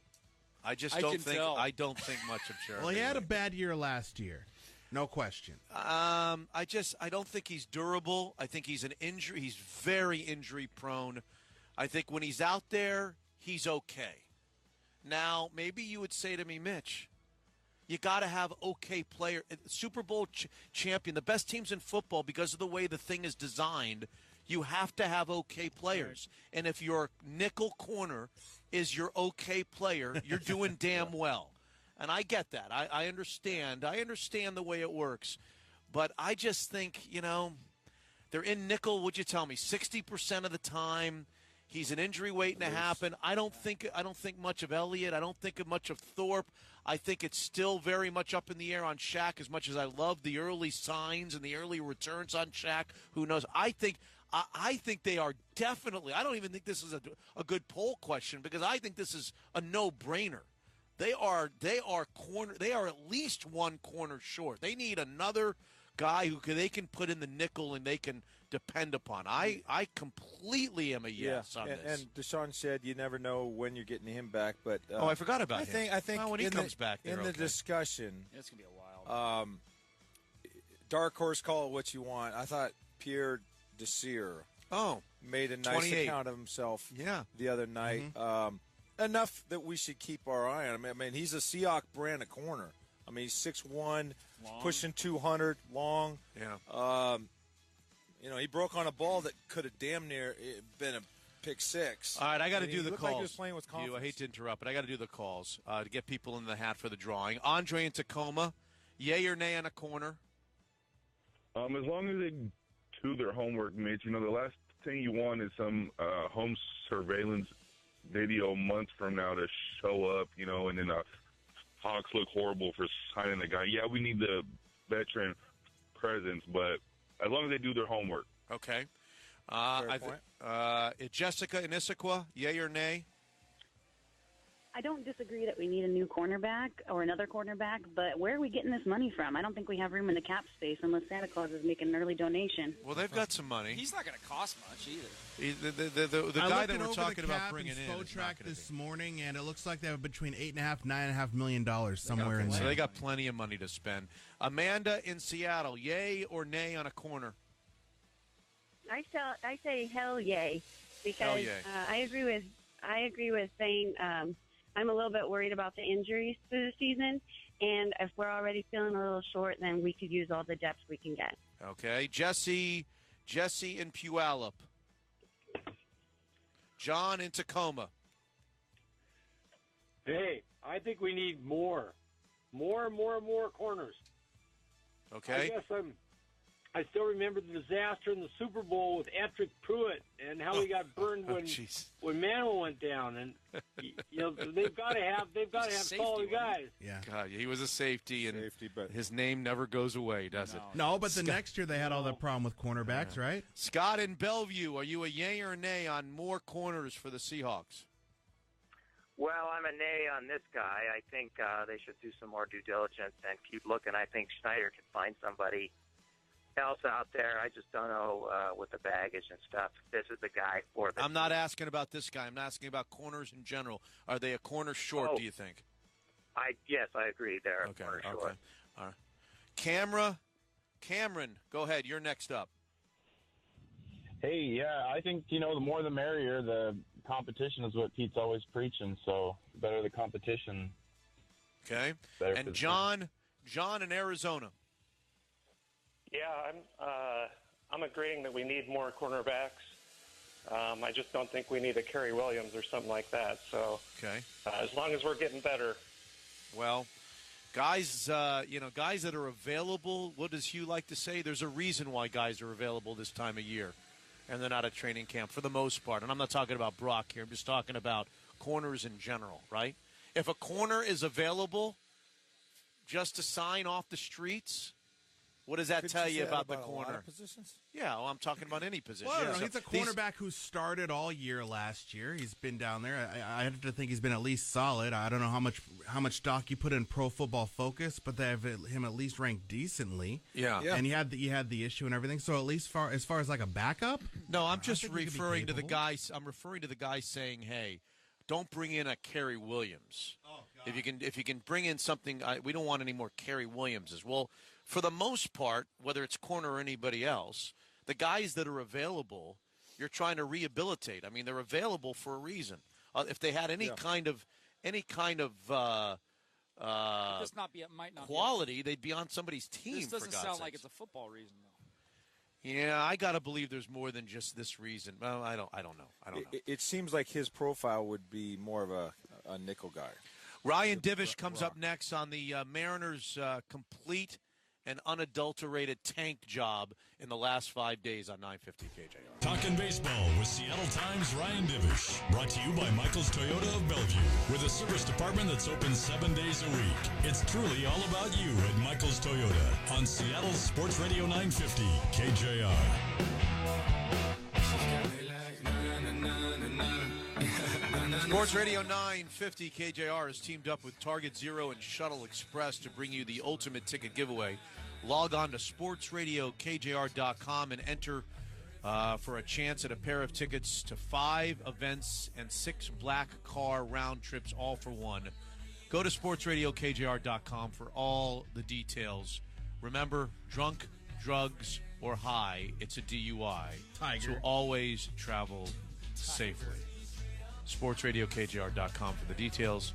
I don't think much of Jeremy. Well, he had Lane. a bad year last year, no question. I don't think he's durable. I think he's He's very injury prone. I think when he's out there, he's okay. Now, maybe you would say to me, Mitch, you got to have okay player. Super Bowl champion, the best teams in football, because of the way the thing is designed, you have to have okay players. And if your nickel corner is your okay player, you're doing damn well. And I get that. I understand. I understand the way it works. But I just think, they're in nickel, would you tell me, 60% of the time. He's an injury waiting to happen. I don't think much of Elliott. I don't think much of Thorpe. I think it's still very much up in the air on Shaq, as much as I love the early signs and the early returns on Shaq. Who knows? I think they are definitely. I don't even think this is a good poll question, because I think this is a no-brainer. They are corner. They are at least one corner short. They need another guy who they can put in the nickel and they can depend upon. I completely am a yes on this. And Deshaun said you never know when you're getting him back, but I forgot about him. I think when he comes back, in the discussion, it's gonna be a while. Dark horse, call it what you want. I thought Pierre Desir made a nice 28. account of himself the other night. Enough that we should keep our eye on him. I mean, he's a Seahawk brand of corner. I mean, he's 6'1", pushing 200, long. Yeah. He broke on a ball that could have damn near been a pick six. All right, I got to do the calls. Like he was playing with confidence. I hate to interrupt, but I got to do the calls to get people in the hat for the drawing. Andre in Tacoma, yay or nay on a corner? As long as they do their homework, Mitch. The last thing you want is some home surveillance video months from now to show up, and then Hawks look horrible for signing the guy. Yeah, we need the veteran presence, but as long as they do their homework. Okay. Jessica in Issaquah, yay or nay? I don't disagree that we need a new cornerback or another cornerback, but where are we getting this money from? I don't think we have room in the cap space unless Santa Claus is making an early donation. Well, they've got some money. He's not going to cost much either. The guy that we're talking about bringing in is not going this morning, and it looks like they have between $8.5 $9.5 million somewhere in there. So they got plenty of money to spend. Amanda in Seattle, yay or nay on a corner? I say hell yay, because hell yay. I agree with saying I'm a little bit worried about the injuries through the season, and if we're already feeling a little short, then we could use all the depth we can get. Okay, Jesse in Puyallup, John in Tacoma. Hey, I think we need more corners. Okay. I guess I still remember the disaster in the Super Bowl with Ettrick Pruitt and how he got burned when Manuel went down. And they've got to have solid guys. Yeah, God, he was a safety, but his name never goes away, does it? No, but the next year they had all that problem with cornerbacks, right? Scott in Bellevue, are you a yay or a nay on more corners for the Seahawks? Well, I'm a nay on this guy. I think they should do some more due diligence and keep looking. I think Schneider can find somebody else out there. I just don't know with the baggage and stuff. This is the guy for the I'm not asking about this guy. I'm asking about corners in general. Are they a corner short, do you think? Yes, I agree. They're okay, a corner short. Okay. All right. Cameron, go ahead. You're next up. Hey, yeah, I think, the more the merrier. The competition is what Pete's always preaching, so the better the competition. Okay. And John in Arizona. Yeah, I'm agreeing that we need more cornerbacks. I just don't think we need a Kerry Williams or something like that. So, as long as we're getting better. Well, guys, guys that are available. What does Hugh like to say? There's a reason why guys are available this time of year, and they're not at training camp for the most part. And I'm not talking about Brock here. I'm just talking about corners in general, right? If a corner is available, just a sign off the streets? What does that tell you about the corner? A lot of positions? Yeah, well, I'm talking about any position. Well, So he's a cornerback who started all year last year. He's been down there. I have to think he's been at least solid. I don't know how much stock you put in Pro Football Focus, but they have him at least ranked decently. Yeah. And he had the issue and everything. So at least as far as like a backup. No, I'm just referring to the guys. I'm referring to the guy saying, "Hey, don't bring in a Kerry Williams. If you can bring in something, we don't want any more Kerry Williamses." Well, for the most part, whether it's corner or anybody else, the guys that are available, you're trying to rehabilitate. I mean, they're available for a reason. If they had any kind of quality, they'd be on somebody's team. This doesn't for God's sound sakes. like it's a football reason, though. Yeah, I got to believe there's more than just this reason. Well, I don't know. It seems like his profile would be more of a nickel guy. Ryan Divish comes up next on the Mariners' complete and unadulterated tank job in the last 5 days on 950 KJR. Talking baseball with Seattle Times' Ryan Divish. Brought to you by Michael's Toyota of Bellevue. With a service department that's open 7 days a week. It's truly all about you at Michael's Toyota on Seattle's Sports Radio 950 KJR. Sports Radio 950 KJR has teamed up with Target Zero and Shuttle Express to bring you the ultimate ticket giveaway. Log on to sportsradiokjr.com and enter for a chance at a pair of tickets to 5 events and 6 black car round trips, all for one. Go to sportsradiokjr.com for all the details. Remember, drunk, drugs, or high, it's a DUI. Tiger. So always travel safely. SportsRadioKJR.com for the details.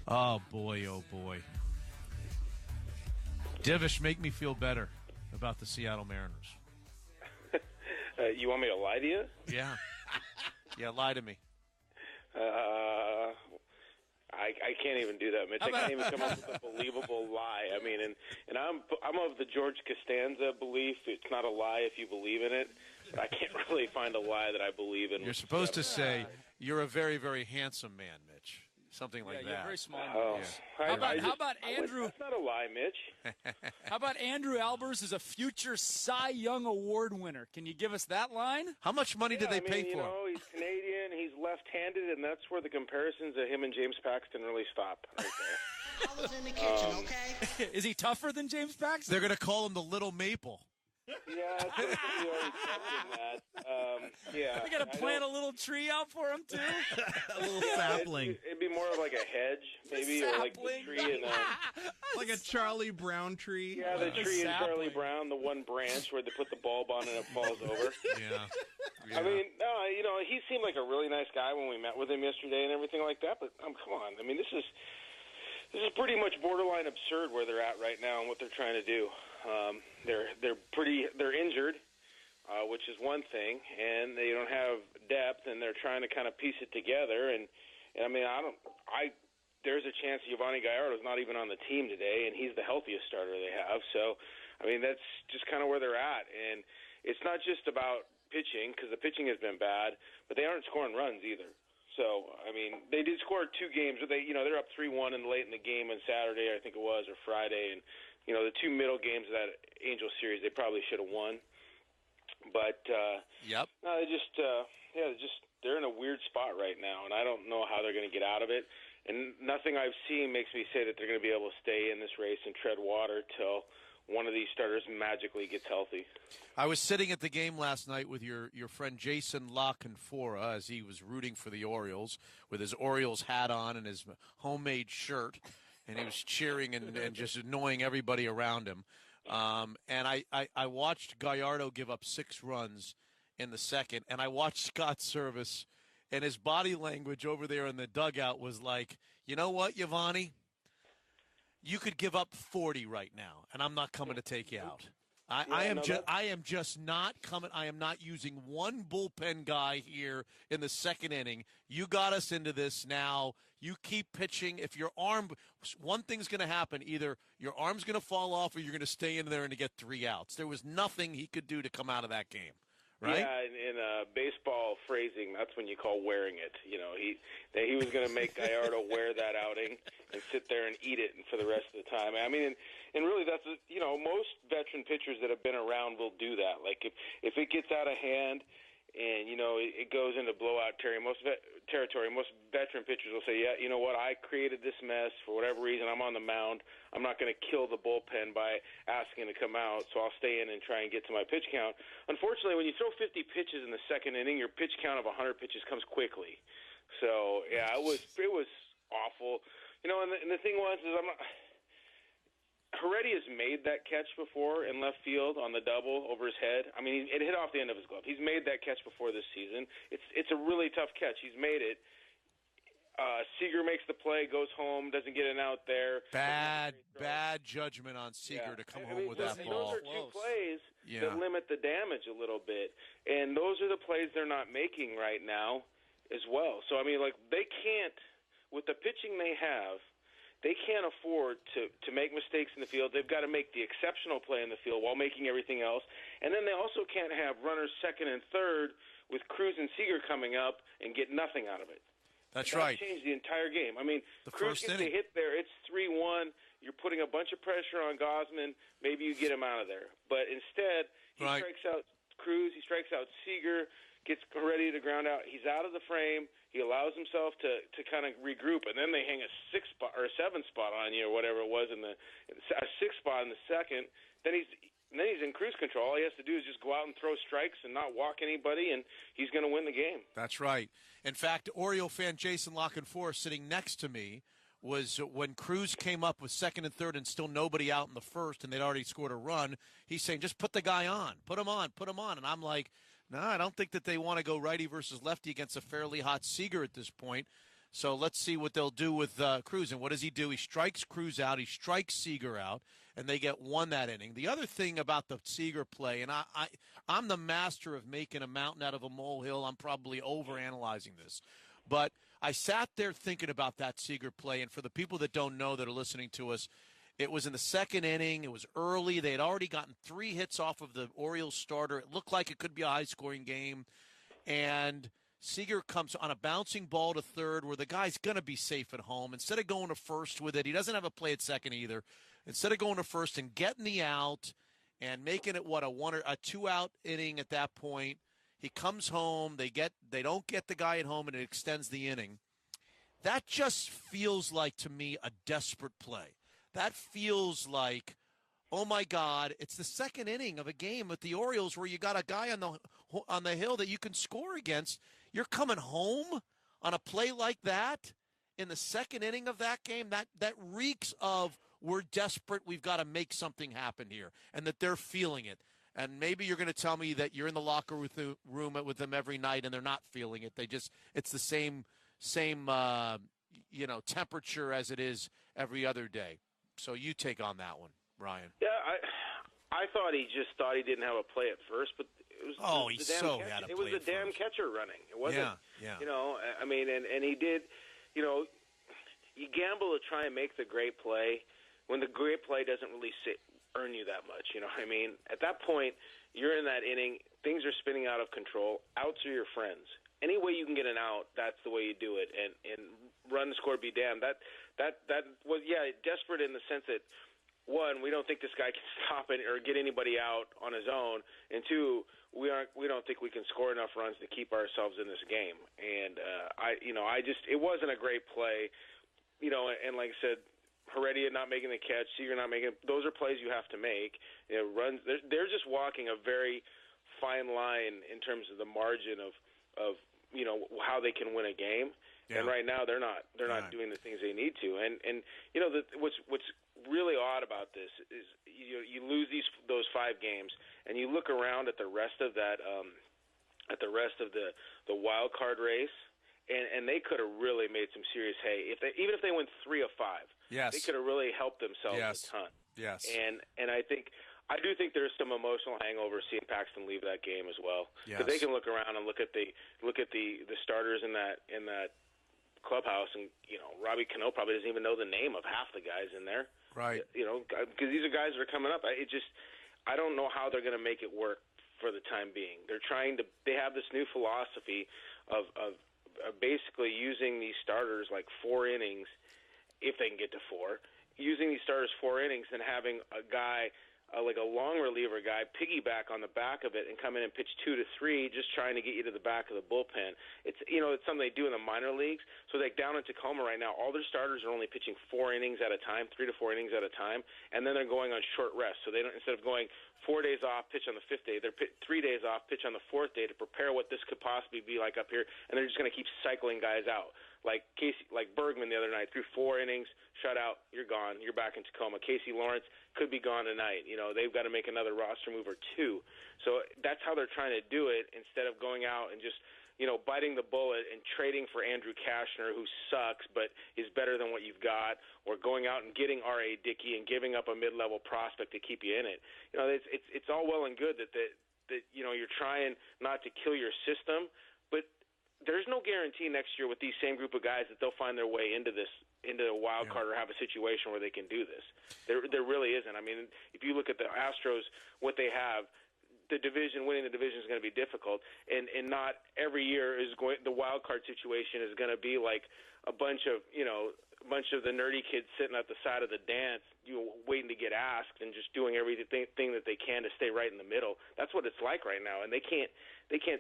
Oh, boy, oh, boy. Divish, make me feel better about the Seattle Mariners. You want me to lie to you? Yeah. Yeah, lie to me. I can't even do that, Mitch. I can't even come up with a believable lie. I mean, and I'm of the George Costanza belief. It's not a lie if you believe in it. But I can't really find a lie that I believe in. You're supposed to say, you're a very, very handsome man, Mitch. Something like that. You're very small. Yeah. How about Andrew? That's not a lie, Mitch. How about Andrew Albers is a future Cy Young Award winner? Can you give us that line? How much money did they pay for him? You know, he's Canadian, he's left-handed, and that's where the comparisons of him and James Paxton really stop. Right there. I was in the kitchen, okay? Is he tougher than James Paxton? They're going to call him the Little Maple. Yeah, we already talked that. Yeah. We got to plant a little tree out for him, too? A little sapling. It'd be more of like a hedge, maybe, or like the tree in like a Charlie Brown tree. Yeah, the tree in Charlie Brown, the one branch where they put the bulb on and it falls over. Yeah. I mean, no, you know, he seemed like a really nice guy when we met with him yesterday and everything like that, but come on. I mean, this is pretty much borderline absurd where they're at right now and what they're trying to do. They're injured, which is one thing, and they don't have depth, and they're trying to kind of piece it together. And I mean, there's a chance Giovanni Gallardo's not even on the team today, and he's the healthiest starter they have. So, I mean, that's just kind of where they're at. And it's not just about pitching, because the pitching has been bad, but they aren't scoring runs either. So, I mean, they did score 2 games, but they're up 3-1 and late in the game on Saturday, I think it was, or Friday, and you know, the 2 middle games of that Angel series, they probably should have won. But yep. No, they're in a weird spot right now, and I don't know how they're going to get out of it. And nothing I've seen makes me say that they're going to be able to stay in this race and tread water till one of these starters magically gets healthy. I was sitting at the game last night with your friend Jason La Canfora as he was rooting for the Orioles with his Orioles hat on and his homemade shirt. And he was cheering and just annoying everybody around him. And I watched Gallardo give up 6 runs in the second, and I watched Scott Service, and his body language over there in the dugout was like, you know what, Giovanni? You could give up 40 right now, and I'm not coming to take you out. I am just not coming. I am not using one bullpen guy here in the second inning. You got us into this now. You keep pitching. If your arm, one thing's going to happen. Either your arm's going to fall off or you're going to stay in there and to get 3 outs. There was nothing he could do to come out of that game. right? Yeah, in baseball phrasing, that's when you call wearing it. You know, he was going to make Gallardo wear that outing and sit there and eat it for the rest of the time. I mean, and really, that's most veteran pitchers that have been around will do that. Like if it gets out of hand and it goes into blowout territory, most veteran pitchers will say, yeah, you know what, I created this mess for whatever reason. I'm on the mound. I'm not going to kill the bullpen by asking to come out, so I'll stay in and try and get to my pitch count. Unfortunately, when you throw 50 pitches in the second inning, your pitch count of 100 pitches comes quickly. So yeah, it was awful. And the thing was is Heredia's made that catch before in left field on the double over his head. I mean, it hit off the end of his glove. He's made that catch before this season. It's a really tough catch. He's made it. Seager makes the play, goes home, doesn't get an out there. Bad judgment on Seager to come home with that ball. Those are two plays that limit the damage a little bit, and those are the plays they're not making right now as well. So, I mean, like, they can't, with the pitching they have, they can't afford to make mistakes in the field. They've got to make the exceptional play in the field while making everything else. And then they also can't have runners second and third with Cruz and Seager coming up and get nothing out of it. That's right. That changed the entire game. I mean, Cruz gets a hit there. It's 3-1. You're putting a bunch of pressure on Gausman. Maybe you get him out of there. But instead, he strikes out Cruz. He strikes out Seager, gets ready to ground out. He's out of the frame. He allows himself to kind of regroup, and then they hang a 6 spot or a 7 spot on you or whatever it was a 6 spot in the second. Then he's in cruise control. All he has to do is just go out and throw strikes and not walk anybody, and he's going to win the game. That's right. In fact, Oriole fan Jason Lockenfor sitting next to me was when Cruz came up with second and third and still nobody out in the first, and they'd already scored a run. He's saying, just put the guy on. Put him on. And I'm like, no, I don't think that they want to go righty versus lefty against a fairly hot Seager at this point. So let's see what they'll do with Cruz. And what does he do? He strikes Cruz out. He strikes Seager out, and they get one that inning. The other thing about the Seager play, and I'm the master of making a mountain out of a molehill. I'm probably overanalyzing this. But I sat there thinking about that Seager play, and for the people that don't know that are listening to us, it was in the second inning. It was early. They had already gotten 3 hits off of the Orioles starter. It looked like it could be a high-scoring game. And Seager comes on a bouncing ball to third where the guy's going to be safe at home. Instead of going to first with it, he doesn't have a play at second either. Instead of going to first and getting the out and making it, a 2-out inning at that point, he comes home. They don't get the guy at home, and it extends the inning. That just feels like, to me, a desperate play. That feels like, oh, my God, it's the second inning of a game with the Orioles where you got a guy on the hill that you can score against. You're coming home on a play like that in the second inning of that game? That reeks of we're desperate, we've got to make something happen here, and that they're feeling it. And maybe you're going to tell me that you're in the locker room with them every night and they're not feeling it. It's the same temperature as it is every other day. So you take on that one, Ryan. Yeah, I thought he didn't have a play at first, but it was it was the damn catcher running. It wasn't, I mean, and he did, you gamble to try and make the great play when the great play doesn't really earn you that much. You know what I mean? At that point, you're in that inning, things are spinning out of control. Outs are your friends. Any way you can get an out, that's the way you do it. And run, score, be damned. That was, desperate in the sense that, one, we don't think this guy can stop it or get anybody out on his own, and two, we don't think we can score enough runs to keep ourselves in this game. And it wasn't a great play, and like I said, Heredia not making the catch, Seager not making it, those are plays you have to make. Runs. They're just walking a very fine line in terms of the margin of how they can win a game. Yeah. And right now they're not doing the things they need to. And what's really odd about this is you lose those 5 games and you look around at the rest of that the wild card race, and they could have really made some serious hay even if they went 3 of 5. Yes. They could have really helped themselves a ton. Yes. And I do think there's some emotional hangover seeing Paxton leave that game as well. Yes. Because they can look around and look at the starters in that clubhouse, and Robbie Cano probably doesn't even know the name of half the guys in there. Right. Because these are guys that are coming up. I don't know how they're going to make it work for the time being. They have this new philosophy of basically using these starters like 4 innings, if they can get to 4, using these starters 4 innings and having a guy like a long reliever guy piggyback on the back of it and come in and pitch 2 to 3, just trying to get you to the back of the bullpen. It's it's something they do in the minor leagues. So like down in Tacoma right now, all their starters are only pitching 4 innings at a time, 3 to 4 innings at a time, and then they're going on short rest. So they don't, instead of going 4 days off, pitch on the 5th day, they're 3 days off, pitch on the 4th day to prepare what this could possibly be like up here, and they're just going to keep cycling guys out. Like Bergman the other night, threw 4 innings, shutout, you're gone, you're back in Tacoma. Casey Lawrence could be gone tonight. They've got to make another roster move or 2. So that's how they're trying to do it, instead of going out and just biting the bullet and trading for Andrew Kashner, who sucks but is better than what you've got, or going out and getting R.A. Dickey and giving up a mid-level prospect to keep you in it. It's all well and good that you're trying not to kill your system, but there's no guarantee next year with these same group of guys that they'll find their way into a wild card or have a situation where they can do this. There really isn't. I mean, if you look at the Astros, what they have, winning the division is going to be difficult, and not every year the wild card situation is going to be like a bunch of the nerdy kids sitting at the side of the dance, waiting to get asked and just doing everything that they can to stay right in the middle. That's what it's like right now, and they can't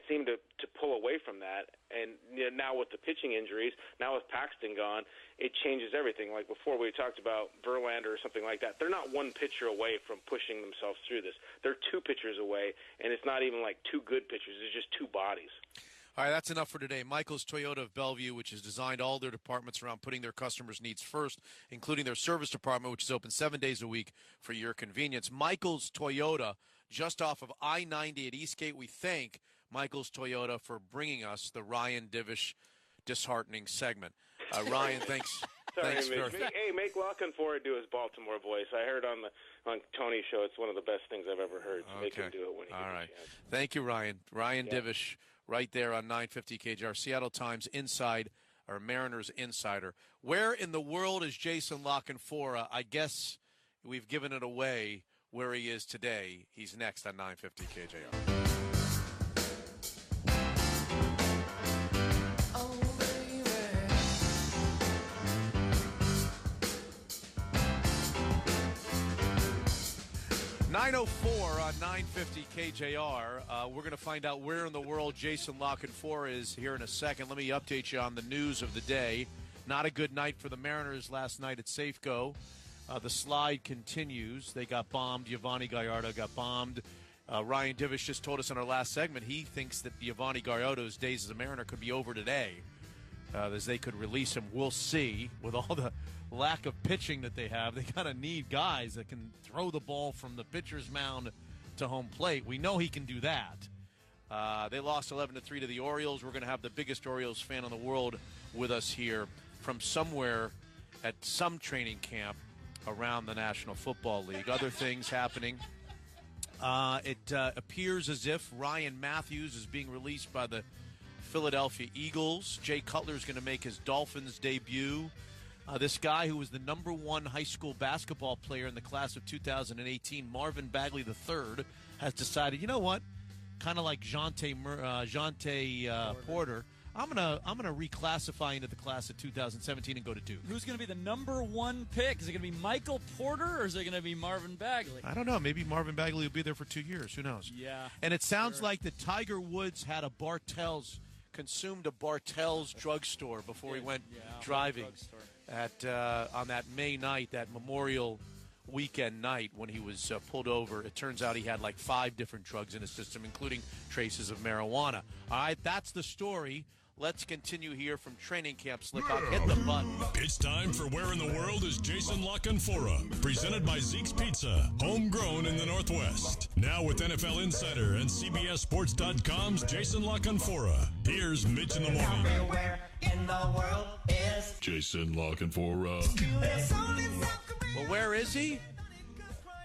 seem to pull away from that. And now with the pitching injuries, now with Paxton gone, it changes everything. Like before, we talked about Verlander or something like that. They're not one pitcher away from pushing themselves through this. They're 2 pitchers away, and it's not even like 2 good pitchers. It's just 2 bodies. All right, that's enough for today. Michael's Toyota of Bellevue, which has designed all their departments around putting their customers' needs first, including their service department, which is open 7 days a week for your convenience. Michael's Toyota, just off of I-90 at Eastgate. We thank Michael's Toyota for bringing us the Ryan Divish disheartening segment. Ryan, thanks. Sorry, thanks Mitch. Make Lockin for it do his Baltimore voice. I heard on Tony's show it's one of the best things I've ever heard. So make him do it when he gets a chance. Thank you, Ryan. Ryan Divish, right there on 950 KJR, Seattle Times Inside, or Mariners Insider. Where in the world is Jason Lockenfora? I guess we've given it away where he is today. He's next on 950 KJR. 9:04 on 950 KJR. We're going to find out where in the world Jason Lockenfora is here in a second. Let me update you on the news of the day. Not a good night for the Mariners last night at Safeco. The slide continues. They got bombed. Yovani Gallardo got bombed. Ryan Divish just told us in our last segment he thinks that Yovani Gallardo's days as a Mariner could be over today, as they could release him. We'll see. With all the lack of pitching that they have, they kind of need guys that can throw the ball from the pitcher's mound to home plate. We know he can do that. They lost 11-3 to the Orioles. We're going to have the biggest Orioles fan in the world with us here from somewhere at some training camp around the National Football League. Other things happening. It appears as if Ryan Matthews is being released by the Philadelphia Eagles. Jay Cutler is going to make his Dolphins debut. This guy who was the number 1 high school basketball player in the class of 2018, Marvin Bagley III, has decided, you know what? Kind of like Jonte Porter, I'm gonna reclassify into the class of 2017 and go to Duke. Who's going to be the number 1 pick? Is it going to be Michael Porter or is it going to be Marvin Bagley? I don't know. Maybe Marvin Bagley will be there for 2 years. Who knows? Yeah. And it sounds like that Tiger Woods had consumed a Bartell's drugstore before he went driving on that May night, that Memorial weekend night when he was pulled over. It turns out he had like 5 different drugs in his system, including traces of marijuana. All right, that's the story. Let's continue here from training camp. Slickock, hit the button. It's time for Where in the World is Jason Lockenfora, presented by Zeke's Pizza, homegrown in the Northwest. Now with NFL Insider and CBSSports.com's Jason Lockenfora. Here's Mitch in the morning. Where in the world is Jason Lockenfora? Well, where is he?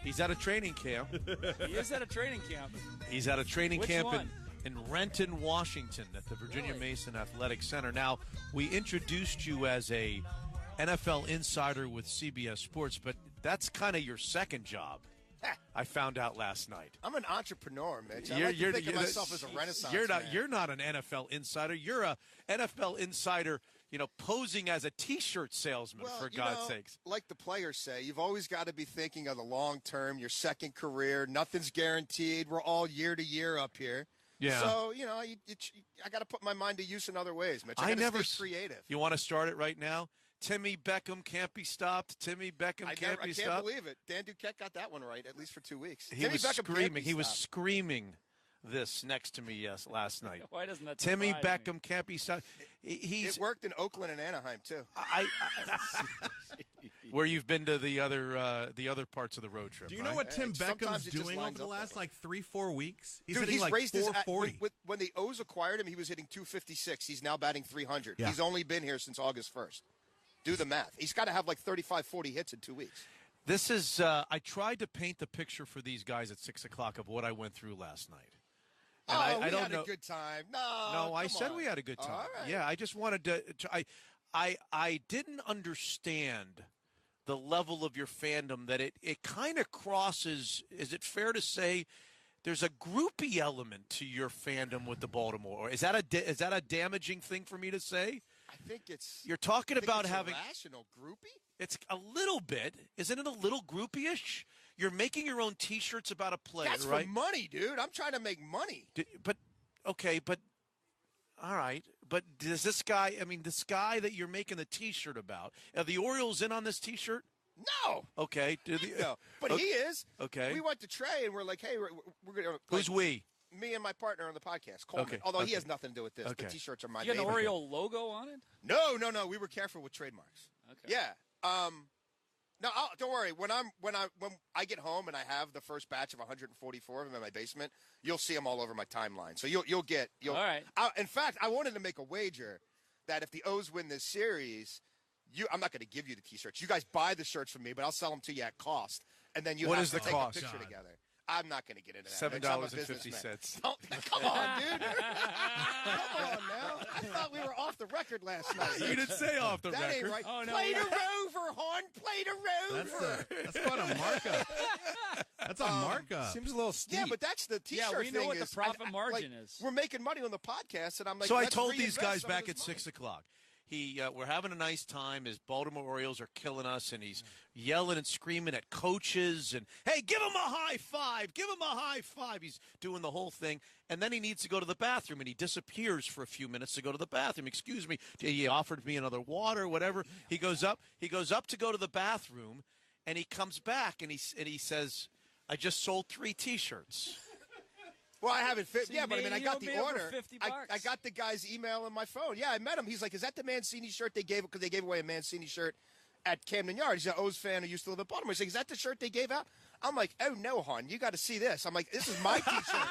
He's at a training camp. He is at a training camp. He's at a training camp one? in Renton, Washington, at the Virginia Mason Athletic Center. Now, we introduced you as a NFL insider with CBS Sports, but that's kind of your second job. I found out last night. I'm an entrepreneur, Mitch. I like to think of myself as a Renaissance man. You're not an NFL insider. You're a NFL insider, posing as a T-shirt salesman, for God's sakes. Like the players say, you've always got to be thinking of the long term, your second career. Nothing's guaranteed. We're all year to year up here. Yeah. So, I got to put my mind to use in other ways, Mitch. I got to stay creative. You want to start it right now? Timmy Beckham can't be stopped. Timmy Beckham can't be stopped. I can't believe it. Dan Duquette got that one right, at least for 2 weeks. He was screaming this next to me last night. Why doesn't that Timmy Beckham can't be stopped. It worked in Oakland and Anaheim, too. Where you've been to the other parts of the road trip. Do you know what Tim Beckham's doing over the last 3-4 weeks? He's hitting raised 440. When the O's acquired him, he was hitting 256. He's now batting 300. Yeah. He's only been here since August 1st. Do the math. He's got to have 35, 40 hits in 2 weeks. This is I tried to paint the picture for these guys at 6 o'clock of what I went through last night. And we don't had know. A good time. No, I said we had a good time. All right. Yeah, I just wanted to. I didn't understand the level of your fandom, that it kind of crosses. Is it fair to say there's a groupie element to your fandom with the Baltimore? Is that a damaging thing for me to say? I think you're talking about having irrational groupie. It's a little bit, isn't it? A little groupie-ish. You're making your own T-shirts about a player, That's right? for money, dude. I'm trying to make money. But all right. But does this guy? I mean, this guy that you're making the T-shirt about, are the Orioles in on this T-shirt? No. Okay. No. But he is. Okay. We went to Trey and we're like, hey, we're going to. Who's we? Me and my partner on the podcast, Coleman. Okay. Although he has nothing to do with this. Okay. The T-shirts are my You got an baby. Oriole logo on it? No. We were careful with trademarks. Okay. Yeah. No, don't worry. When I get home and I have the first batch of 144 of them in my basement, you'll see them all over my timeline. So you'll get. All right. In fact, I wanted to make a wager that if the O's win this series, I'm not going to give you the T-shirts. You guys buy the shirts from me, but I'll sell them to you at cost, and then you have to take a picture together. I'm not going to get into that. $7.50. Come on, dude. Come on now. I thought we were off the record last night. You didn't say off the record. That ain't right. Oh, no, Play the Rover, Hon. Play the Rover. That's quite a markup. That's a markup. Seems a little steep. Yeah, but that's the T-shirt Yeah, we know thing what is, the profit margin is. We're making money on the podcast, and I'm like, so I let's told these reinvest guys some back of at this 6 o'clock. We're having a nice time. His Baltimore Orioles are killing us, and he's yelling and screaming at coaches. And, hey, give him a high five. Give him a high five. He's doing the whole thing. And then he needs to go to the bathroom, and he disappears for a few minutes to go to the bathroom. Excuse me. He offered me another water, whatever. He goes up to go to the bathroom, and he comes back, and he says, I just sold 3 T-shirts. Well, I haven't fit. So Yeah, but I mean, I got the order. $50. I got the guy's email in my phone. Yeah, I met him. He's like, "Is that the Mancini shirt they gave?" Because they gave away a Mancini shirt at Camden Yards. He's an O's fan who used to live in Baltimore. He's like, "Is that the shirt they gave out?" I'm like, "Oh no, hon, you got to see this." I'm like, "This is my T-shirt."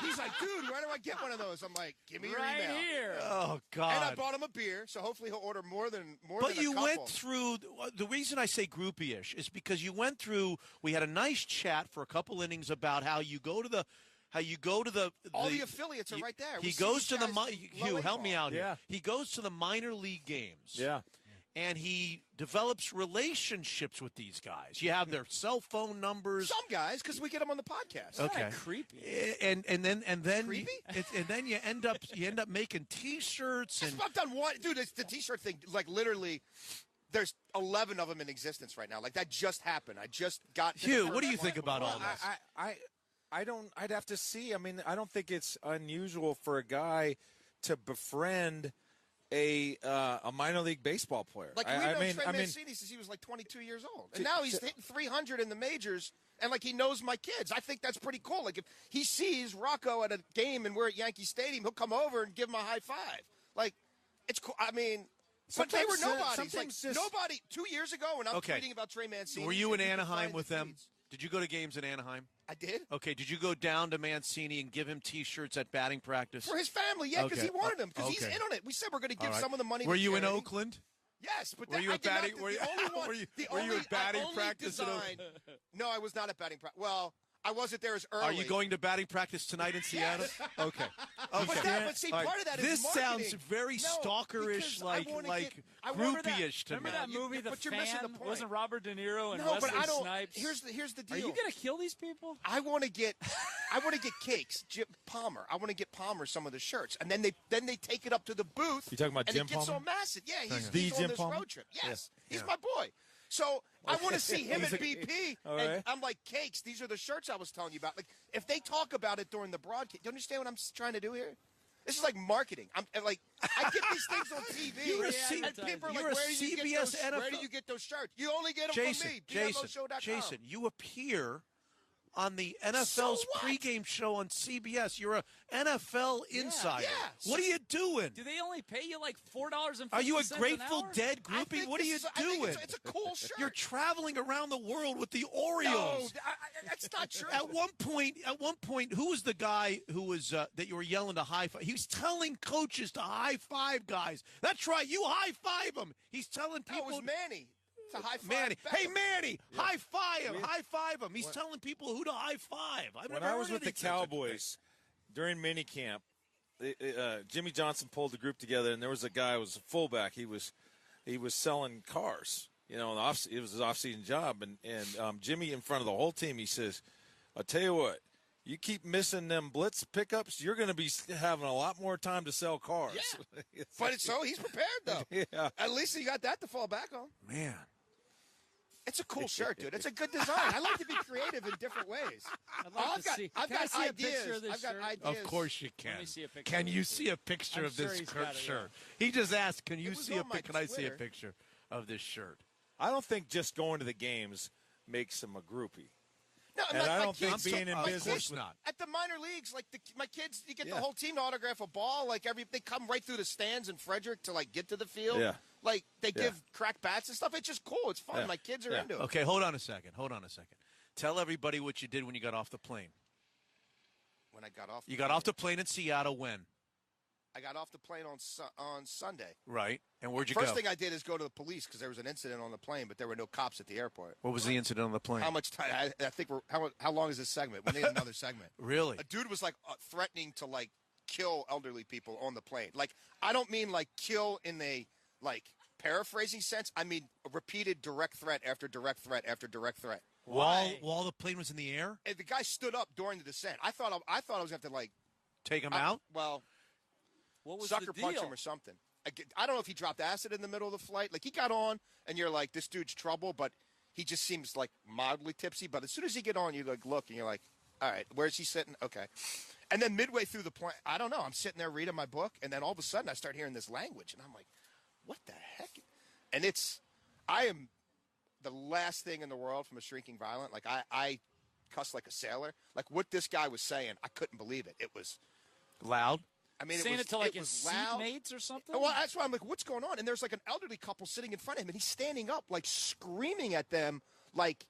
He's like, "Dude, where do I get one of those?" I'm like, "Give me your right email." Here. Oh God! And I bought him a beer, so hopefully he'll order more than But than you a couple. went through. The reason I say groupie-ish is because you went through. We had a nice chat for a couple innings about how you go to the. All the affiliates are right there. He goes to the Hugh, help me out here. He goes to the minor league games. Yeah. And he develops relationships with these guys. You have their cell phone numbers. Some guys, because we get them on the podcast. Okay. Creepy. And then Creepy? And then you end up making T-shirts and I've done one, dude. It's the T-shirt thing. Like literally, there's 11 of them in existence right now. Like that just happened. I just got. Hugh, what do you think about all this? I'd have to see. I mean, I don't think it's unusual for a guy to befriend a minor league baseball player. Like we know Trey Mancini since he was like 22 years old, and now he's hitting 300 in the majors, and like he knows my kids. I think that's pretty cool. Like if he sees Rocco at a game and we're at Yankee Stadium, he'll come over and give him a high five. Like it's cool. I mean. But they were nobodies. Like nobody 2 years ago when I'm tweeting about Trey Mancini. Were you in Anaheim with them? Did you go to games in Anaheim? I did. Okay, did you go down to Mancini and give him T-shirts at batting practice? For his family, yeah, because he wanted them, because he's in on it. We said we're going to give some of the money to charity. Were you in charity. Oakland? Yes, but were you at batting? Were you at batting practice? No, I was not at batting practice. Well, I wasn't there as early. Are you going to batting practice tonight in Seattle? Yes. Okay. But see, All part of that is this marketing. sounds very stalkerish, like groupie-ish to me. Remember that movie, The but you're Fan? missing the point. Wasn't Robert De Niro and No, Wesley but I don't. Snipes? Here's the deal. Are you going to kill these people? I want to get cakes. Jim Palmer. I want to get Palmer some of the shirts, and then they take it up to the booth. You talking about and Jim it gets Palmer? so massive. Yeah, he's The on Jim this Palmer? road trip. Yes, Yeah. he's my boy. So I want to see him at BP, All and right. I'm like, cakes. These are the shirts I was telling you about. Like, if they talk about it during the broadcast, do you understand what I'm trying to do here? This is like marketing. I get these things on TV, and people are like, where do you get those shirts? You only get them from me, BMOshow.com. Jason, you appear on the NFL's pregame show on CBS. You're a NFL insider. Yeah. What are you doing? Do they only pay you like $4.50? Are you a Grateful Dead groupie? What are you doing? It's a cool shirt. You're traveling around the world with the Orioles. No, that's not true. At one point, who was the guy who was that you were yelling to high five? He was telling coaches to high five guys. That's right, you high five them. He's telling people. That was Manny. It's a high five. Manny, back. hey Manny, high five him, high five him. He's telling people who to high five. When I was with the Cowboys during minicamp, Jimmy Johnson pulled the group together, and there was a guy who was a fullback. He was selling cars. You know, it was his off-season job, and Jimmy in front of the whole team, he says, "I'll tell you what, you keep missing them blitz pickups, you're going to be having a lot more time to sell cars." Yeah. But he's prepared though. Yeah. At least he got that to fall back on. Man. It's a cool shirt, dude. It's a good design. I like to be creative in different ways. I've got ideas. I've got ideas. Of course you can. Let me see a picture. Can you see a picture of this shirt? He just asked, "Can you see a picture? Can I see a Twitter. picture of this shirt?" I don't think just going to the games makes him a groupie. No, and I don't think being in business not. At the minor leagues, like my kids, you get the whole team to autograph a ball. Like they come right through the stands in Frederick to like get to the field. Yeah. Like they give crack bats and stuff. It's just cool. It's fun. Yeah. My kids are into it. Okay, hold on a second. Tell everybody what you did when you got off the plane. When I got off, You got off the plane in Seattle when? I got off the plane on Sunday. Right. And where'd you go? First thing I did is go to the police because there was an incident on the plane, but there were no cops at the airport. What was the incident on the plane? How much time? I think how long is this segment? We need another segment. Really? A dude was like threatening to like kill elderly people on the plane. Like I don't mean like kill in a like paraphrasing sense. I mean repeated direct threat after direct threat after direct threat. While the plane was in the air? And the guy stood up during the descent. I thought I was going to have to like take him out. Well, what was sucker the punch deal? him or something. I don't know if he dropped acid in the middle of the flight. Like he got on, and you're like, this dude's trouble, but he just seems like mildly tipsy. But as soon as you get on, you like look, and you're like, all right, where's he sitting? Okay. And then midway through the plane, I don't know. I'm sitting there reading my book, and then all of a sudden I start hearing this language, and I'm like, what the heck? And I am the last thing in the world from a shrinking violent. Like I cuss like a sailor. Like what this guy was saying, I couldn't believe it. It was loud. I mean, saying it to like his loud. seatmates or something. Well, that's why I'm like, what's going on? And there's like an elderly couple sitting in front of him, and he's standing up, like screaming at them, like,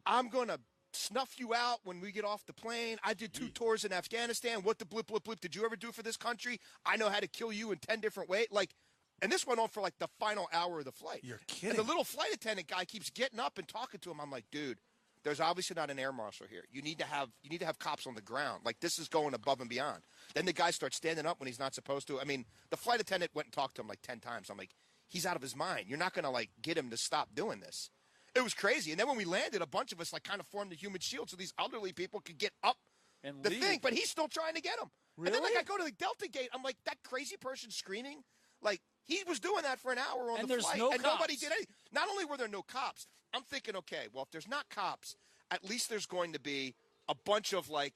"I'm gonna snuff you out when we get off the plane. I did 2 tours in Afghanistan. What the blip blip blip did you ever do for this country? I know how to kill you in 10 different ways." Like, and this went on for like the final hour of the flight. You're kidding. And the little flight attendant guy keeps getting up and talking to him. I'm like, dude, there's obviously not an air marshal here. You need to have cops on the ground. Like this is going above and beyond. Then the guy starts standing up when he's not supposed to. I mean, the flight attendant went and talked to him like 10 times. I'm like, he's out of his mind. You're not going to like get him to stop doing this. It was crazy. And then when we landed, a bunch of us like kind of formed a human shield so these elderly people could get up and the leave. thing. But he's still trying to get them. Really? And then like I go to the Delta gate. I'm like, that crazy person screaming. Like he was doing that for an hour on the flight. And nobody did anything. Not only were there no cops, I'm thinking, okay, well, if there's not cops, at least there's going to be a bunch of like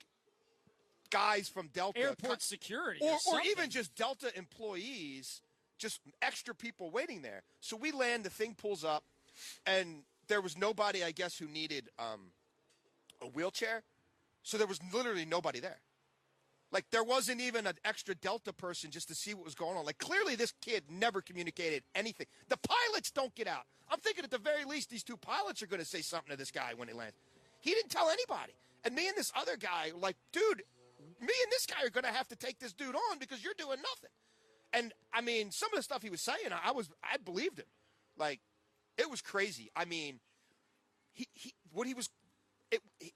guys from Delta. Airport security. Or even just Delta employees, just extra people waiting there. So we land, the thing pulls up, and there was nobody, I guess, who needed a wheelchair. So there was literally nobody there. Like, there wasn't even an extra Delta person just to see what was going on. Like, clearly this kid never communicated anything. The pilots don't get out. I'm thinking at the very least these 2 pilots are going to say something to this guy when he lands. He didn't tell anybody. And me and this other guy, like, dude, me and this guy are going to have to take this dude on because you're doing nothing. And, I mean, some of the stuff he was saying, I believed him. Like, it was crazy. I mean,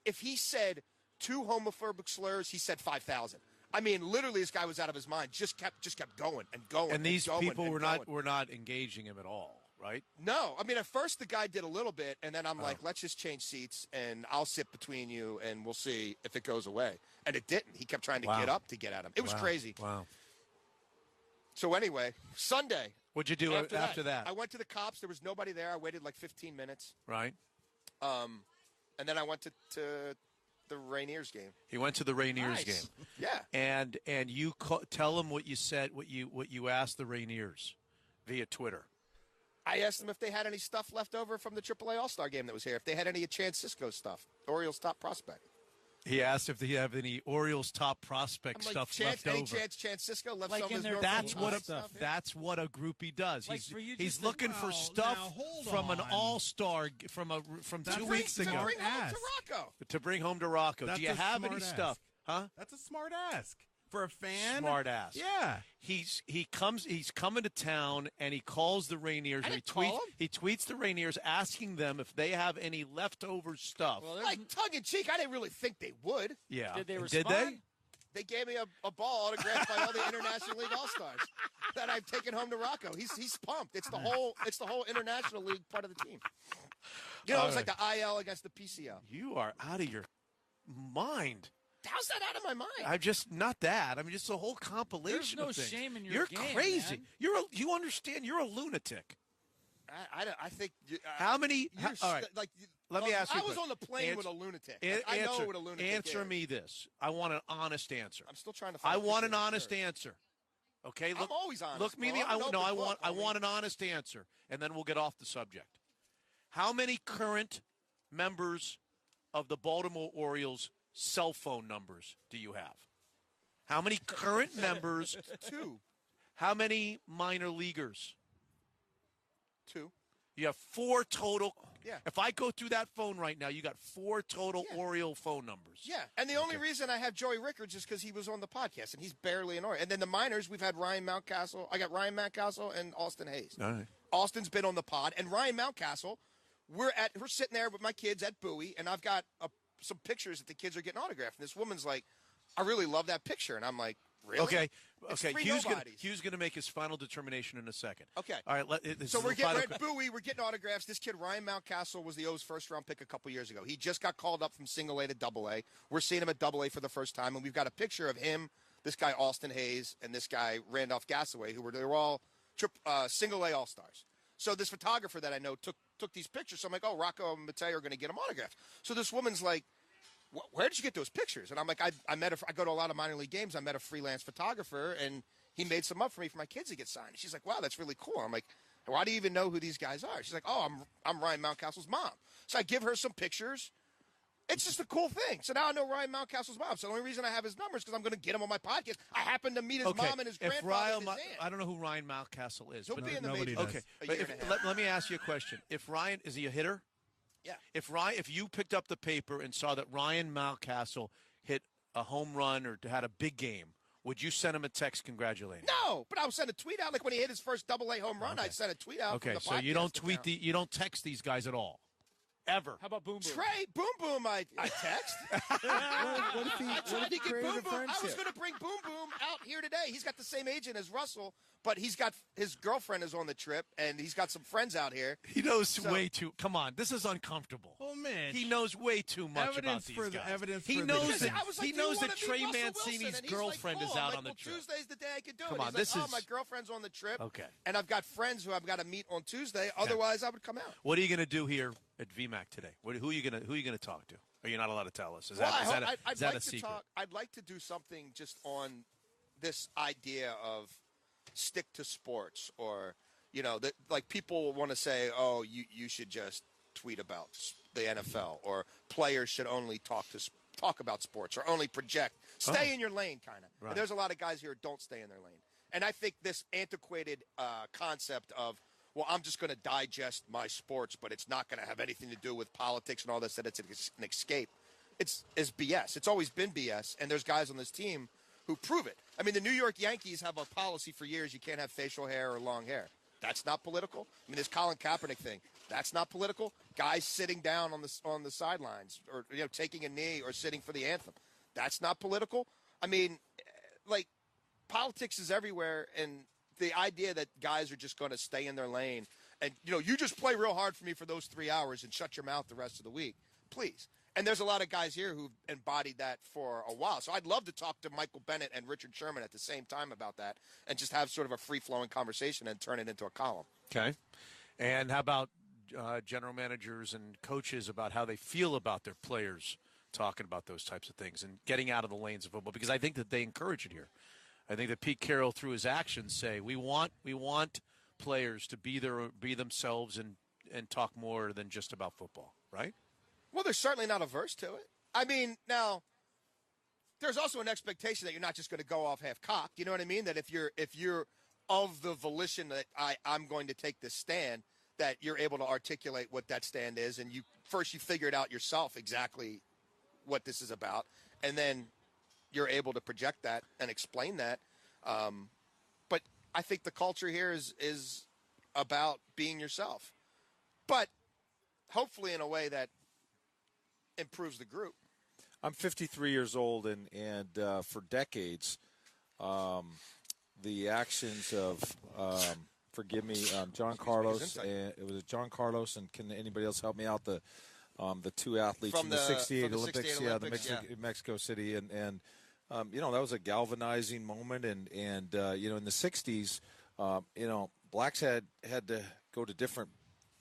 if he said 2 homophobic slurs, he said 5,000. I mean, literally, this guy was out of his mind. Just kept going and going. And these people were going. not engaging him at all, right? No, I mean, at first the guy did a little bit, and then I'm like, let's just change seats, and I'll sit between you, and we'll see if it goes away. And it didn't. He kept trying to get up to get at him. It was crazy. Wow. So anyway, Sunday. What'd you do after that? I went to the cops. There was nobody there. I waited like 15 minutes. Right. And then I went to the Rainiers game. He went to the Rainiers game. Yeah. And you tell him what you said, what you asked the Rainiers via Twitter. I asked them if they had any stuff left over from the AAA All-Star game that was here. If they had any Chance Cisco stuff, Orioles top prospect. He asked if they have any Orioles top prospect stuff left over. Chance Cisco left like some of his That's what a groupie does. Like he's looking for stuff from an All-Star from 2 weeks ago. To bring home to Rocco. To bring home to Rocco. Do you have any stuff? Huh? That's a smart ask. For a fan? Smart ass. Yeah. He's coming to town and he calls the Rainiers. He tweets the Rainiers asking them if they have any leftover stuff. Well, like tongue in cheek, I didn't really think they would. Yeah. Did they respond? Did they? They gave me a ball autographed by all the International League All-Stars that I've taken home to Rocco. He's pumped. It's the whole International League part of the team. You know, it's like the IL against the PCL. You are out of your mind. How's that out of my mind? I'm just not that. I mean, just a whole compilation. There's no of things. shame in your You're game, crazy. man. You understand? You're a lunatic. I think. How many? All right. Let me ask you. I was on the plane with a lunatic. I know what a lunatic Answer is. me this. I want an honest answer. I'm still trying to. Find I want an honest answer. Okay. I'm always honest. Look me. I want an honest answer, and then we'll get off the subject. How many current members of the Baltimore Orioles cell phone numbers do you have? How many current members? 2. How many minor leaguers? 2. You have 4 total. Yeah. If I go through that phone right now, you got 4 total Oriole phone numbers. Yeah. And the only reason I have Joey Rickards is because he was on the podcast, and he's barely an Oriole. And then the minors, we've had Ryan Mountcastle. I got Ryan Mountcastle and Austin Hayes. All right. Austin's been on the pod, and Ryan Mountcastle. We're sitting there with my kids at Bowie, and I've got some pictures that the kids are getting autographed. And this woman's like, I really love that picture. And I'm like, really? Okay. Hugh's going to make his final determination in a second. Okay. All right. So we're at Bowie. We're getting autographs. This kid, Ryan Mountcastle, was the O's first-round pick a couple years ago. He just got called up from single A to double A. We're seeing him at double A for the first time, and we've got a picture of him, this guy Austin Hayes, and this guy Randolph Gassaway, they were all single A All-Stars. So this photographer that I know took these pictures. So I'm like, oh, Rocco and Mateo are going to get them autographed. So this woman's like, where did you get those pictures? And I'm like, I go to a lot of minor league games. I met a freelance photographer, and he made some up for me for my kids to get signed. She's like, wow, that's really cool. I'm like, why do you even know who these guys are? She's like, oh, I'm Ryan Mountcastle's mom. So I give her some pictures. It's just a cool thing. So now I know Ryan Mountcastle's mom. So the only reason I have his number is because I'm going to get him on my podcast. I happen to meet his mom and his grandfather and his aunt. I don't know who Ryan Mountcastle is. He'll be in the nobody majors. Okay. Let me ask you a question. If Ryan, is he a hitter? Yeah. If you picked up the paper and saw that Ryan Mountcastle hit a home run or had a big game, would you send him a text congratulating him? No, but I would send a tweet out. Like when he hit his first double A home run, I'd send a tweet out. Okay, from the so you don't tweet account. you don't text these guys at all. Ever. How about Boom Boom? Trey, Boom Boom, I text. What if he created Boom a Boom. friendship? I was going to bring Boom Boom out here today. He's got the same agent as Russell, but he's got his girlfriend is on the trip, and he's got some friends out here. He knows way too. Come on, this is uncomfortable. Oh man, he knows way too much about these guys. He knows that Trey Mancini's girlfriend is out on the trip. Tuesday's the day I could do it. Come on, this is my girlfriend's on the trip. Okay, and I've got friends who I've got to meet on Tuesday. Otherwise, I would come out. What are you going to do here at VMAC today? Who are you going to talk to? Are you not allowed to tell us? Is that a secret? I'd like to do something just on this idea of stick to sports, or that like people want to say, oh, you should just tweet about the NFL, or players should only talk about sports, or only project. Stay in your lane, kind of. Right. There's a lot of guys here who don't stay in their lane, and I think this antiquated concept of, well, I'm just going to digest my sports, but it's not going to have anything to do with politics and all this, that it's an escape. It's BS. It's always been BS, and there's guys on this team who prove it. I mean, the New York Yankees have a policy for years: you can't have facial hair or long hair. That's not political. I mean, this Colin Kaepernick thing, that's not political. Guys sitting down on the sidelines or taking a knee or sitting for the anthem, that's not political. I mean, like, politics is everywhere, and the idea that guys are just going to stay in their lane and, you just play real hard for me for those 3 hours and shut your mouth the rest of the week, please. And there's a lot of guys here who've embodied that for a while. So I'd love to talk to Michael Bennett and Richard Sherman at the same time about that and just have sort of a free-flowing conversation and turn it into a column. Okay. And how about general managers and coaches about how they feel about their players talking about those types of things and getting out of the lanes of football? Because I think that they encourage it here. I think that Pete Carroll, through his actions, say we want players to be themselves and talk more than just about football, right? Well, they're certainly not averse to it. I mean, now, there's also an expectation that you're not just going to go off half-cocked. You know what I mean? That if you're of the volition that I'm going to take this stand, that you're able to articulate what that stand is, and you figure it out yourself exactly what this is about, and then you're able to project that and explain that. But I think the culture here is about being yourself, but hopefully in a way that improves the group. I'm 53 years old, and for decades, the actions of forgive me, John Carlos. It was John Carlos, and can anybody else help me out? The two athletes from the 68 Olympics, Mexico City, and that was a galvanizing moment. And in the 60s, blacks had to go to different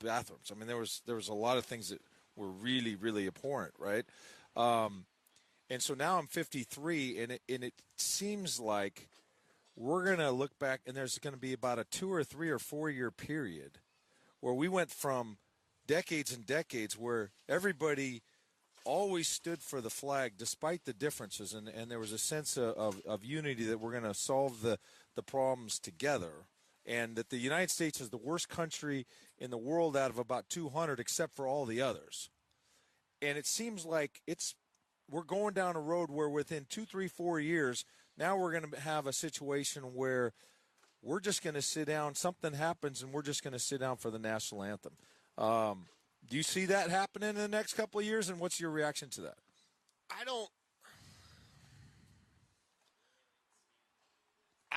bathrooms. I mean, there was a lot of things that were really, really abhorrent, right? And so now I'm 53, and it seems like we're going to look back, and there's going to be about a 2 or 3 or 4 year period where we went from decades and decades where everybody always stood for the flag despite the differences, and there was a sense of unity that we're going to solve the problems together, and that the United States is the worst country in the world out of about 200 except for all the others. And it seems like we're going down a road where within 2, 3, 4 years, now we're going to have a situation where we're just going to sit down, something happens, and we're just going to sit down for the national anthem. Do you see that happening in the next couple of years, and what's your reaction to that? I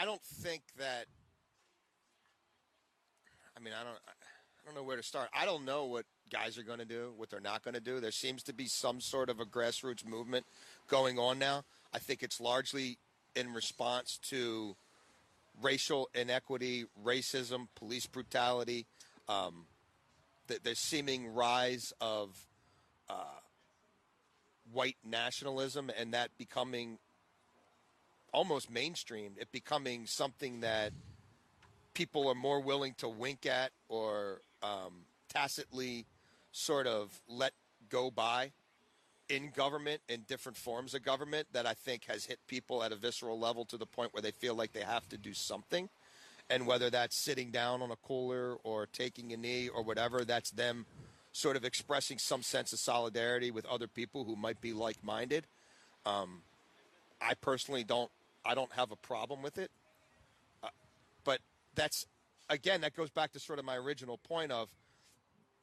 don't think that. I mean, I don't know where to start. I don't know what guys are going to do, what they're not going to do. There seems to be some sort of a grassroots movement going on now. I think it's largely in response to racial inequity, racism, police brutality, the seeming rise of white nationalism, and that becoming almost mainstream, it becoming something that people are more willing to wink at or tacitly sort of let go by in government, in different forms of government, that I think has hit people at a visceral level to the point where they feel like they have to do something. And whether that's sitting down on a cooler or taking a knee or whatever, that's them sort of expressing some sense of solidarity with other people who might be like-minded. I personally don't have a problem with it. But that's, again, that goes back to sort of my original point of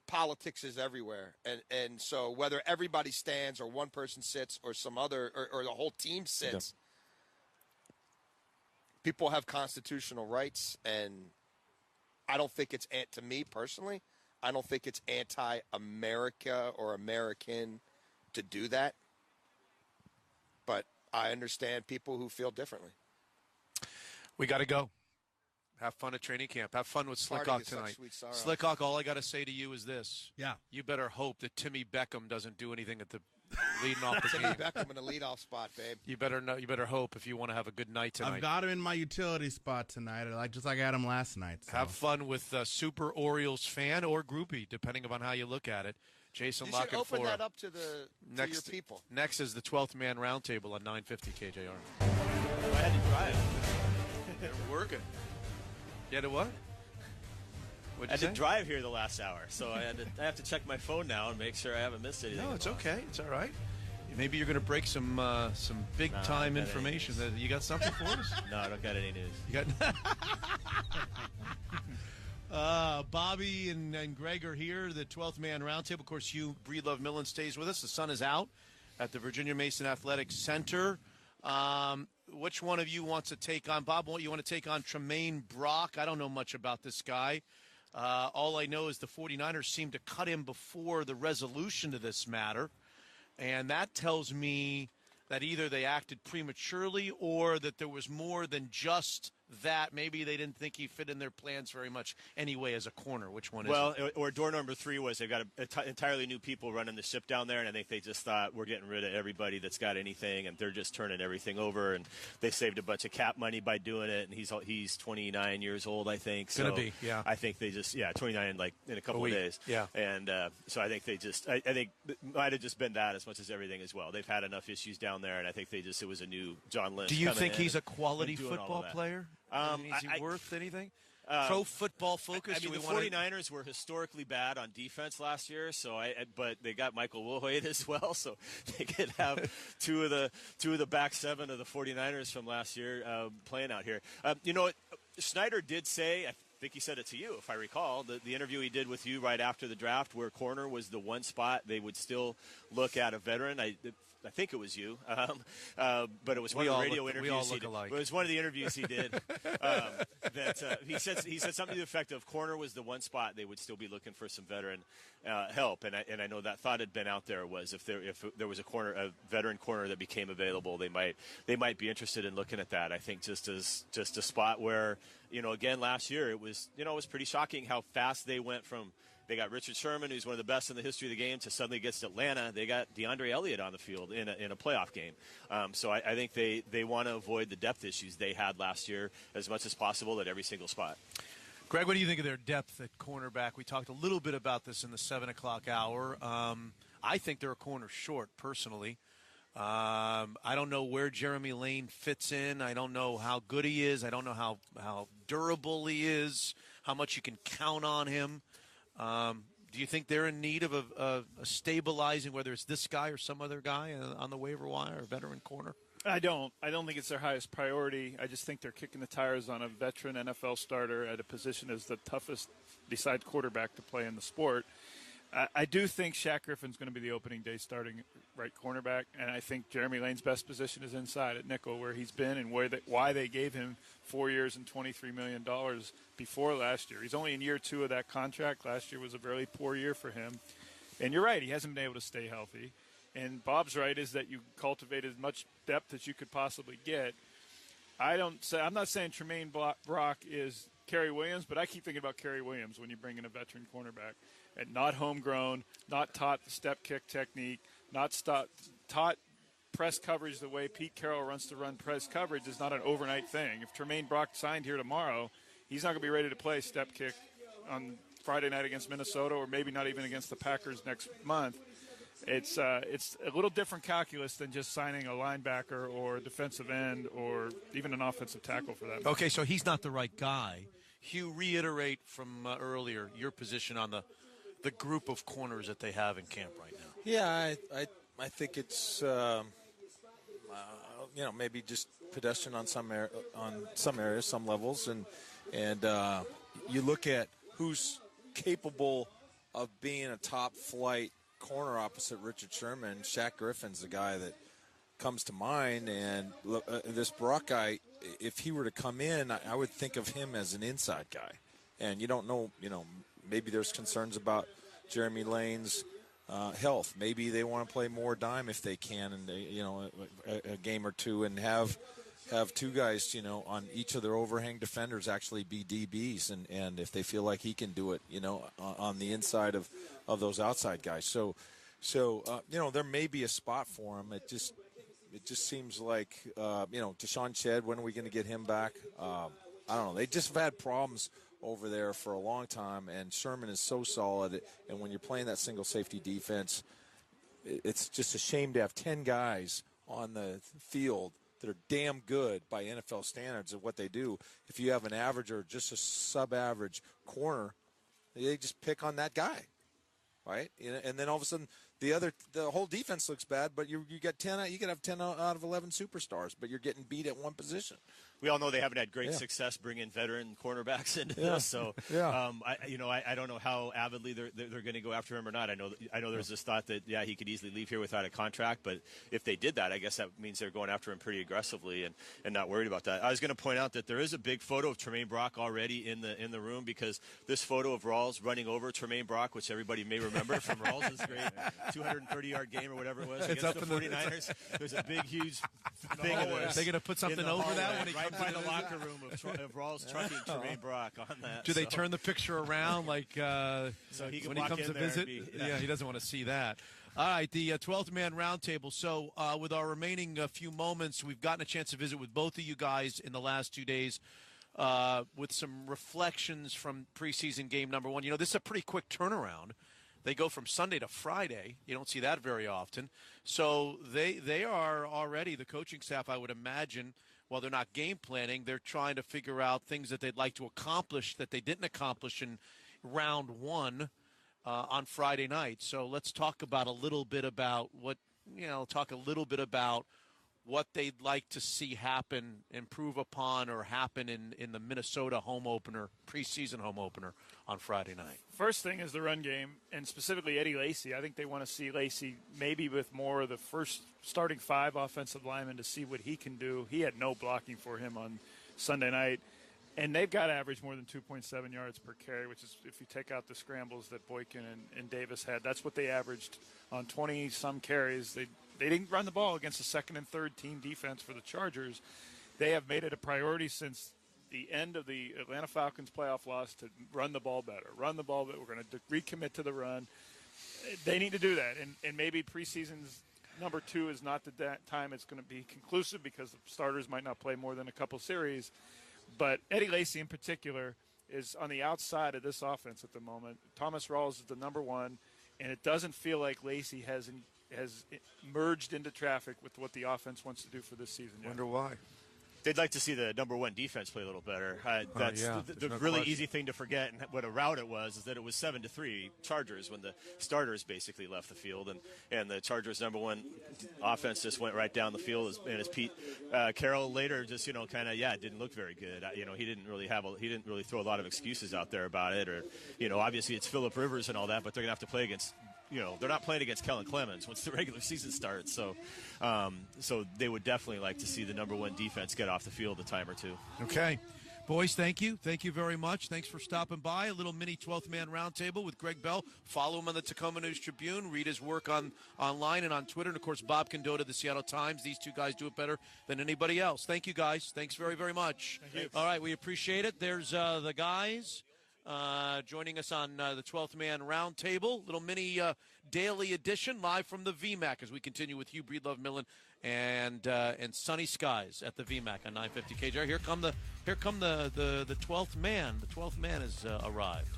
politics is everywhere. And so whether everybody stands or one person sits or some other, or the whole team sits, people have constitutional rights, and I don't think it's, to me personally, I don't think it's anti-America or American to do that. But I understand people who feel differently. We got to go. Have fun at training camp. Have fun with Slickhawk tonight. Slickhawk, all I got to say to you is this. Yeah. You better hope that Timmy Beckham doesn't do anything at the leading off the Timmy game. Beckham in the leadoff spot, babe. You better hope if you want to have a good night tonight. I've got him in my utility spot tonight, just like I had him last night. So. Have fun with Super Orioles fan or groupie, depending upon how you look at it. Jason Lock should and open Flora. that up to your people. Next is the 12th Man Roundtable on 950 KJR. I had to drive. They're working. You had to what? I had to drive here the last hour, so I have to check my phone now and make sure I haven't missed anything. No, it's okay. It's all right. Maybe you're going to break some big time information. You got something for us? No, I don't got any news. You got. Bobby and Greg are here, the 12th Man Roundtable. Of course, Breedlove Millen stays with us. The sun is out at the Virginia Mason Athletic Center. Which one of you wants to take on, Bob, you want to take on Tremaine Brock? I don't know much about this guy. All I know is the 49ers seem to cut him before the resolution to this matter. And that tells me that either they acted prematurely or that there was more than just that. Maybe they didn't think he fit in their plans very much anyway as a corner. Which one is it? Or door number 3 was they've got entirely new people running the ship down there, and I think they just thought we're getting rid of everybody that's got anything, and they're just turning everything over, and they saved a bunch of cap money by doing it, and he's 29 years old, I think. So Gonna be, yeah. I think they just, 29 like in a couple of days. Yeah. And so I think they just, I think it might have just been that as much as everything as well. They've had enough issues down there, and I think it was a new John Lynch. Do you think he's a quality football player? Is he I worth anything? Pro Football Focus. I mean, the 49ers were historically bad on defense last year, but they got Michael Wilhoit as well, so they could have two of the back seven of the 49ers from last year playing out here. Snyder did say, I think he said it to you, if I recall, the interview he did with you right after the draft, where corner was the one spot they would still look at a veteran. I think it was you, but it was one of the radio interviews he did. It was one of the interviews he did that he said something to the effect of corner was the one spot they would still be looking for some veteran help, and I know that thought had been out there was if there was a veteran corner that became available, they might be interested in looking at that. I think just a spot where again last year it was pretty shocking how fast they went from. They got Richard Sherman, who's one of the best in the history of the game, to suddenly against Atlanta. They got DeAndre Elliott on the field in a playoff game. So I think they want to avoid the depth issues they had last year as much as possible at every single spot. Greg, what do you think of their depth at cornerback? We talked a little bit about this in the 7 o'clock hour. I think they're a corner short, personally. I don't know where Jeremy Lane fits in. I don't know how good he is. I don't know how durable he is, how much you can count on him. Do you think they're in need of a stabilizing, whether it's this guy or some other guy on the waiver wire, or veteran corner? I don't think it's their highest priority. I just think they're kicking the tires on a veteran NFL starter at a position as the toughest, besides quarterback, to play in the sport. I do think Shaq Griffin's going to be the opening day starting right cornerback, and I think Jeremy Lane's best position is inside at nickel, where he's been and why they gave him 4 years and $23 million before last year. He's only in year 2 of that contract. Last year was a really poor year for him. And you're right, he hasn't been able to stay healthy. And Bob's right is that you cultivate as much depth as you could possibly get. I'm not saying Tremaine Brock is Kerry Williams, but I keep thinking about Kerry Williams when you bring in a veteran cornerback. And not homegrown, not taught the step kick technique, not taught press coverage the way Pete Carroll runs to run press coverage is not an overnight thing. If Tremaine Brock signed here tomorrow, he's not going to be ready to play step kick on Friday night against Minnesota, or maybe not even against the Packers next month. It's a little different calculus than just signing a linebacker or a defensive end or even an offensive tackle for that. Okay, so he's not the right guy. Hugh, reiterate from earlier your position on the group of corners that they have in camp right now. Yeah, I think it's maybe just pedestrian on some areas, some levels, and you look at who's capable of being a top flight corner opposite Richard Sherman. Shaq Griffin's the guy that comes to mind, and this Brock guy, if he were to come in, I would think of him as an inside guy. And you don't know, maybe there's concerns about Jeremy Lane's health. Maybe they want to play more dime if they can, and a game or two, and have two guys, on each of their overhang defenders actually be DBs, and if they feel like he can do it, on the inside of those outside guys. So there may be a spot for him. It just seems like Deshaun Shedd, when are we going to get him back? I don't know. They just have had problems over there for a long time, and Sherman is so solid, and when you're playing that single safety defense, it's just a shame to have 10 guys on the field that are damn good by NFL standards of what they do. If you have an average or just a sub-average corner, they just pick on that guy, right? And then all of a sudden the whole defense looks bad, but you get 10. You could have 10 out of 11 superstars, but you're getting beat at one position. We all know they haven't had great success bringing veteran cornerbacks into this, so I don't know how avidly they're going to go after him or not. I know there's this thought that he could easily leave here without a contract, but if they did that, I guess that means they're going after him pretty aggressively and not worried about that. I was going to point out that there is a big photo of Tremaine Brock already in the room, because this photo of Rawls running over Tremaine Brock, which everybody may remember from Rawls' great 230-yard game or whatever it was against the 49ers. There's a big, huge thing of this. They're going to put something over that when he right by the locker room of Rawls trucking Tremaine Brock on that. Do they turn the picture around like so he when he comes to visit? He doesn't want to see that. All right, the 12th man roundtable. So with our remaining few moments, we've gotten a chance to visit with both of you guys in the last 2 days with some reflections from preseason game number 1. This is a pretty quick turnaround. They go from Sunday to Friday. You don't see that very often. So they are already, the coaching staff, I would imagine, while they're not game planning, they're trying to figure out things that they'd like to accomplish that they didn't accomplish in round 1 on Friday night. So let's talk about a little bit about what they'd like to see happen, improve upon, or happen in the Minnesota home opener, preseason home opener on Friday night. First thing is the run game, and specifically Eddie Lacy. I think they want to see Lacy maybe with more of the first starting 5 offensive linemen to see what he can do. He had no blocking for him on Sunday night, and they've got to average more than 2.7 yards per carry, which is, if you take out the scrambles that Boykin and Davis had, that's what they averaged on 20-some carries. They didn't run the ball against the second and third team defense for the Chargers. They have made it a priority since the end of the Atlanta Falcons playoff loss to run the ball better. We're going to recommit to the run. They need to do that. And maybe preseason's number 2 is not the time it's going to be conclusive, because the starters might not play more than a couple series. But Eddie Lacy in particular is on the outside of this offense at the moment. Thomas Rawls is the number 1, and it doesn't feel like Lacy has merged into traffic with what the offense wants to do for this season. Wonder why. They'd like to see the number 1 defense play a little better. That's the really easy thing to forget, and what a rout it was, is that it was 7-3 Chargers when the starters basically left the field, and the Chargers' number 1 offense just went right down the field. And as Pete Carroll later just didn't look very good. He didn't really throw a lot of excuses out there about it, or obviously it's Phillip Rivers and all that, but they're gonna have to play against. They're not playing against Kellen Clemens once the regular season starts. So they would definitely like to see the number 1 defense get off the field a time or two. Okay. Boys, thank you. Thank you very much. Thanks for stopping by. A little mini 12th man roundtable with Greg Bell. Follow him on the Tacoma News Tribune. Read his work online and on Twitter. And, of course, Bob Condotta, the Seattle Times. These 2 guys do it better than anybody else. Thank you, guys. Thanks very, very much. Thank you. All right, we appreciate it. There's the guys. Joining us on the 12th Man Roundtable, little mini daily edition live from the VMAC as we continue with Hugh Breedlove Millen and sunny skies at the VMAC on 950 KJR. Here come the 12th man. The 12th man has arrived.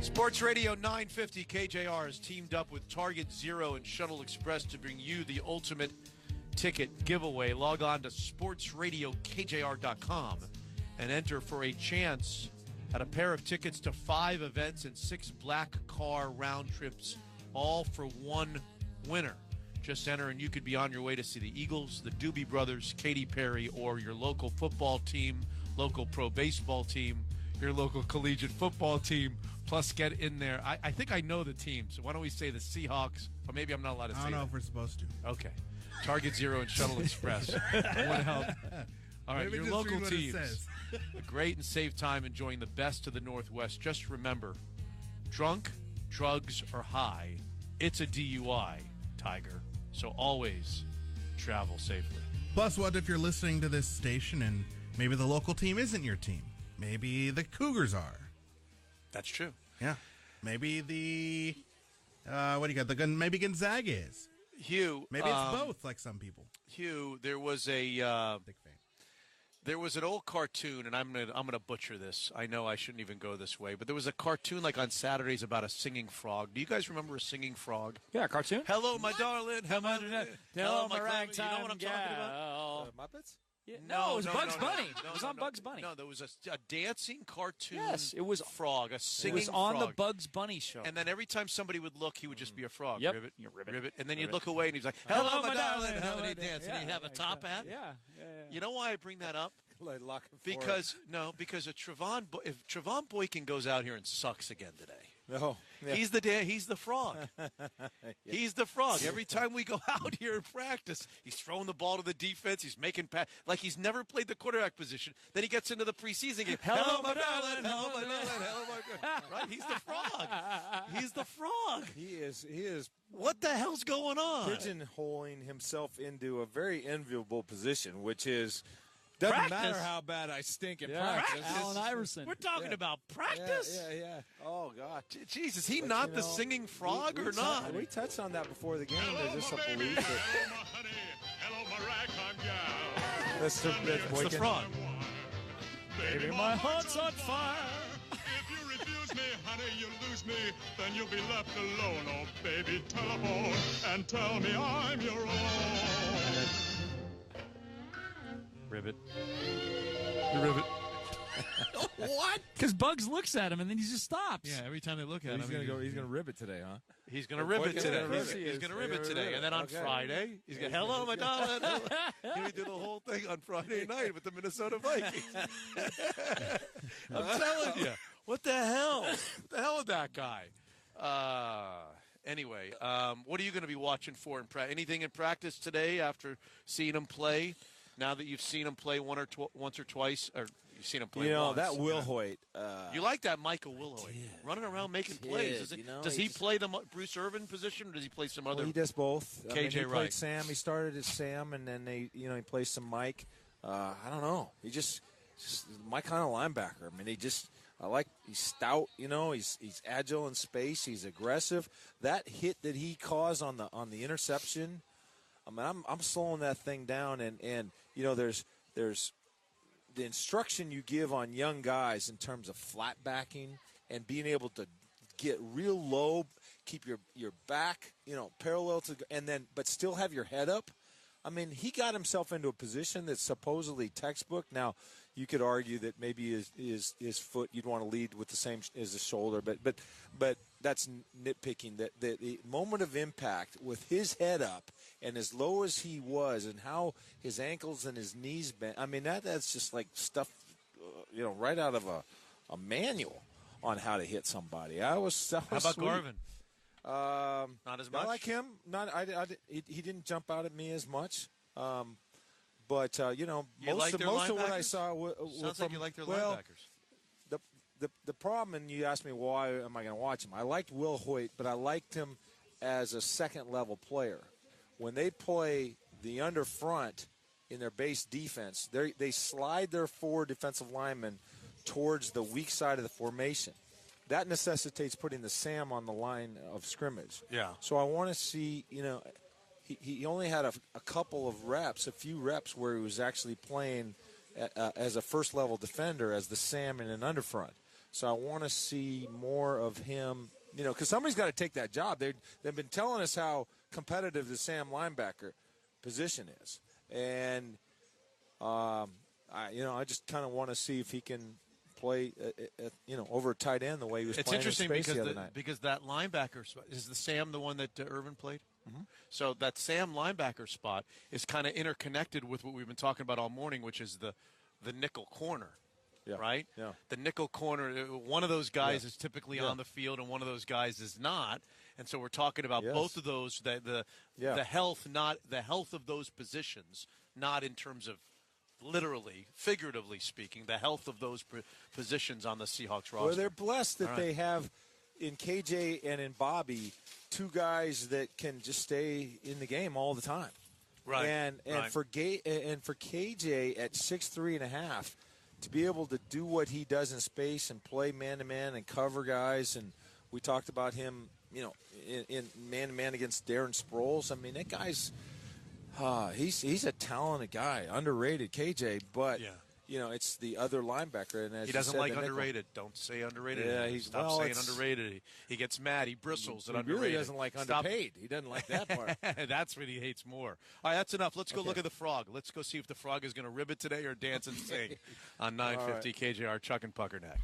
Sports Radio 950 KJR has teamed up with Target Zero and Shuttle Express to bring you the ultimate ticket giveaway. Log on to sportsradiokjr.com and enter for a chance at a pair of tickets to 5 events and 6 black car round trips, all for 1 winner. Just enter and you could be on your way to see the Eagles, the Doobie Brothers, Katy Perry, or your local football team, local pro baseball team, your local collegiate football team, plus get in there. I think I know the team, so why don't we say the Seahawks, or maybe I'm not allowed to say I don't know that. if we're supposed to. Okay. Target Zero and Shuttle Express would help. All right, Maybe your local just read what it teams. says. A great and safe time enjoying the best of the Northwest. Just remember, drunk, drugs, or high, it's a DUI, Tiger. So always travel safely. Plus, what if you're listening to this station and maybe the local team isn't your team? Maybe the Cougars are. That's true. Yeah. Maybe the, maybe Gonzaga is. Hugh. Maybe it's both, like some people. Hugh, there was big fan. There was an old cartoon, and I'm gonna butcher this. I know I shouldn't even go this way, but there was a cartoon like on Saturdays about a singing frog. Do you guys remember a singing frog? Yeah, cartoon. Hello, my darling. Hello, my ragtime You know what I'm talking about? Muppets? Yeah, no, it was Bugs Bunny. It was on Bugs Bunny. No, there was a dancing cartoon. Yes, it was frog, a singing frog. It was on the Bugs Bunny show. And then every time somebody would look, he would just be a frog. Yep. Ribbit. And then you'd look away, and he's like, "Hello, my darling." And he'd dance, and he'd have a top hat. Yeah. You know why I bring that up? Because if Trevon Boykin goes out here and sucks again today. No, he's the frog. He's the frog. Every time we go out here and practice, he's throwing the ball to the defense. He's making like he's never played the quarterback position. Then he gets into the preseason game. Hello, my darling. Hello, my darling. Hello, my right? He's the frog. He's the frog. He is. What the hell's going on? Pigeonholing himself into a very enviable position, which is. Doesn't matter how bad I stink at practice. Allen Iverson. We're talking about practice. Yeah. Oh, God. Jeez, is he not the singing frog or not? We touched on that before the game. There's just a belief that... Hello, my ragtime gal. That's the frog. Baby, my heart's on fire. If you refuse me, honey, you lose me. Then you'll be left alone. Oh, baby, telephone and tell me I'm your own. Ribbit. What? Because Bugs looks at him and then he just stops. Yeah, every time they look at him. He's going to ribbit today, huh? He's going to ribbit today. He's going to ribbit today. And then on Friday, he's going to, hello, my darling. He would do the whole thing on Friday night with the Minnesota Vikings. I'm telling you. What the hell? What the hell with that guy? Anyway, what are you going to be watching for in practice? Anything in practice today after seeing him play? Now that you've seen him play once or twice, or you've seen him play once. That Wilhoit. You like that Michael Wilhoit. Running around making plays. Does he play the Bruce Irvin position, or does he play some other? Well, he does both. KJ he Wright. Played Sam. He started as Sam, and then he plays some Mike. I don't know. He just my kind of linebacker. I mean, he's stout, he's agile in space, he's aggressive. That hit that he caused on the interception, I mean, I'm slowing that thing down, and there's the instruction you give on young guys in terms of flat backing and being able to get real low, keep your back, parallel to, and then but still have your head up. I mean, he got himself into a position that's supposedly textbook. Now, you could argue that maybe his foot you'd want to lead with the same as the shoulder, but that's nitpicking. That the moment of impact with his head up and as low as he was, and how his ankles and his knees bent. I mean, that's just like stuff, right out of a manual on how to hit somebody. How about Garvin? Not as much. I like him. He didn't jump out at me as much. But most of what I saw sounds like you like their linebackers. The problem, and you asked me why am I going to watch him? I liked Will Hoyt, but I liked him as a second-level player. When they play the under front in their base defense, they slide their forward defensive linemen towards the weak side of the formation. That necessitates putting the Sam on the line of scrimmage. Yeah. So I want to see, he only had a couple of reps, a few reps where he was actually playing as a first-level defender as the Sam in an underfront. So I want to see more of him, because somebody's got to take that job. They've been telling us how competitive the Sam linebacker position is. And, I just kind of want to see if he can play, over a tight end the way he was playing in space the other night. Because that linebacker spot, is the Sam the one that Irvin played? Mm-hmm. So that Sam linebacker spot is kind of interconnected with what we've been talking about all morning, which is the nickel corner. Yeah. Right? Yeah. The nickel corner, one of those guys is typically on the field and one of those guys is not. And so we're talking about both of those, the health of those positions, not in terms of literally, figuratively speaking, the health of those positions on the Seahawks roster. Well, they're blessed that they have in KJ and in Bobby two guys that can just stay in the game all the time. Right. And for KJ at 6'3.5", to be able to do what he does in space and play man-to-man and cover guys, and we talked about him, in man-to-man against Darren Sproles. I mean, that guy's he's a talented guy, underrated, KJ. But it's the other linebacker. And as he doesn't said, like the underrated. Don't say underrated. Yeah, Stop saying underrated. He gets mad. He bristles at underrated. He really doesn't like underpaid. He doesn't like that part. That's what he hates more. All right, that's enough. Let's go look at the frog. Let's go see if the frog is going to ribbit today or dance and sing on 950 KJR. Chuck and Pucker next.